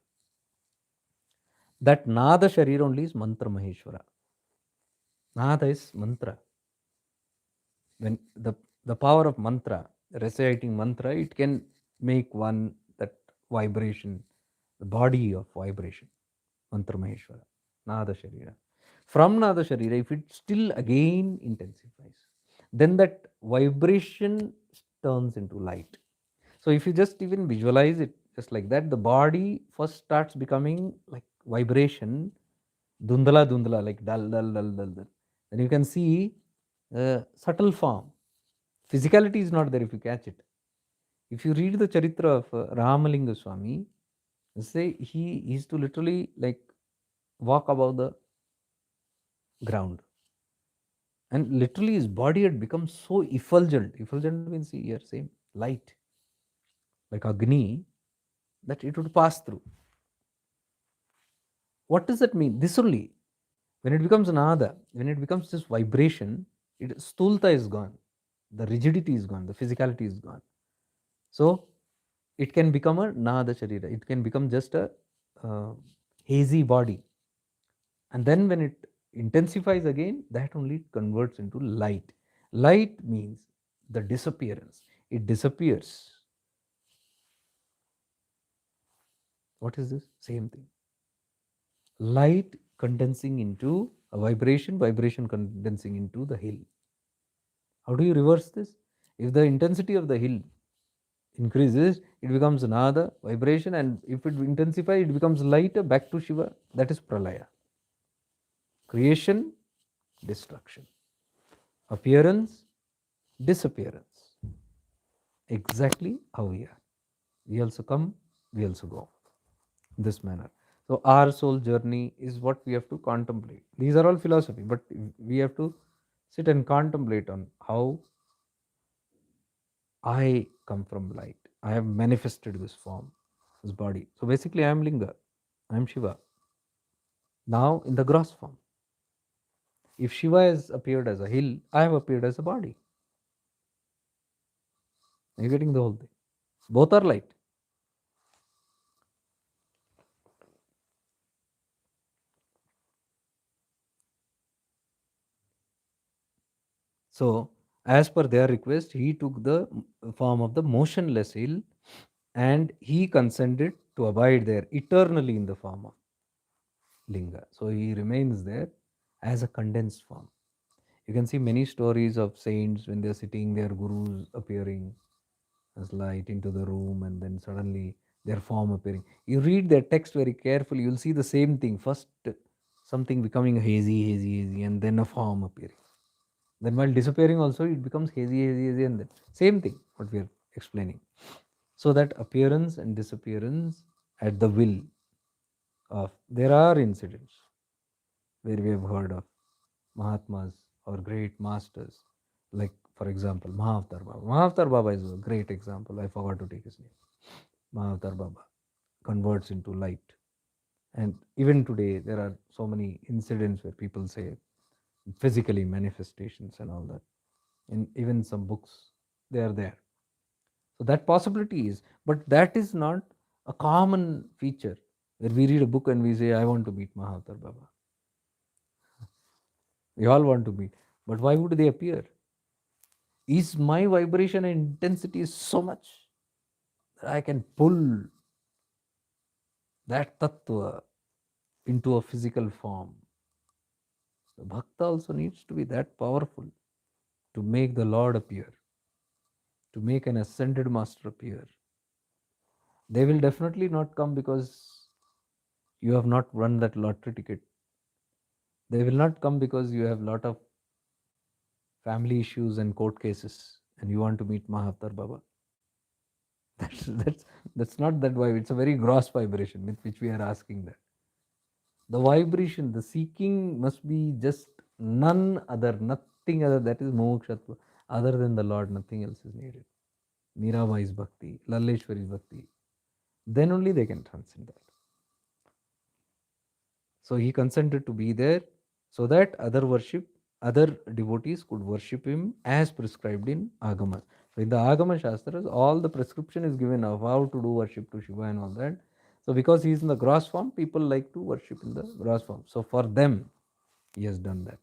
That Nada Sharira only is Mantra Maheshwara. Nada is mantra. When the power of mantra, reciting mantra, it can make one that vibration, the body of vibration, Mantra Maheshwara, Nada Sharira. From Nada Sharira, if it still again intensifies, then that vibration turns into light. So if you just even visualize it just like that, the body first starts becoming like vibration, dundala dundala, like dal dal dal dal dal. Then you can see subtle form. Physicality is not there if you catch it. If you read the Charitra of Ramalinga Swami, say he used to literally like walk above the ground. And literally his body had become so effulgent. Effulgent means here same light, like Agni, that it would pass through. What does that mean? This only. When it becomes Nada, when it becomes this vibration, stulta is gone. The rigidity is gone, the physicality is gone. So it can become a Nada Sharira. It can become just a hazy body. And then when it intensifies again, that only converts into light. Light means the disappearance. It disappears. What is this? Same thing. Light condensing into A vibration condensing into the hill. How do you reverse this? If the intensity of the hill increases, it becomes another vibration, and if it intensifies, it becomes lighter, back to Shiva. That is pralaya. Creation, destruction. Appearance, disappearance. Exactly how we are. We also come, we also go. This manner. So our soul journey is what we have to contemplate. These are all philosophy, but we have to sit and contemplate on how I come from light. I have manifested this form, this body. So basically, I am Linga, I am Shiva. Now in the gross form. If Shiva has appeared as a hill, I have appeared as a body. Are you getting the whole thing? Both are light. So, as per their request, he took the form of the motionless hill and he consented to abide there eternally in the form of Linga. So, he remains there as a condensed form. You can see many stories of saints when they are sitting, their gurus appearing as light into the room, and then suddenly their form appearing. You read their text very carefully, you'll see the same thing. First, something becoming hazy, and then a form appearing. Then, while disappearing, also it becomes hazy, and then same thing what we are explaining. So, that appearance and disappearance at the will of, there are incidents where we have heard of Mahatmas or great masters, like for example, Mahavatar Baba. Mahavatar Baba is a great example. I forgot to take his name. Mahavatar Baba converts into light. And even today, there are so many incidents where people say physically manifestations and all that. In even some books, they are there. So that possibility is, but that is not a common feature where we read a book and we say, I want to meet Mahavatar Baba. We all want to meet. But why would they appear? Is my vibration and intensity so much that I can pull that tattva into a physical form? The bhakta also needs to be that powerful to make the Lord appear, to make an ascended master appear. They will definitely not come because you have not won that lottery ticket. They will not come because you have a lot of family issues and court cases and you want to meet Mahavatar Baba. That's not that vibe. It's a very gross vibration with which we are asking that. The vibration, the seeking must be just none other, nothing other. That is mokshatva. Other than the Lord, nothing else is needed. Mirabai's bhakti, Lalleshwari's bhakti. Then only they can transcend that. So he consented to be there so that other devotees could worship him as prescribed in Agamas. So in the Agama Shastras, all the prescription is given of how to do worship to Shiva and all that. So because he is in the gross form, people like to worship in the gross form. So for them, he has done that.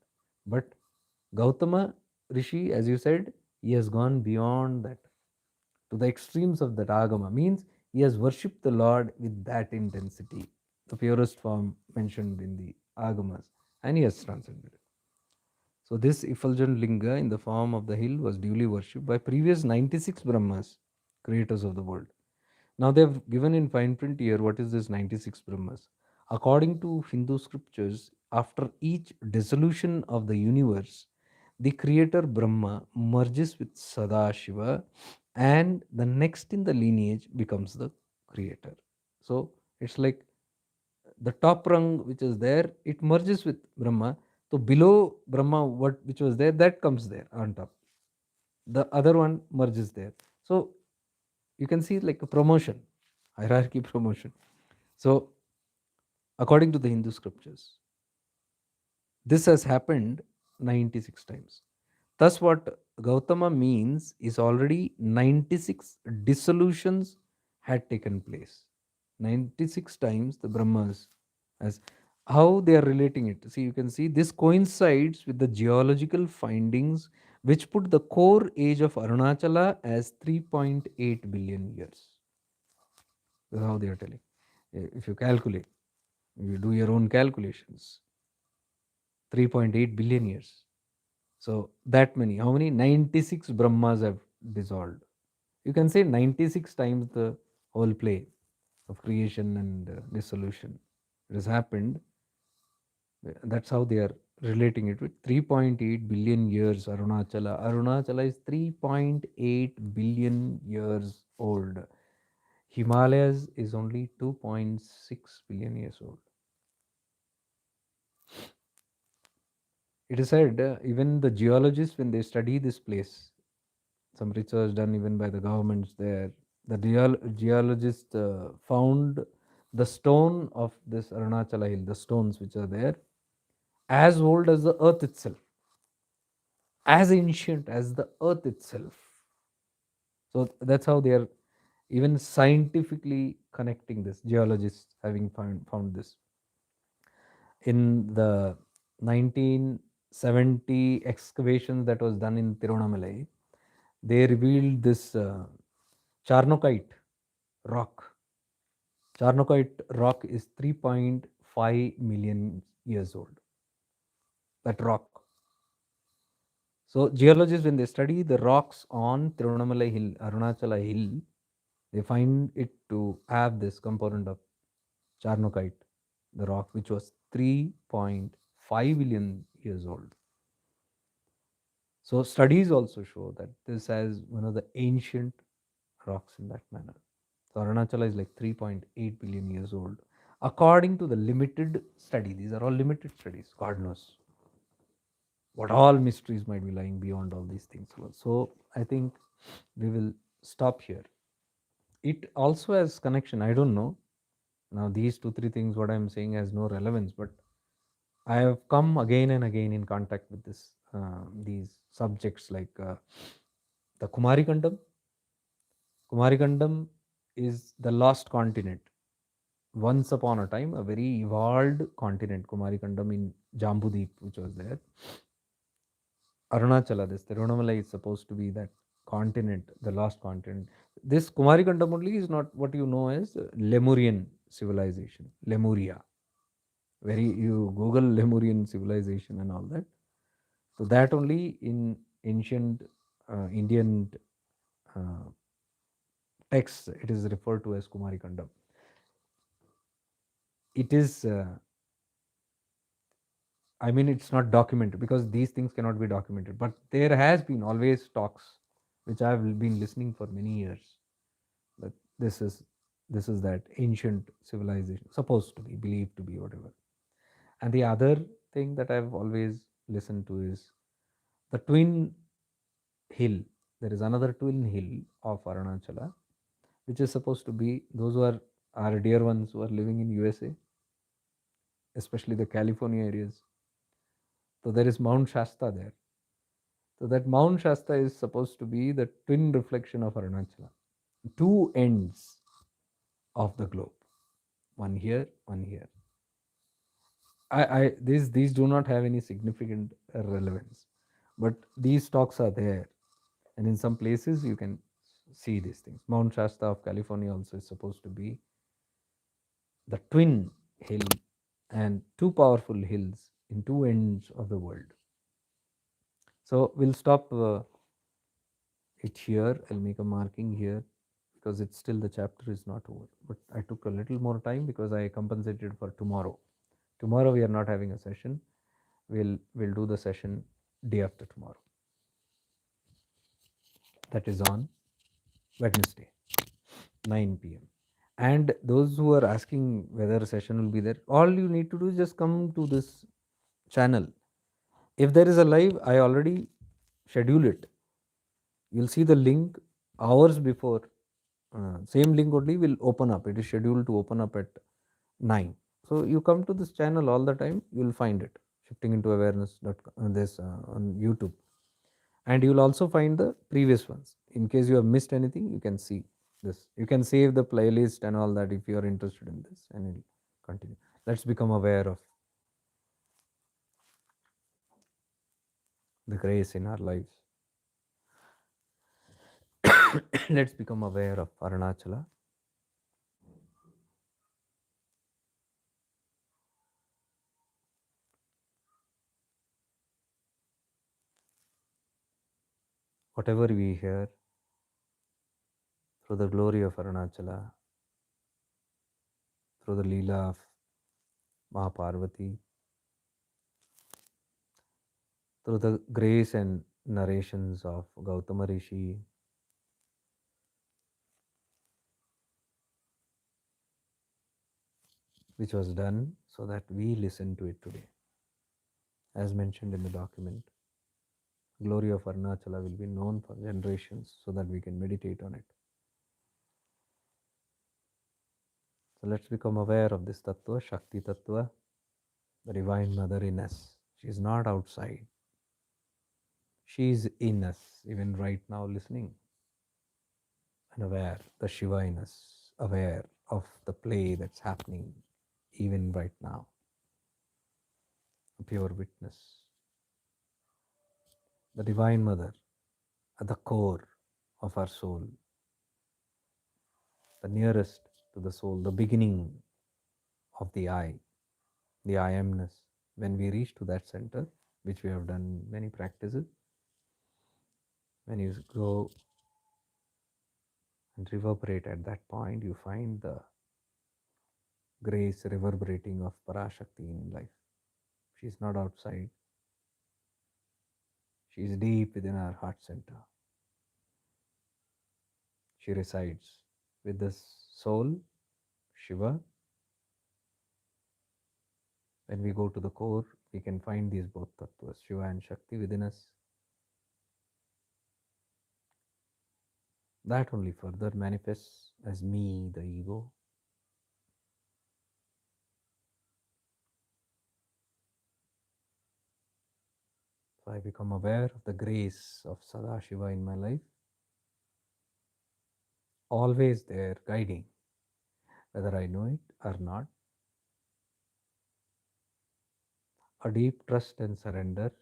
But Gautama Rishi, as you said, he has gone beyond that to the extremes of that Agama. Means he has worshipped the Lord with that intensity, the purest form mentioned in the Agamas, and he has transcended it. So this effulgent linga in the form of the hill was duly worshipped by previous 96 Brahmas, creators of the world. Now they have given in fine print here what is this 96 Brahmas. According to Hindu scriptures, after each dissolution of the universe, the creator Brahma merges with Sadashiva and the next in the lineage becomes the creator. So it's like the top rung which is there, it merges with Brahma. So below Brahma, what which was there, that comes there on top. The other one merges there. So you can see like a promotion, hierarchy promotion. So according to the Hindu scriptures, this has happened 96 times. Thus, what Gautama means is already 96 dissolutions had taken place. 96 times the Brahmas, as how they are relating it. See, you can see this coincides with the geological findings which put the core age of Arunachala as 3.8 billion years. That's how they are telling. If you calculate, you do your own calculations. 3.8 billion years. So that many, how many? 96 Brahmas have dissolved. You can say 96 times the whole play of creation and dissolution. It has happened. That's how they are relating it with 3.8 billion years. Arunachala is 3.8 billion years old. Himalayas is only 2.6 billion years old. It is said, even the geologists, when they study this place, some research done even by the governments there, the geologists found the stone of this Arunachala hill, the stones which are there, as old as the earth itself, as ancient as the earth itself. So that's how they are even scientifically connecting this, geologists having found this. In the 1970 excavations that was done in Tiruvannamalai, they revealed this Charnokite rock. Charnokite rock is 3.5 million years old. That rock. So geologists, when they study the rocks on Tiruvannamalai hill, Arunachala hill, they find it to have this component of Charnokite, the rock which was 3.5 billion years old. So studies also show that this has one of the ancient rocks in that manner. So Arunachala is like 3.8 billion years old. According to the limited study, these are all limited studies, God knows what all mysteries might be lying beyond all these things. So I think we will stop here. It also has connection. I don't know. Now these two, three things what I'm saying has no relevance, but I have come again and again in contact with these subjects like the Kumarikandam. Kumarikandam is the lost continent. Once upon a time, a very evolved continent, Kumarikandam in Jambudeep, which was there. Arunachala, this Tiruvannamalai is supposed to be that continent, the lost continent. This Kumarikandam only is not what you know as Lemurian civilization, Lemuria. Very, you Google Lemurian civilization and all that. So that only in ancient Indian uh, texts it is referred to as Kumarikandam. It is, I mean, it's not documented because these things cannot be documented. But there has been always talks, which I have been listening for many years, that this is that ancient civilization, supposed to be, believed to be, whatever. And the other thing that I've always listened to is the twin hill. There is another twin hill of Arunachala, which is supposed to be those who are our dear ones who are living in USA, especially the California areas. So there is Mount Shasta there. So that Mount Shasta is supposed to be the twin reflection of Arunachala. Two ends of the globe. One here, one here. These do not have any significant relevance. But these talks are there. And in some places you can see these things. Mount Shasta of California also is supposed to be the twin hill and two powerful hills in two ends of the world. So we'll stop it here. I'll make a marking here because it's still, the chapter is not over. But I took a little more time because I compensated for tomorrow. Tomorrow we are not having a session. We'll do the session day after tomorrow. That is on Wednesday, 9 p.m. And those who are asking whether a session will be there, all you need to do is just come to this channel. If there is a live, I already schedule it. You'll see the link hours before. Same link only will open up. It is scheduled to open up at 9. So you come to this channel all the time, you'll find it. Shifting into awareness. This on YouTube. And you'll also find the previous ones. In case you have missed anything, you can see this. You can save the playlist and all that if you are interested in this, and you'll continue. Let's become aware of the grace in our lives. Let's become aware of Arunachala. Whatever we hear through the glory of Arunachala, through the Leela of Parvati, through the grace and narrations of Gautama Rishi, which was done so that we listen to it today. As mentioned in the document, glory of Arunachala will be known for generations so that we can meditate on it. So let's become aware of this tattva, Shakti tattva, the Divine Mother in us. She is not outside. She is in us, even right now listening and aware, the Shiva in us, aware of the play that's happening even right now. A pure witness. The Divine Mother at the core of our soul, the nearest to the soul, the beginning of the I amness. When we reach to that center, which we have done many practices, when you go and reverberate at that point, you find the grace reverberating of Parashakti in life. She is not outside. She is deep within our heart center. She resides with the soul, Shiva. When we go to the core, we can find these both tattvas, Shiva and Shakti within us. That only further manifests as me, the ego. So I become aware of the grace of Sadashiva in my life, always there guiding, whether I know it or not. A deep trust and surrender,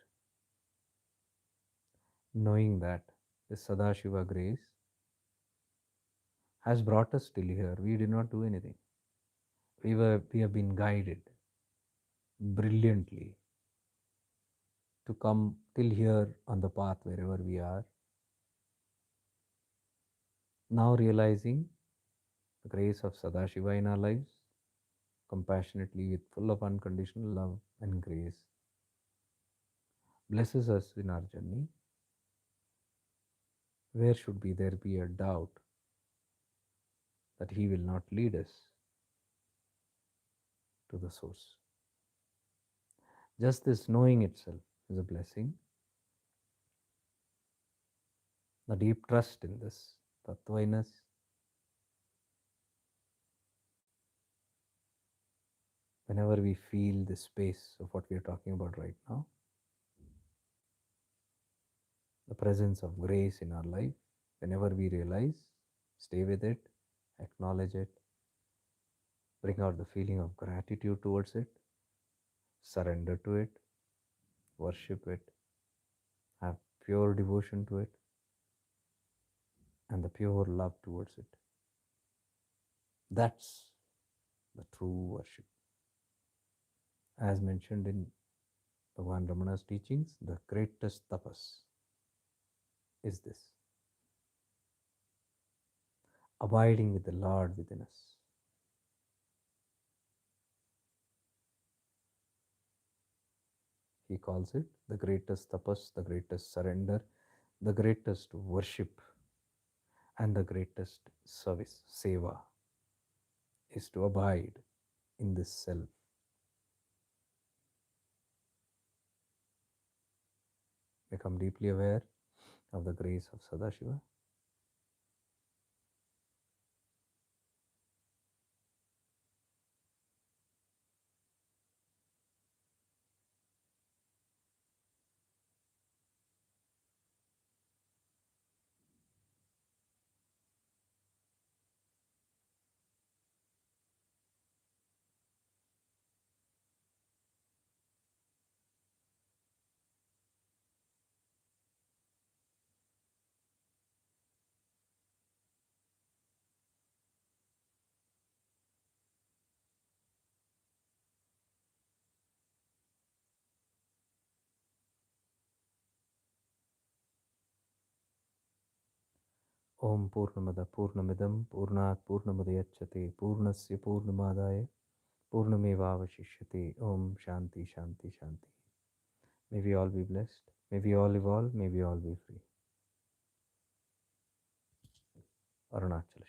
knowing that this Sadashiva grace has brought us till here. We did not do anything. We have been guided brilliantly to come till here on the path wherever we are. Now realizing the grace of Sadashiva in our lives, compassionately with full of unconditional love and grace, blesses us in our journey. Where should there be a doubt that He will not lead us to the source? Just this knowing itself is a blessing. The deep trust in this tattva in us, whenever we feel the space of what we are talking about right now, the presence of grace in our life, whenever we realize, stay with it, acknowledge it, bring out the feeling of gratitude towards it, surrender to it, worship it, have pure devotion to it, and the pure love towards it. That's the true worship. As mentioned in Bhagavan Ramana's teachings, the greatest tapas is this, abiding with the Lord within us. He calls it the greatest tapas, the greatest surrender, the greatest worship, and the greatest service, seva, is to abide in this self. Become deeply aware of the grace of Sadashiva. Om Purnamada Purnamidam Purnat Purnamudayachyate Purnasya Purnamadaya Purnamevavashishyate. Om Shanti Shanti Shanti. May we all be blessed. May we all evolve. May we all be free. Arunachala.